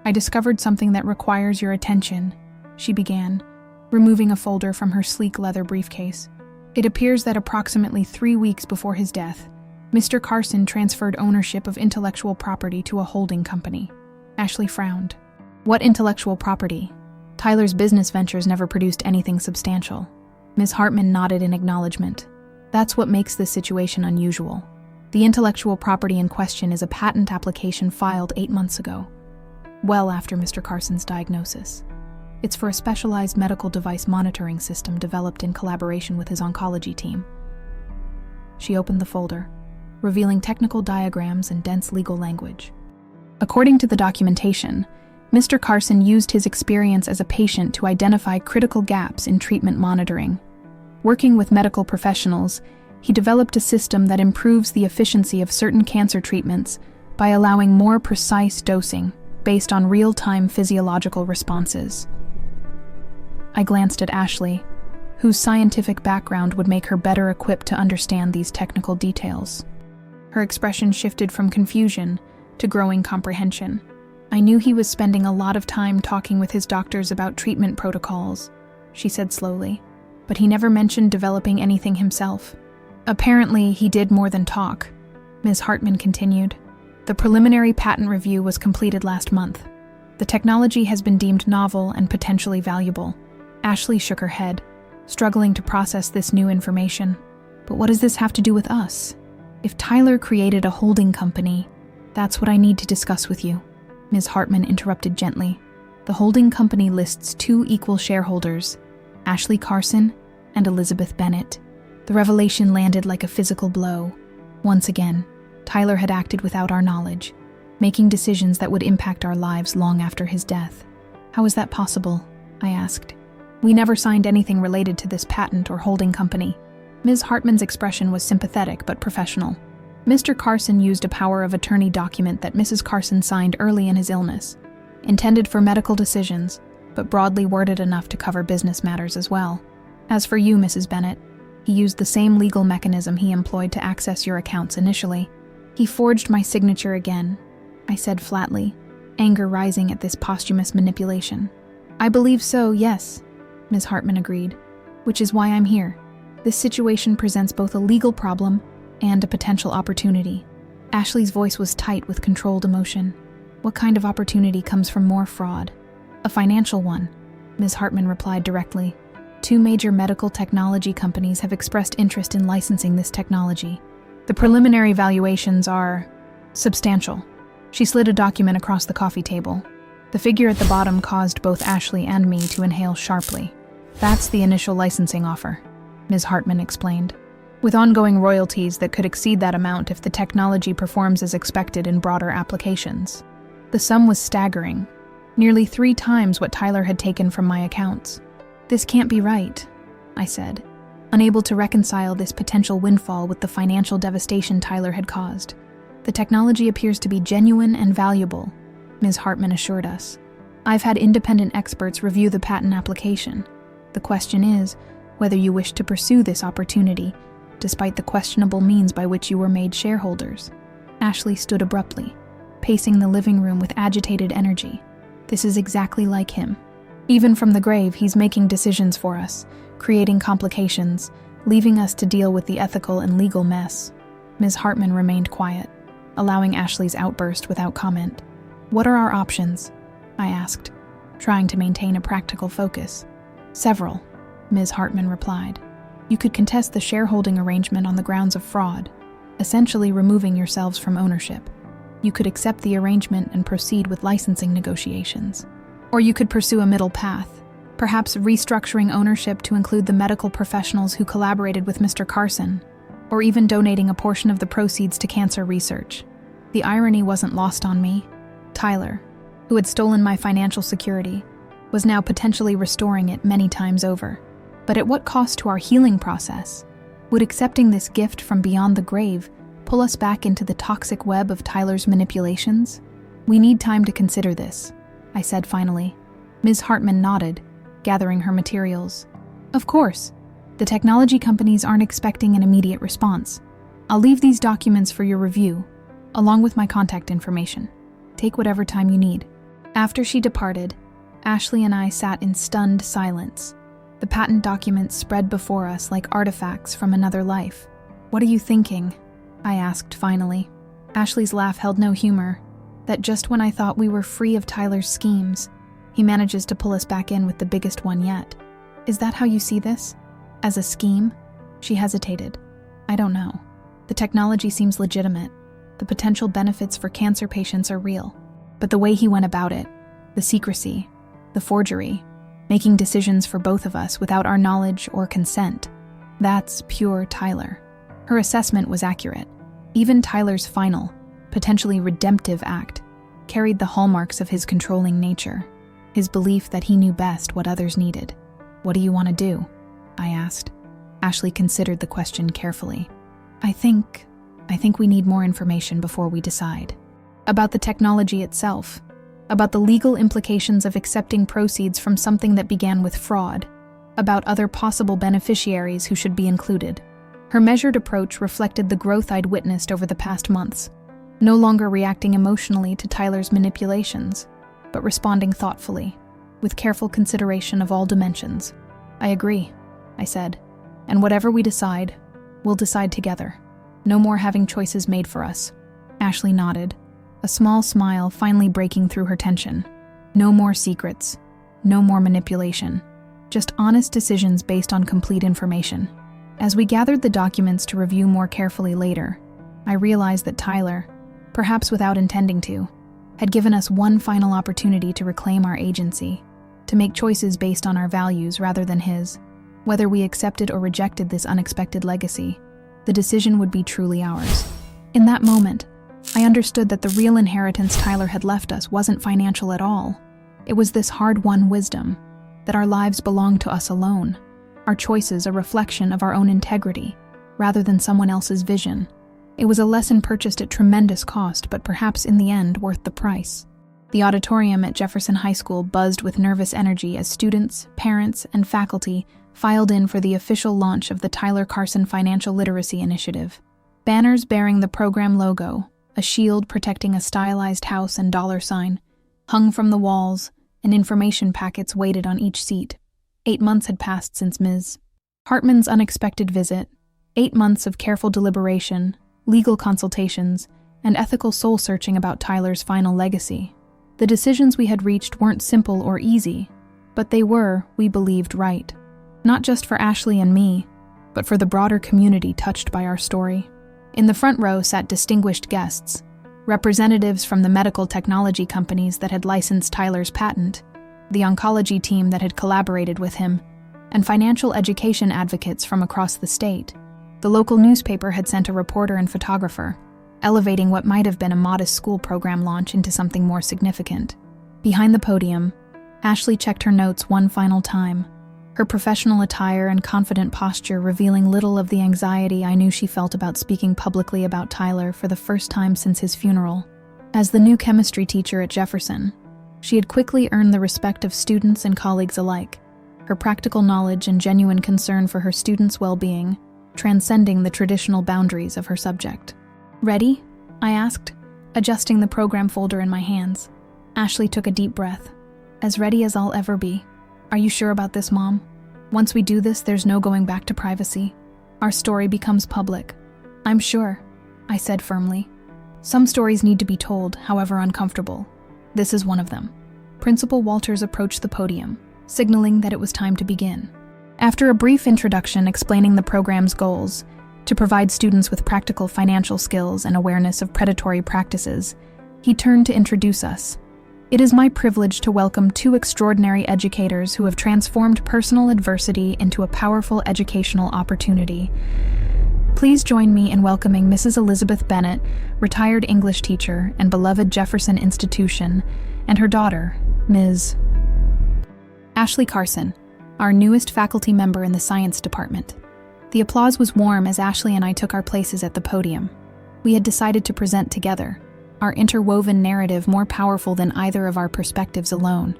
I discovered something that requires your attention, she began, removing a folder from her sleek leather briefcase. It appears that approximately 3 weeks before his death, Mr. Carson transferred ownership of intellectual property to a holding company. Ashley frowned. What intellectual property? Tyler's business ventures never produced anything substantial. Ms. Hartman nodded in acknowledgement. That's what makes this situation unusual. The intellectual property in question is a patent application filed 8 months ago, well after Mr. Carson's diagnosis. It's for a specialized medical device monitoring system developed in collaboration with his oncology team. She opened the folder, revealing technical diagrams and dense legal language. According to the documentation, Mr. Carson used his experience as a patient to identify critical gaps in treatment monitoring. Working with medical professionals, he developed a system that improves the efficiency of certain cancer treatments by allowing more precise dosing based on real-time physiological responses. I glanced at Ashley, whose scientific background would make her better equipped to understand these technical details. Her expression shifted from confusion to growing comprehension. I knew he was spending a lot of time talking with his doctors about treatment protocols, she said slowly, but he never mentioned developing anything himself. Apparently, he did more than talk, Ms. Hartman continued. The preliminary patent review was completed last month. The technology has been deemed novel and potentially valuable. Ashley shook her head, struggling to process this new information. But what does this have to do with us? If Tyler created a holding company, that's what I need to discuss with you, Ms. Hartman interrupted gently. The holding company lists 2 equal shareholders, Ashley Carson and Elizabeth Bennett. The revelation landed like a physical blow. Once again, Tyler had acted without our knowledge, making decisions that would impact our lives long after his death. How is that possible? I asked. We never signed anything related to this patent or holding company. Ms. Hartman's expression was sympathetic but professional. Mr. Carson used a power of attorney document that Mrs. Carson signed early in his illness, intended for medical decisions, but broadly worded enough to cover business matters as well. As for you, Mrs. Bennett, he used the same legal mechanism he employed to access your accounts initially. He forged my signature again, I said flatly, anger rising at this posthumous manipulation. I believe so, yes, Ms. Hartman agreed, which is why I'm here. This situation presents both a legal problem and a potential opportunity. Ashley's voice was tight with controlled emotion. What kind of opportunity comes from more fraud? A financial one, Ms. Hartman replied directly. 2 major medical technology companies have expressed interest in licensing this technology. The preliminary valuations are substantial. She slid a document across the coffee table. The figure at the bottom caused both Ashley and me to inhale sharply. That's the initial licensing offer, Ms. Hartman explained, with ongoing royalties that could exceed that amount if the technology performs as expected in broader applications. The sum was staggering, nearly 3 times what Tyler had taken from my accounts. This can't be right, I said, unable to reconcile this potential windfall with the financial devastation Tyler had caused. The technology appears to be genuine and valuable, Ms. Hartman assured us. I've had independent experts review the patent application. The question is whether you wish to pursue this opportunity, despite the questionable means by which you were made shareholders. Ashley stood abruptly, pacing the living room with agitated energy. This is exactly like him. Even from the grave, he's making decisions for us, creating complications, leaving us to deal with the ethical and legal mess. Ms. Hartman remained quiet, allowing Ashley's outburst without comment. What are our options? I asked, trying to maintain a practical focus. Several, Ms. Hartman replied. You could contest the shareholding arrangement on the grounds of fraud, essentially removing yourselves from ownership. You could accept the arrangement and proceed with licensing negotiations. Or you could pursue a middle path, perhaps restructuring ownership to include the medical professionals who collaborated with Mr. Carson, or even donating a portion of the proceeds to cancer research. The irony wasn't lost on me. Tyler, who had stolen my financial security, was now potentially restoring it many times over. But at what cost to our healing process? Would accepting this gift from beyond the grave pull us back into the toxic web of Tyler's manipulations? We need time to consider this, I said finally. Ms. Hartman nodded, gathering her materials. Of course. The technology companies aren't expecting an immediate response. I'll leave these documents for your review, along with my contact information. Take whatever time you need. After she departed, Ashley and I sat in stunned silence. The patent documents spread before us like artifacts from another life. What are you thinking? I asked finally. Ashley's laugh held no humor, that just when I thought we were free of Tyler's schemes, he manages to pull us back in with the biggest one yet. Is that how you see this? As a scheme? She hesitated. I don't know. The technology seems legitimate. The potential benefits for cancer patients are real. But the way he went about it, the secrecy, the forgery, making decisions for both of us without our knowledge or consent, that's pure Tyler. Her assessment was accurate. Even Tyler's final, potentially redemptive act carried the hallmarks of his controlling nature, his belief that he knew best what others needed. "What do you want to do?" I asked. Ashley considered the question carefully. I think we need more information before we decide. About the technology itself, about the legal implications of accepting proceeds from something that began with fraud, about other possible beneficiaries who should be included. Her measured approach reflected the growth I'd witnessed over the past months, no longer reacting emotionally to Tyler's manipulations, but responding thoughtfully, with careful consideration of all dimensions. "I agree," I said, "and whatever we decide, we'll decide together. No more having choices made for us." Ashley nodded, a small smile finally breaking through her tension. No more secrets, no more manipulation, just honest decisions based on complete information. As we gathered the documents to review more carefully later, I realized that Tyler, perhaps without intending to, had given us one final opportunity to reclaim our agency, to make choices based on our values rather than his. Whether we accepted or rejected this unexpected legacy, the decision would be truly ours. In that moment, I understood that the real inheritance Tyler had left us wasn't financial at all. It was this hard-won wisdom, that our lives belonged to us alone, our choices a reflection of our own integrity, rather than someone else's vision. It was a lesson purchased at tremendous cost, but perhaps in the end worth the price. The auditorium at Jefferson High School buzzed with nervous energy as students, parents, and faculty filed in for the official launch of the Tyler Carson Financial Literacy Initiative. Banners bearing the program logo, a shield protecting a stylized house and dollar sign, hung from the walls, and information packets waited on each seat. 8 months had passed since Ms. Hartman's unexpected visit, 8 months of careful deliberation, legal consultations, and ethical soul-searching about Tyler's final legacy. The decisions we had reached weren't simple or easy, but they were, we believed, right. Not just for Ashley and me, but for the broader community touched by our story. In the front row sat distinguished guests, representatives from the medical technology companies that had licensed Tyler's patent, the oncology team that had collaborated with him, and financial education advocates from across the state. The local newspaper had sent a reporter and photographer, elevating what might have been a modest school program launch into something more significant. Behind the podium, Ashley checked her notes one final time, her professional attire and confident posture revealing little of the anxiety I knew she felt about speaking publicly about Tyler for the first time since his funeral. As the new chemistry teacher at Jefferson, she had quickly earned the respect of students and colleagues alike, her practical knowledge and genuine concern for her students' well-being transcending the traditional boundaries of her subject. "Ready?" I asked, adjusting the program folder in my hands. Ashley took a deep breath. "As ready as I'll ever be. Are you sure about this, Mom? Once we do this, there's no going back to privacy. Our story becomes public." "I'm sure," I said firmly. "Some stories need to be told, however uncomfortable. This is one of them." Principal Walters approached the podium, signaling that it was time to begin. After a brief introduction explaining the program's goals, to provide students with practical financial skills and awareness of predatory practices, he turned to introduce us. It is my privilege to welcome 2 extraordinary educators who have transformed personal adversity into a powerful educational opportunity. Please join me in welcoming Mrs. Elizabeth Bennett, retired English teacher and beloved Jefferson institution, and her daughter, Ms. Ashley Carson, our newest faculty member in the science department. The applause was warm as Ashley and I took our places at the podium. We had decided to present together, our interwoven narrative more powerful than either of our perspectives alone.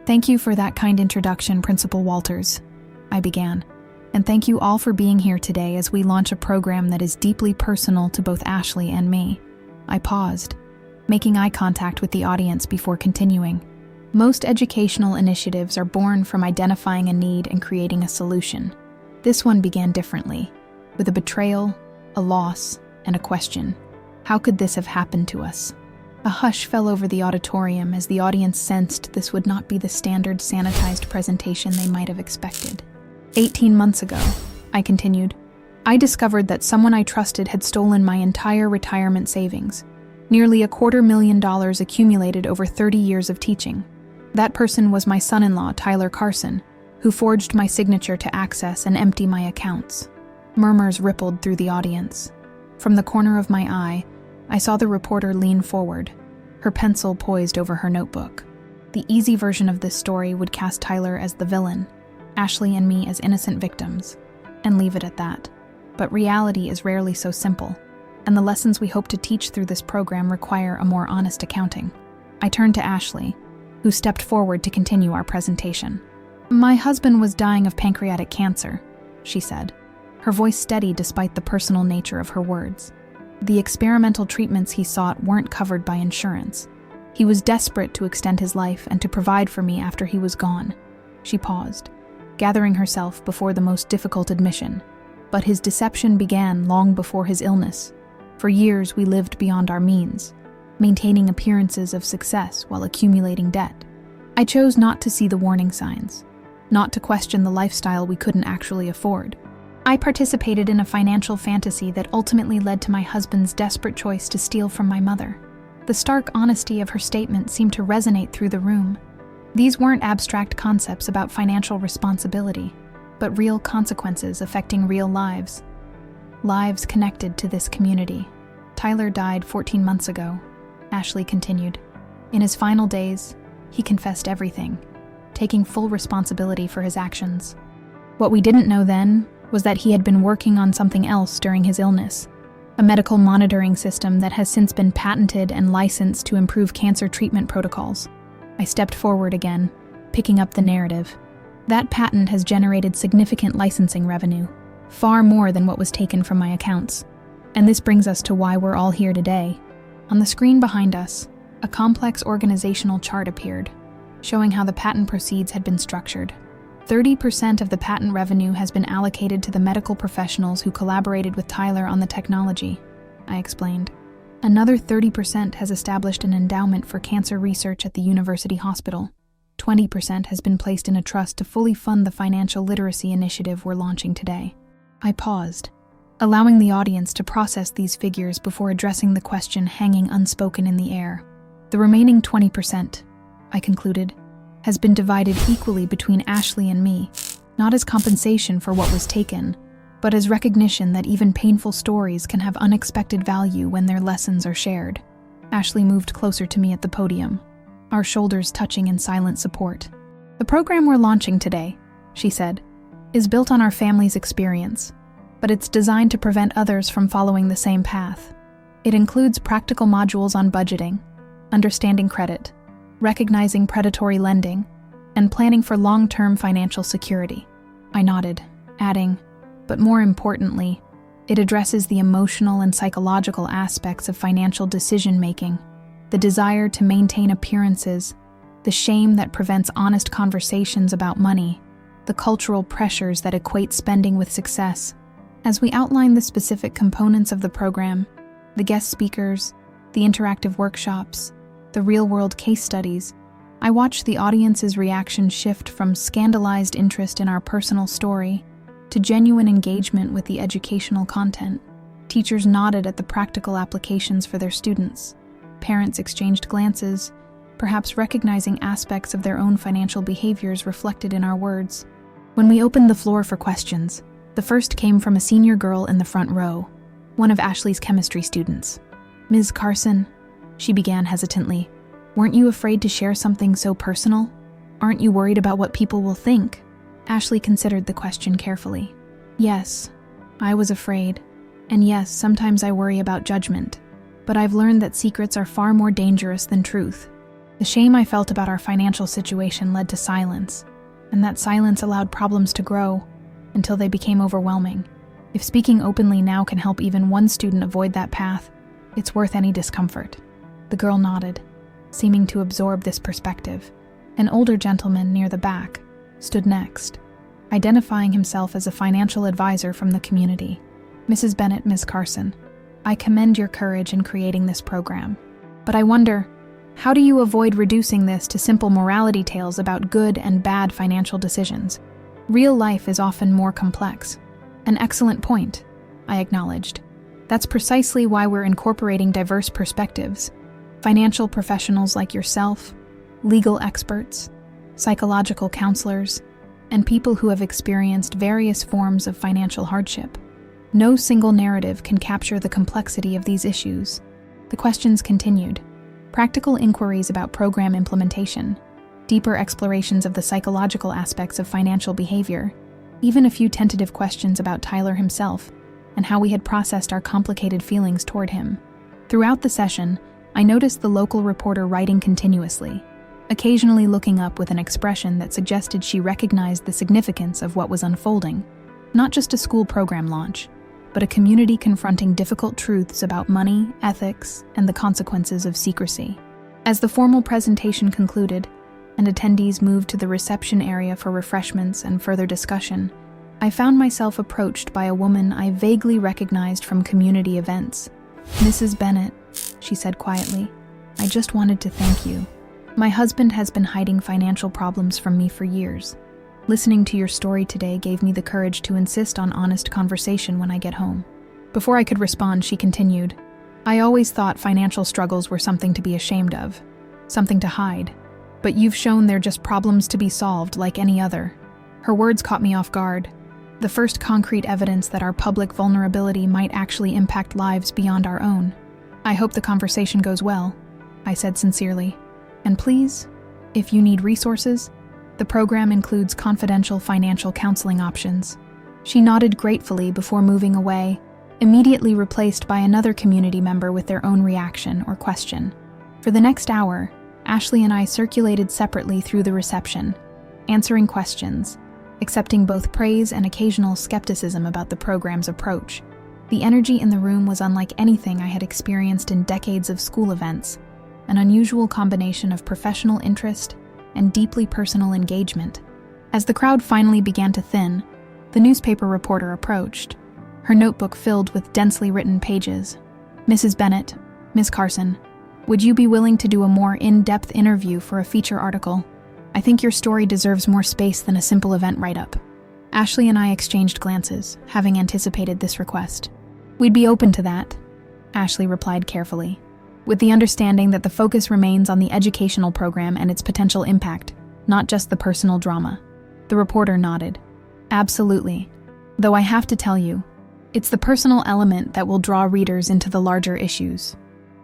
"Thank you for that kind introduction, Principal Walters," I began. "And thank you all for being here today as we launch a program that is deeply personal to both Ashley and me." I paused, making eye contact with the audience before continuing. Most educational initiatives are born from identifying a need and creating a solution. This one began differently, with a betrayal, a loss, and a question. How could this have happened to us? A hush fell over the auditorium as the audience sensed this would not be the standard sanitized presentation they might have expected. 18 months ago, I continued, I discovered that someone I trusted had stolen my entire retirement savings, nearly $250,000 accumulated over 30 years of teaching. That person was my son-in-law, Tyler Carson, who forged my signature to access and empty my accounts. Murmurs rippled through the audience. From the corner of my eye, I saw the reporter lean forward, her pencil poised over her notebook. The easy version of this story would cast Tyler as the villain, Ashley and me as innocent victims, and leave it at that. But reality is rarely so simple, and the lessons we hope to teach through this program require a more honest accounting. I turned to Ashley, who stepped forward to continue our presentation. "My husband was dying of pancreatic cancer," she said, her voice steady despite the personal nature of her words. "The experimental treatments he sought weren't covered by insurance. He was desperate to extend his life and to provide for me after he was gone." She paused, gathering herself before the most difficult admission. "But his deception began long before his illness. For years we lived beyond our means, maintaining appearances of success while accumulating debt. I chose not to see the warning signs, not to question the lifestyle we couldn't actually afford. I participated in a financial fantasy that ultimately led to my husband's desperate choice to steal from my mother." The stark honesty of her statement seemed to resonate through the room. These weren't abstract concepts about financial responsibility, but real consequences affecting real lives. Lives connected to this community. "Tyler died 14 months ago," Ashley continued. "In his final days, he confessed everything, taking full responsibility for his actions. What we didn't know then was that he had been working on something else during his illness, a medical monitoring system that has since been patented and licensed to improve cancer treatment protocols." I stepped forward again, picking up the narrative. "That patent has generated significant licensing revenue, far more than what was taken from my accounts. And this brings us to why we're all here today." On the screen behind us, a complex organizational chart appeared, showing how the patent proceeds had been structured. 30% of the patent revenue has been allocated to the medical professionals who collaborated with Tyler on the technology, I explained. Another 30% has established an endowment for cancer research at the university hospital. 20% has been placed in a trust to fully fund the financial literacy initiative we're launching today. I paused, allowing the audience to process these figures before addressing the question hanging unspoken in the air. "The remaining 20%, I concluded, has been divided equally between Ashley and me, not as compensation for what was taken, but as recognition that even painful stories can have unexpected value when their lessons are shared." Ashley moved closer to me at the podium, our shoulders touching in silent support. "The program we're launching today," she said, "is built on our family's experience, but it's designed to prevent others from following the same path. It includes practical modules on budgeting, understanding credit, recognizing predatory lending, and planning for long-term financial security." I nodded, adding, "But more importantly, it addresses the emotional and psychological aspects of financial decision-making, the desire to maintain appearances, the shame that prevents honest conversations about money, the cultural pressures that equate spending with success." As we outline the specific components of the program, the guest speakers, the interactive workshops, the real-world case studies, I watched the audience's reaction shift from scandalized interest in our personal story to genuine engagement with the educational content. Teachers nodded at the practical applications for their students. Parents exchanged glances, perhaps recognizing aspects of their own financial behaviors reflected in our words. When we opened the floor for questions, the first came from a senior girl in the front row, one of Ashley's chemistry students. "Ms. Carson," she began hesitantly, "weren't you afraid to share something so personal? Aren't you worried about what people will think?" Ashley considered the question carefully. "Yes, I was afraid. And yes, sometimes I worry about judgment. But I've learned that secrets are far more dangerous than truth. The shame I felt about our financial situation led to silence, and that silence allowed problems to grow until they became overwhelming. If speaking openly now can help even one student avoid that path, it's worth any discomfort." The girl nodded, seeming to absorb this perspective. An older gentleman near the back stood next, identifying himself as a financial advisor from the community. "Mrs. Bennett, Ms. Carson, I commend your courage in creating this program. But I wonder, how do you avoid reducing this to simple morality tales about good and bad financial decisions? Real life is often more complex." "An excellent point," I acknowledged. "That's precisely why we're incorporating diverse perspectives. Financial professionals like yourself, legal experts, psychological counselors, and people who have experienced various forms of financial hardship. No single narrative can capture the complexity of these issues. The questions continued. Practical inquiries about program implementation, deeper explorations of the psychological aspects of financial behavior, even a few tentative questions about Tyler himself and how we had processed our complicated feelings toward him. Throughout the session, I noticed the local reporter writing continuously, occasionally looking up with an expression that suggested she recognized the significance of what was unfolding, not just a school program launch, but a community confronting difficult truths about money, ethics, and the consequences of secrecy. As the formal presentation concluded, and attendees moved to the reception area for refreshments and further discussion, I found myself approached by a woman I vaguely recognized from community events. "Mrs. Bennett," she said quietly, "I just wanted to thank you. My husband has been hiding financial problems from me for years. Listening to your story today gave me the courage to insist on honest conversation when I get home." Before I could respond, she continued, "I always thought financial struggles were something to be ashamed of, something to hide. But you've shown they're just problems to be solved like any other." Her words caught me off guard. The first concrete evidence that our public vulnerability might actually impact lives beyond our own. "I hope the conversation goes well," I said sincerely. "And please, if you need resources, the program includes confidential financial counseling options." She nodded gratefully before moving away, immediately replaced by another community member with their own reaction or question. For the next hour, Ashley and I circulated separately through the reception, answering questions, accepting both praise and occasional skepticism about the program's approach. The energy in the room was unlike anything I had experienced in decades of school events, an unusual combination of professional interest and deeply personal engagement. As the crowd finally began to thin, the newspaper reporter approached, her notebook filled with densely written pages. "Mrs. Bennett, Ms. Carson, would you be willing to do a more in-depth interview for a feature article? I think your story deserves more space than a simple event write-up." Ashley and I exchanged glances, having anticipated this request. "We'd be open to that," Ashley replied carefully, with the understanding that the focus remains on the educational program and its potential impact, not just the personal drama. The reporter nodded. "Absolutely. Though I have to tell you, it's the personal element that will draw readers into the larger issues.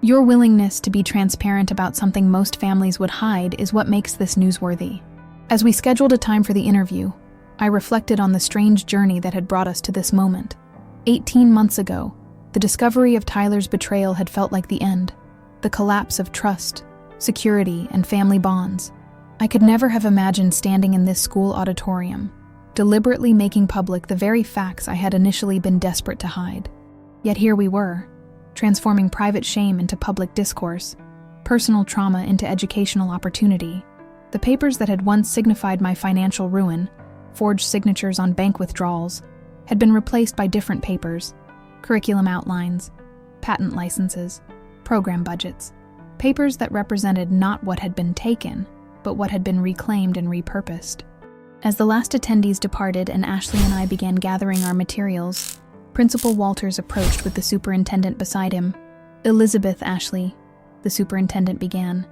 Your willingness to be transparent about something most families would hide is what makes this newsworthy." As we scheduled a time for the interview, I reflected on the strange journey that had brought us to this moment. 18 months ago, the discovery of Tyler's betrayal had felt like the end, the collapse of trust, security, and family bonds. I could never have imagined standing in this school auditorium, deliberately making public the very facts I had initially been desperate to hide. Yet here we were, transforming private shame into public discourse, personal trauma into educational opportunity. The papers that had once signified my financial ruin, forged signatures on bank withdrawals, had been replaced by different papers, curriculum outlines, patent licenses, program budgets, papers that represented not what had been taken, but what had been reclaimed and repurposed. As the last attendees departed and Ashley and I began gathering our materials, Principal Walters approached with the superintendent beside him. "Elizabeth Ashley," the superintendent began.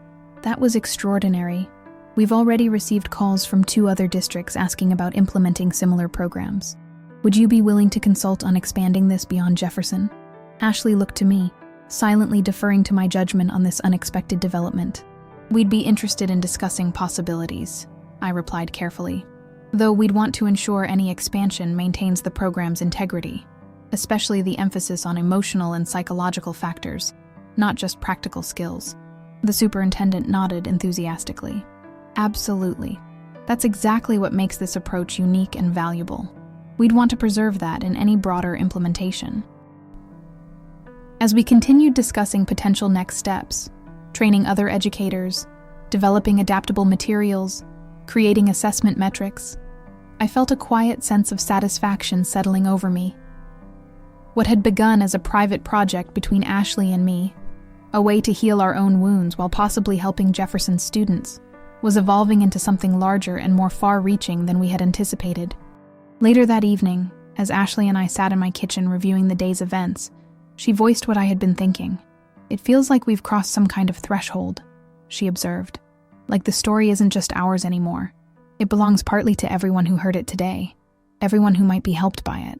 "That was extraordinary. We've already received calls from 2 other districts asking about implementing similar programs. Would you be willing to consult on expanding this beyond Jefferson?" Ashley looked to me, silently deferring to my judgment on this unexpected development. "We'd be interested in discussing possibilities," I replied carefully, "though we'd want to ensure any expansion maintains the program's integrity, especially the emphasis on emotional and psychological factors, not just practical skills." The superintendent nodded enthusiastically. "Absolutely. That's exactly what makes this approach unique and valuable. We'd want to preserve that in any broader implementation." As we continued discussing potential next steps, training other educators, developing adaptable materials, creating assessment metrics, I felt a quiet sense of satisfaction settling over me. What had begun as a private project between Ashley and me, a way to heal our own wounds while possibly helping Jefferson students, was evolving into something larger and more far-reaching than we had anticipated. Later that evening, as Ashley and I sat in my kitchen reviewing the day's events, she voiced what I had been thinking. "It feels like we've crossed some kind of threshold," she observed. "Like the story isn't just ours anymore. It belongs partly to everyone who heard it today, everyone who might be helped by it."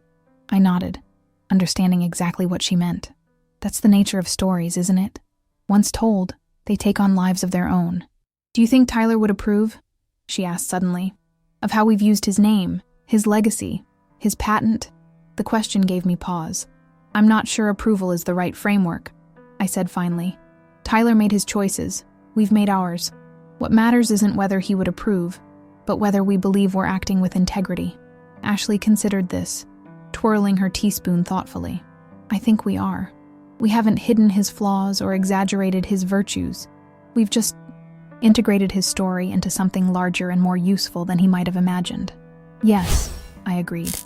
I nodded. understanding exactly what she meant. That's the nature of stories, isn't it? Once told, they take on lives of their own. Do you think Tyler would approve? She asked suddenly. Of how we've used his name, his legacy, his patent? The question gave me pause. I'm not sure approval is the right framework, I said finally. Tyler made his choices. We've made ours. What matters isn't whether he would approve, but whether we believe we're acting with integrity. Ashley considered this, twirling her teaspoon thoughtfully. I think we are. We haven't hidden his flaws or exaggerated his virtues. We've just integrated his story into something larger and more useful than he might have imagined. Yes, I agreed.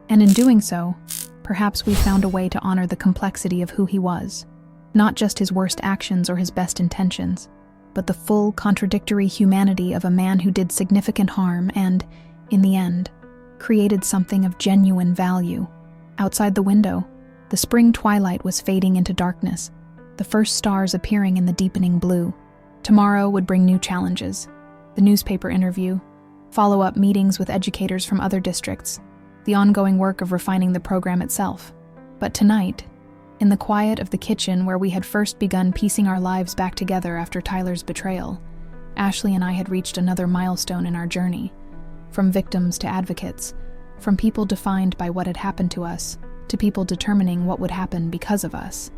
And in doing so, perhaps we found a way to honor the complexity of who he was. Not just his worst actions or his best intentions, but the full, contradictory humanity of a man who did significant harm and, in the end, created something of genuine value. Outside the window, the spring twilight was fading into darkness, the first stars appearing in the deepening blue. Tomorrow would bring new challenges. The newspaper interview, follow-up meetings with educators from other districts, the ongoing work of refining the program itself. But tonight, in the quiet of the kitchen where we had first begun piecing our lives back together after Tyler's betrayal, Ashley and I had reached another milestone in our journey. From victims to advocates, from people defined by what had happened to us, to people determining what would happen because of us.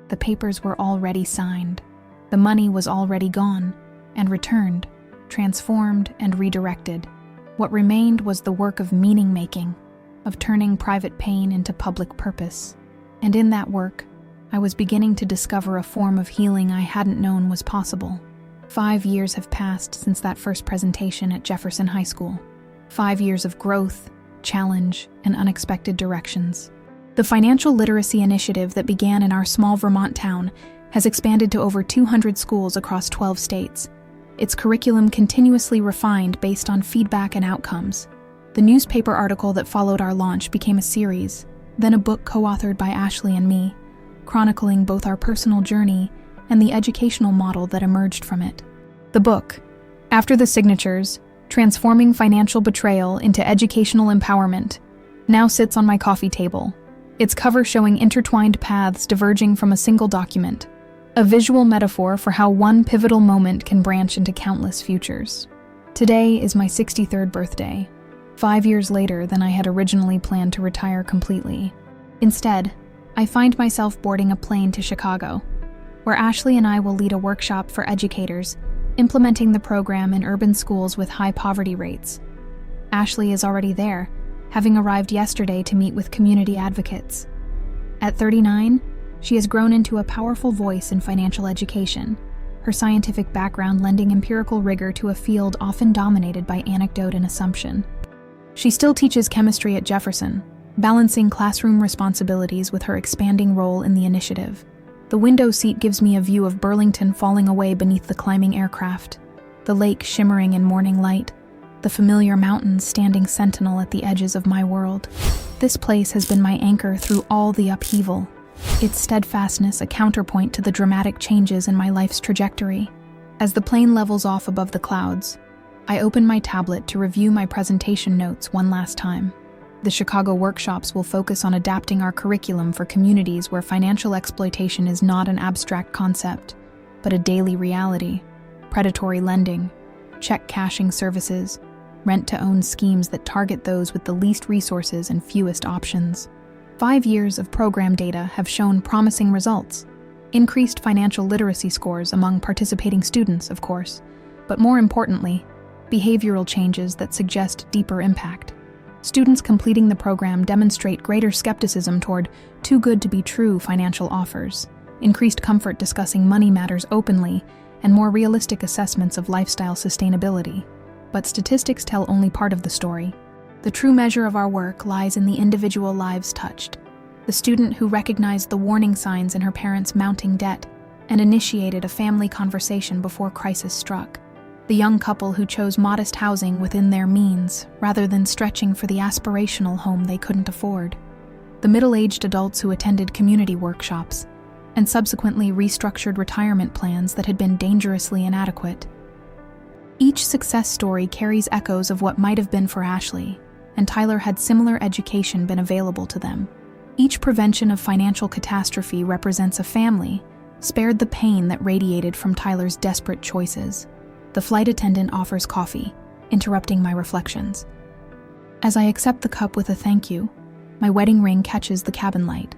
The papers were already signed. The money was already gone, and returned, transformed and redirected. What remained was the work of meaning-making, of turning private pain into public purpose. And in that work, I was beginning to discover a form of healing I hadn't known was possible. 5 years have passed since that first presentation at Jefferson High School. 5 years of growth, challenge, and unexpected directions. The financial literacy initiative that began in our small Vermont town has expanded to over 200 schools across 12 states. Its curriculum continuously refined based on feedback and outcomes. The newspaper article that followed our launch became a series, then a book co-authored by Ashley and me, chronicling both our personal journey and the educational model that emerged from it. The book, After the Signatures, Transforming Financial Betrayal into Educational Empowerment, now sits on my coffee table, its cover showing intertwined paths diverging from a single document, a visual metaphor for how one pivotal moment can branch into countless futures. Today is my 63rd birthday, 5 years later than I had originally planned to retire completely. Instead, I find myself boarding a plane to Chicago, where Ashley and I will lead a workshop for educators implementing the program in urban schools with high poverty rates. Ashley is already there, having arrived yesterday to meet with community advocates. At 39, she has grown into a powerful voice in financial education, her scientific background lending empirical rigor to a field often dominated by anecdote and assumption. She still teaches chemistry at Jefferson, balancing classroom responsibilities with her expanding role in the initiative. The window seat gives me a view of Burlington falling away beneath the climbing aircraft, the lake shimmering in morning light, the familiar mountains standing sentinel at the edges of my world. This place has been my anchor through all the upheaval, its steadfastness a counterpoint to the dramatic changes in my life's trajectory. As the plane levels off above the clouds, I open my tablet to review my presentation notes one last time. The Chicago workshops will focus on adapting our curriculum for communities where financial exploitation is not an abstract concept, but a daily reality. Predatory lending, check cashing services, rent-to-own schemes that target those with the least resources and fewest options. 5 years of program data have shown promising results. Increased financial literacy scores among participating students, of course, but more importantly, behavioral changes that suggest deeper impact. Students completing the program demonstrate greater skepticism toward too-good-to-be-true financial offers, increased comfort discussing money matters openly, and more realistic assessments of lifestyle sustainability. But statistics tell only part of the story. The true measure of our work lies in the individual lives touched. The student who recognized the warning signs in her parents' mounting debt and initiated a family conversation before crisis struck. The young couple who chose modest housing within their means rather than stretching for the aspirational home they couldn't afford. The middle-aged adults who attended community workshops and subsequently restructured retirement plans that had been dangerously inadequate. Each success story carries echoes of what might have been for Ashley, and Tyler had similar education been available to them. Each prevention of financial catastrophe represents a family, spared the pain that radiated from Tyler's desperate choices. The flight attendant offers coffee, interrupting my reflections. As I accept the cup with a thank you, my wedding ring catches the cabin light.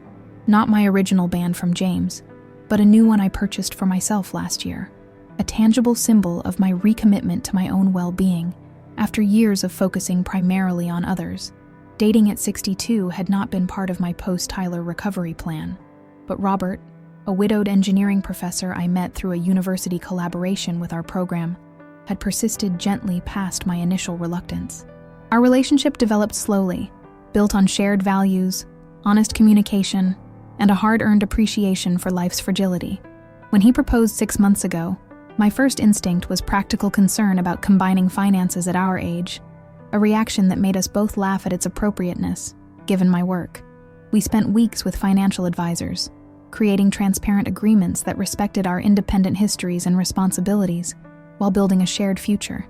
Not my original band from James, but a new one I purchased for myself last year. A tangible symbol of my recommitment to my own well-being after years of focusing primarily on others. Dating at 62 had not been part of my post-Tyler recovery plan, but Robert, a widowed engineering professor I met through a university collaboration with our program, had persisted gently past my initial reluctance. Our relationship developed slowly, built on shared values, honest communication, and a hard-earned appreciation for life's fragility. When he proposed 6 months ago, my first instinct was practical concern about combining finances at our age, a reaction that made us both laugh at its appropriateness, given my work. We spent weeks with financial advisors, creating transparent agreements that respected our independent histories and responsibilities while building a shared future.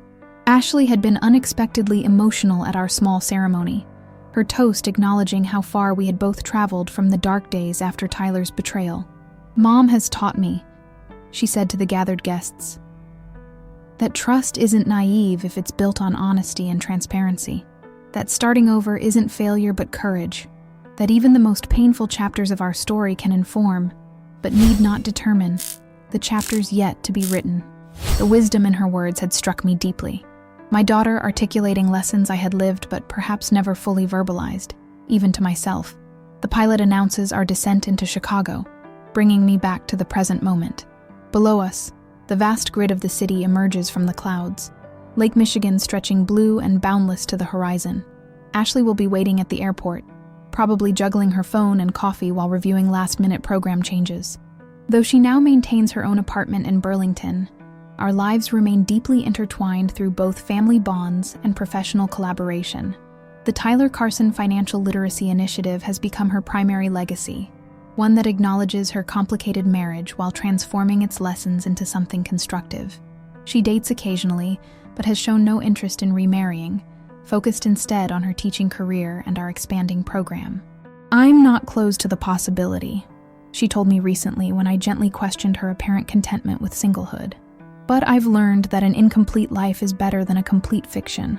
Ashley had been unexpectedly emotional at our small ceremony, her toast acknowledging how far we had both traveled from the dark days after Tyler's betrayal. "Mom has taught me," she said to the gathered guests, "that trust isn't naive if it's built on honesty and transparency. That starting over isn't failure but courage. That even the most painful chapters of our story can inform, but need not determine, the chapters yet to be written." The wisdom in her words had struck me deeply. My daughter articulating lessons I had lived but perhaps never fully verbalized, even to myself. The pilot announces our descent into Chicago, bringing me back to the present moment. Below us, the vast grid of the city emerges from the clouds, Lake Michigan stretching blue and boundless to the horizon. Ashley will be waiting at the airport, probably juggling her phone and coffee while reviewing last-minute program changes. Though she now maintains her own apartment in Burlington, our lives remain deeply intertwined through both family bonds and professional collaboration. The Tyler Carson Financial Literacy Initiative has become her primary legacy, one that acknowledges her complicated marriage while transforming its lessons into something constructive. She dates occasionally, but has shown no interest in remarrying, focused instead on her teaching career and our expanding program. "I'm not closed to the possibility," she told me recently when I gently questioned her apparent contentment with singlehood. "But I've learned that an incomplete life is better than a complete fiction.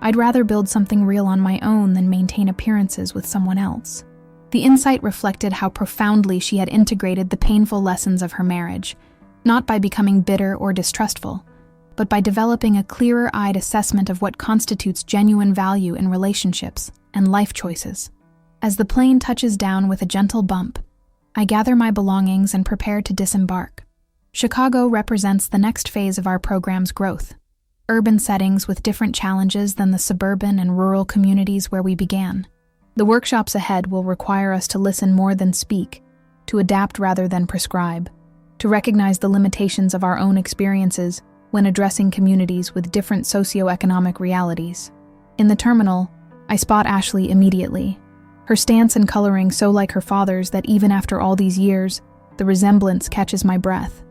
I'd rather build something real on my own than maintain appearances with someone else." The insight reflected how profoundly she had integrated the painful lessons of her marriage, not by becoming bitter or distrustful, but by developing a clearer-eyed assessment of what constitutes genuine value in relationships and life choices. As the plane touches down with a gentle bump, I gather my belongings and prepare to disembark. Chicago represents the next phase of our program's growth, urban settings with different challenges than the suburban and rural communities where we began. The workshops ahead will require us to listen more than speak, to adapt rather than prescribe, to recognize the limitations of our own experiences when addressing communities with different socioeconomic realities. In the terminal, I spot Ashley immediately, her stance and coloring so like her father's that even after all these years, the resemblance catches my breath.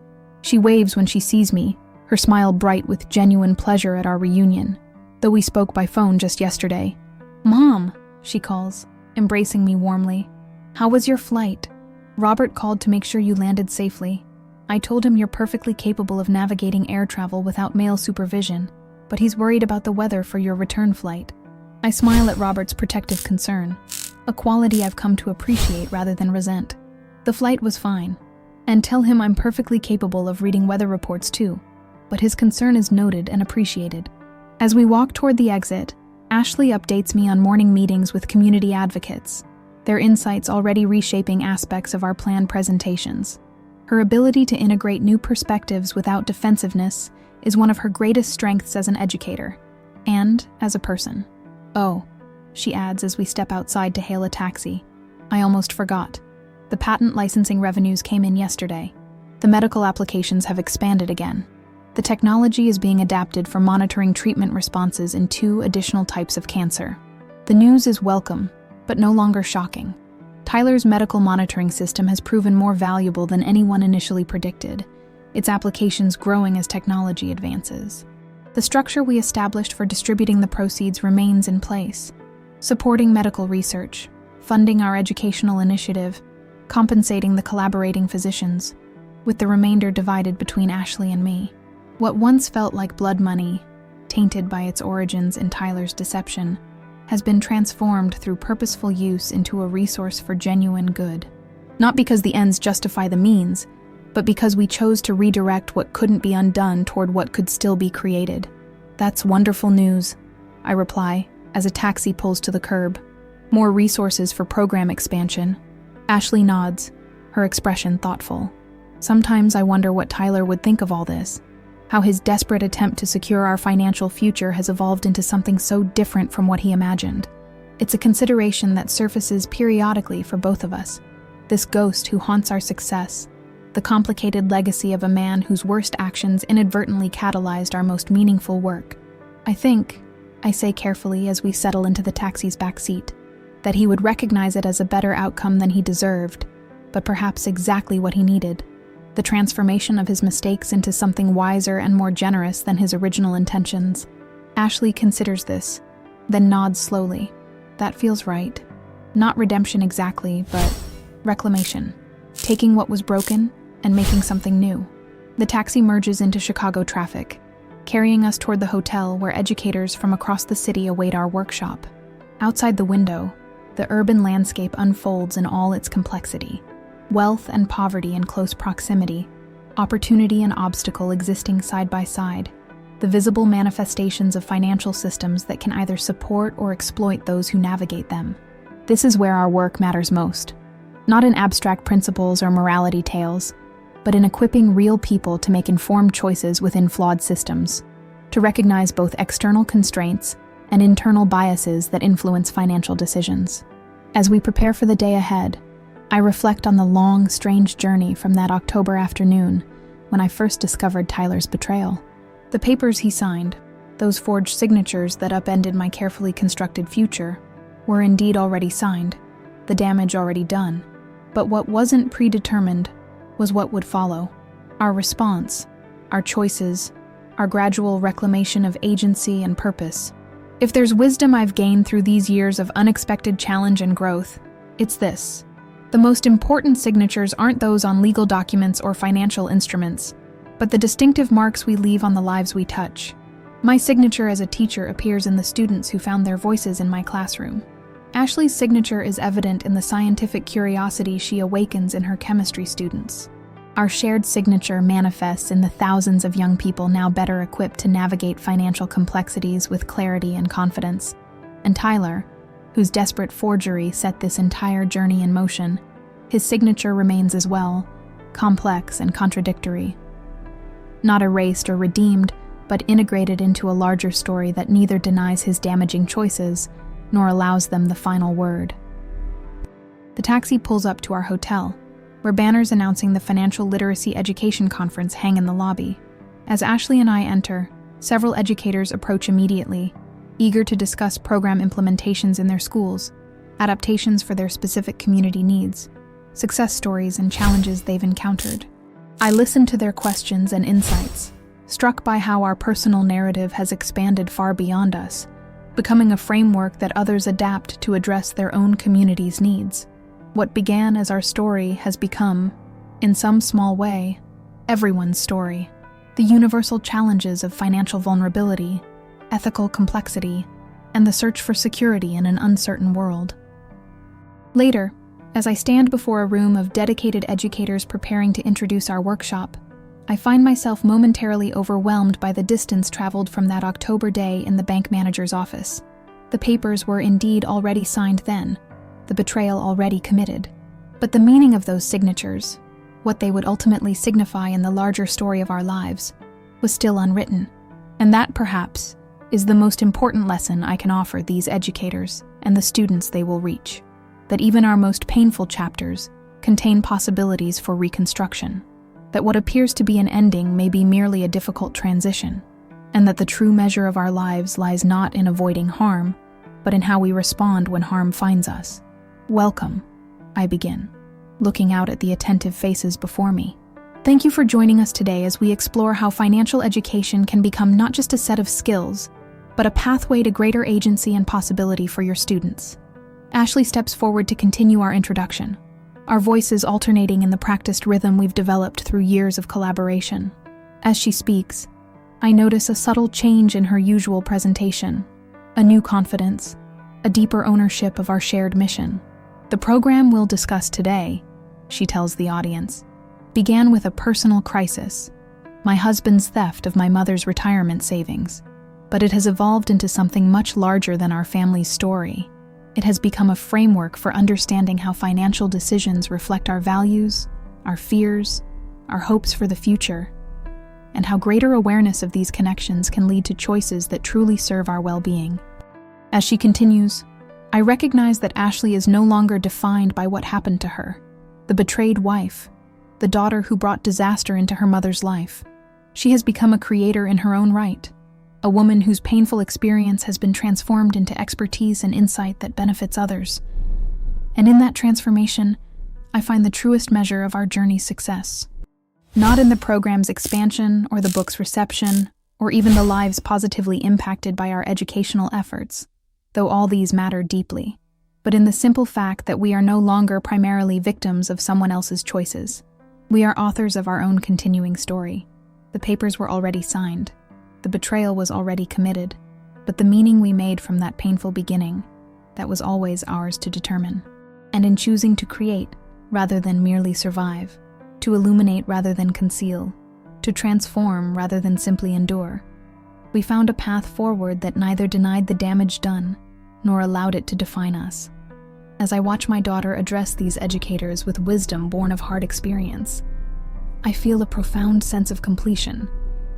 She waves when she sees me, her smile bright with genuine pleasure at our reunion, though we spoke by phone just yesterday. "Mom," she calls, embracing me warmly. "How was your flight? Robert called to make sure you landed safely. I told him you're perfectly capable of navigating air travel without male supervision, but he's worried about the weather for your return flight." I smile at Robert's protective concern, a quality I've come to appreciate rather than resent. The flight was fine, and tell him I'm perfectly capable of reading weather reports too, but his concern is noted and appreciated. As we walk toward the exit, Ashley updates me on morning meetings with community advocates, their insights already reshaping aspects of our planned presentations. Her ability to integrate new perspectives without defensiveness is one of her greatest strengths as an educator, and as a person. "Oh," she adds as we step outside to hail a taxi, "I almost forgot. The patent licensing revenues came in yesterday. The medical applications have expanded again. The technology is being adapted for monitoring treatment responses in 2 additional types of cancer. The news is welcome, but no longer shocking. Tyler's medical monitoring system has proven more valuable than anyone initially predicted, its applications growing as technology advances. The structure we established for distributing the proceeds remains in place, supporting medical research, funding our educational initiative, compensating the collaborating physicians, with the remainder divided between Ashley and me. What once felt like blood money, tainted by its origins in Tyler's deception, has been transformed through purposeful use into a resource for genuine good. Not because the ends justify the means, but because we chose to redirect what couldn't be undone toward what could still be created. That's wonderful news, I reply, as a taxi pulls to the curb. More resources for program expansion. Ashley nods, her expression thoughtful. Sometimes I wonder what Tyler would think of all this, how his desperate attempt to secure our financial future has evolved into something so different from what he imagined. It's a consideration that surfaces periodically for both of us. This ghost who haunts our success, the complicated legacy of a man whose worst actions inadvertently catalyzed our most meaningful work. I think, I say carefully as we settle into the taxi's back seat, that he would recognize it as a better outcome than he deserved, but perhaps exactly what he needed. The transformation of his mistakes into something wiser and more generous than his original intentions. Ashley considers this, then nods slowly. That feels right. Not redemption exactly, but reclamation. Taking what was broken and making something new. The taxi merges into Chicago traffic, carrying us toward the hotel where educators from across the city await our workshop. Outside the window, the urban landscape unfolds in all its complexity. Wealth and poverty in close proximity, opportunity and obstacle existing side by side, the visible manifestations of financial systems that can either support or exploit those who navigate them. This is where our work matters most. Not in abstract principles or morality tales, but in equipping real people to make informed choices within flawed systems, to recognize both external constraints and internal biases that influence financial decisions. As we prepare for the day ahead, I reflect on the long, strange journey from that October afternoon when I first discovered Tyler's betrayal. The papers he signed, those forged signatures that upended my carefully constructed future, were indeed already signed, the damage already done. But what wasn't predetermined was what would follow. Our response, our choices, our gradual reclamation of agency and purpose. If there's wisdom I've gained through these years of unexpected challenge and growth, it's this. The most important signatures aren't those on legal documents or financial instruments, but the distinctive marks we leave on the lives we touch. My signature as a teacher appears in the students who found their voices in my classroom. Ashley's signature is evident in the scientific curiosity she awakens in her chemistry students. Our shared signature manifests in the thousands of young people now better equipped to navigate financial complexities with clarity and confidence. And Tyler, whose desperate forgery set this entire journey in motion, his signature remains as well, complex and contradictory. Not erased or redeemed, but integrated into a larger story that neither denies his damaging choices nor allows them the final word. The taxi pulls up to our hotel, where banners announcing the Financial Literacy Education Conference hang in the lobby. As Ashley and I enter, several educators approach immediately, eager to discuss program implementations in their schools, adaptations for their specific community needs, success stories and challenges they've encountered. I listen to their questions and insights, struck by how our personal narrative has expanded far beyond us, becoming a framework that others adapt to address their own community's needs. What began as our story has become, in some small way, everyone's story. The universal challenges of financial vulnerability, ethical complexity, and the search for security in an uncertain world. Later, as I stand before a room of dedicated educators preparing to introduce our workshop, I find myself momentarily overwhelmed by the distance traveled from that October day in the bank manager's office. The papers were indeed already signed then, the betrayal already committed. But the meaning of those signatures, what they would ultimately signify in the larger story of our lives, was still unwritten. And that, perhaps, is the most important lesson I can offer these educators and the students they will reach. That even our most painful chapters contain possibilities for reconstruction. That what appears to be an ending may be merely a difficult transition, and that the true measure of our lives lies not in avoiding harm, but in how we respond when harm finds us. Welcome, I begin, looking out at the attentive faces before me. Thank you for joining us today as we explore how financial education can become not just a set of skills, but a pathway to greater agency and possibility for your students. Ashley steps forward to continue our introduction, our voices alternating in the practiced rhythm we've developed through years of collaboration. As she speaks, I notice a subtle change in her usual presentation, a new confidence, a deeper ownership of our shared mission. The program we'll discuss today, she tells the audience, began with a personal crisis, my husband's theft of my mother's retirement savings, but it has evolved into something much larger than our family's story. It has become a framework for understanding how financial decisions reflect our values, our fears, our hopes for the future, and how greater awareness of these connections can lead to choices that truly serve our well-being. As she continues, I recognize that Ashley is no longer defined by what happened to her, the betrayed wife, the daughter who brought disaster into her mother's life. She has become a creator in her own right, a woman whose painful experience has been transformed into expertise and insight that benefits others. And in that transformation, I find the truest measure of our journey's success. Not in the program's expansion or the book's reception, or even the lives positively impacted by our educational efforts, though all these matter deeply, but in the simple fact that we are no longer primarily victims of someone else's choices. We are authors of our own continuing story. The papers were already signed. The betrayal was already committed, but the meaning we made from that painful beginning, that was always ours to determine. And in choosing to create, rather than merely survive, to illuminate rather than conceal, to transform rather than simply endure, we found a path forward that neither denied the damage done, nor allowed it to define us. As I watch my daughter address these educators with wisdom born of hard experience, I feel a profound sense of completion,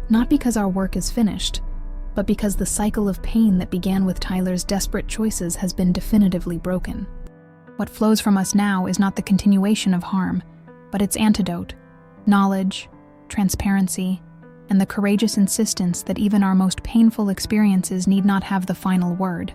not because our work is finished, but because the cycle of pain that began with Tyler's desperate choices has been definitively broken. What flows from us now is not the continuation of harm, but its antidote: knowledge, transparency, and the courageous insistence that even our most painful experiences need not have the final word.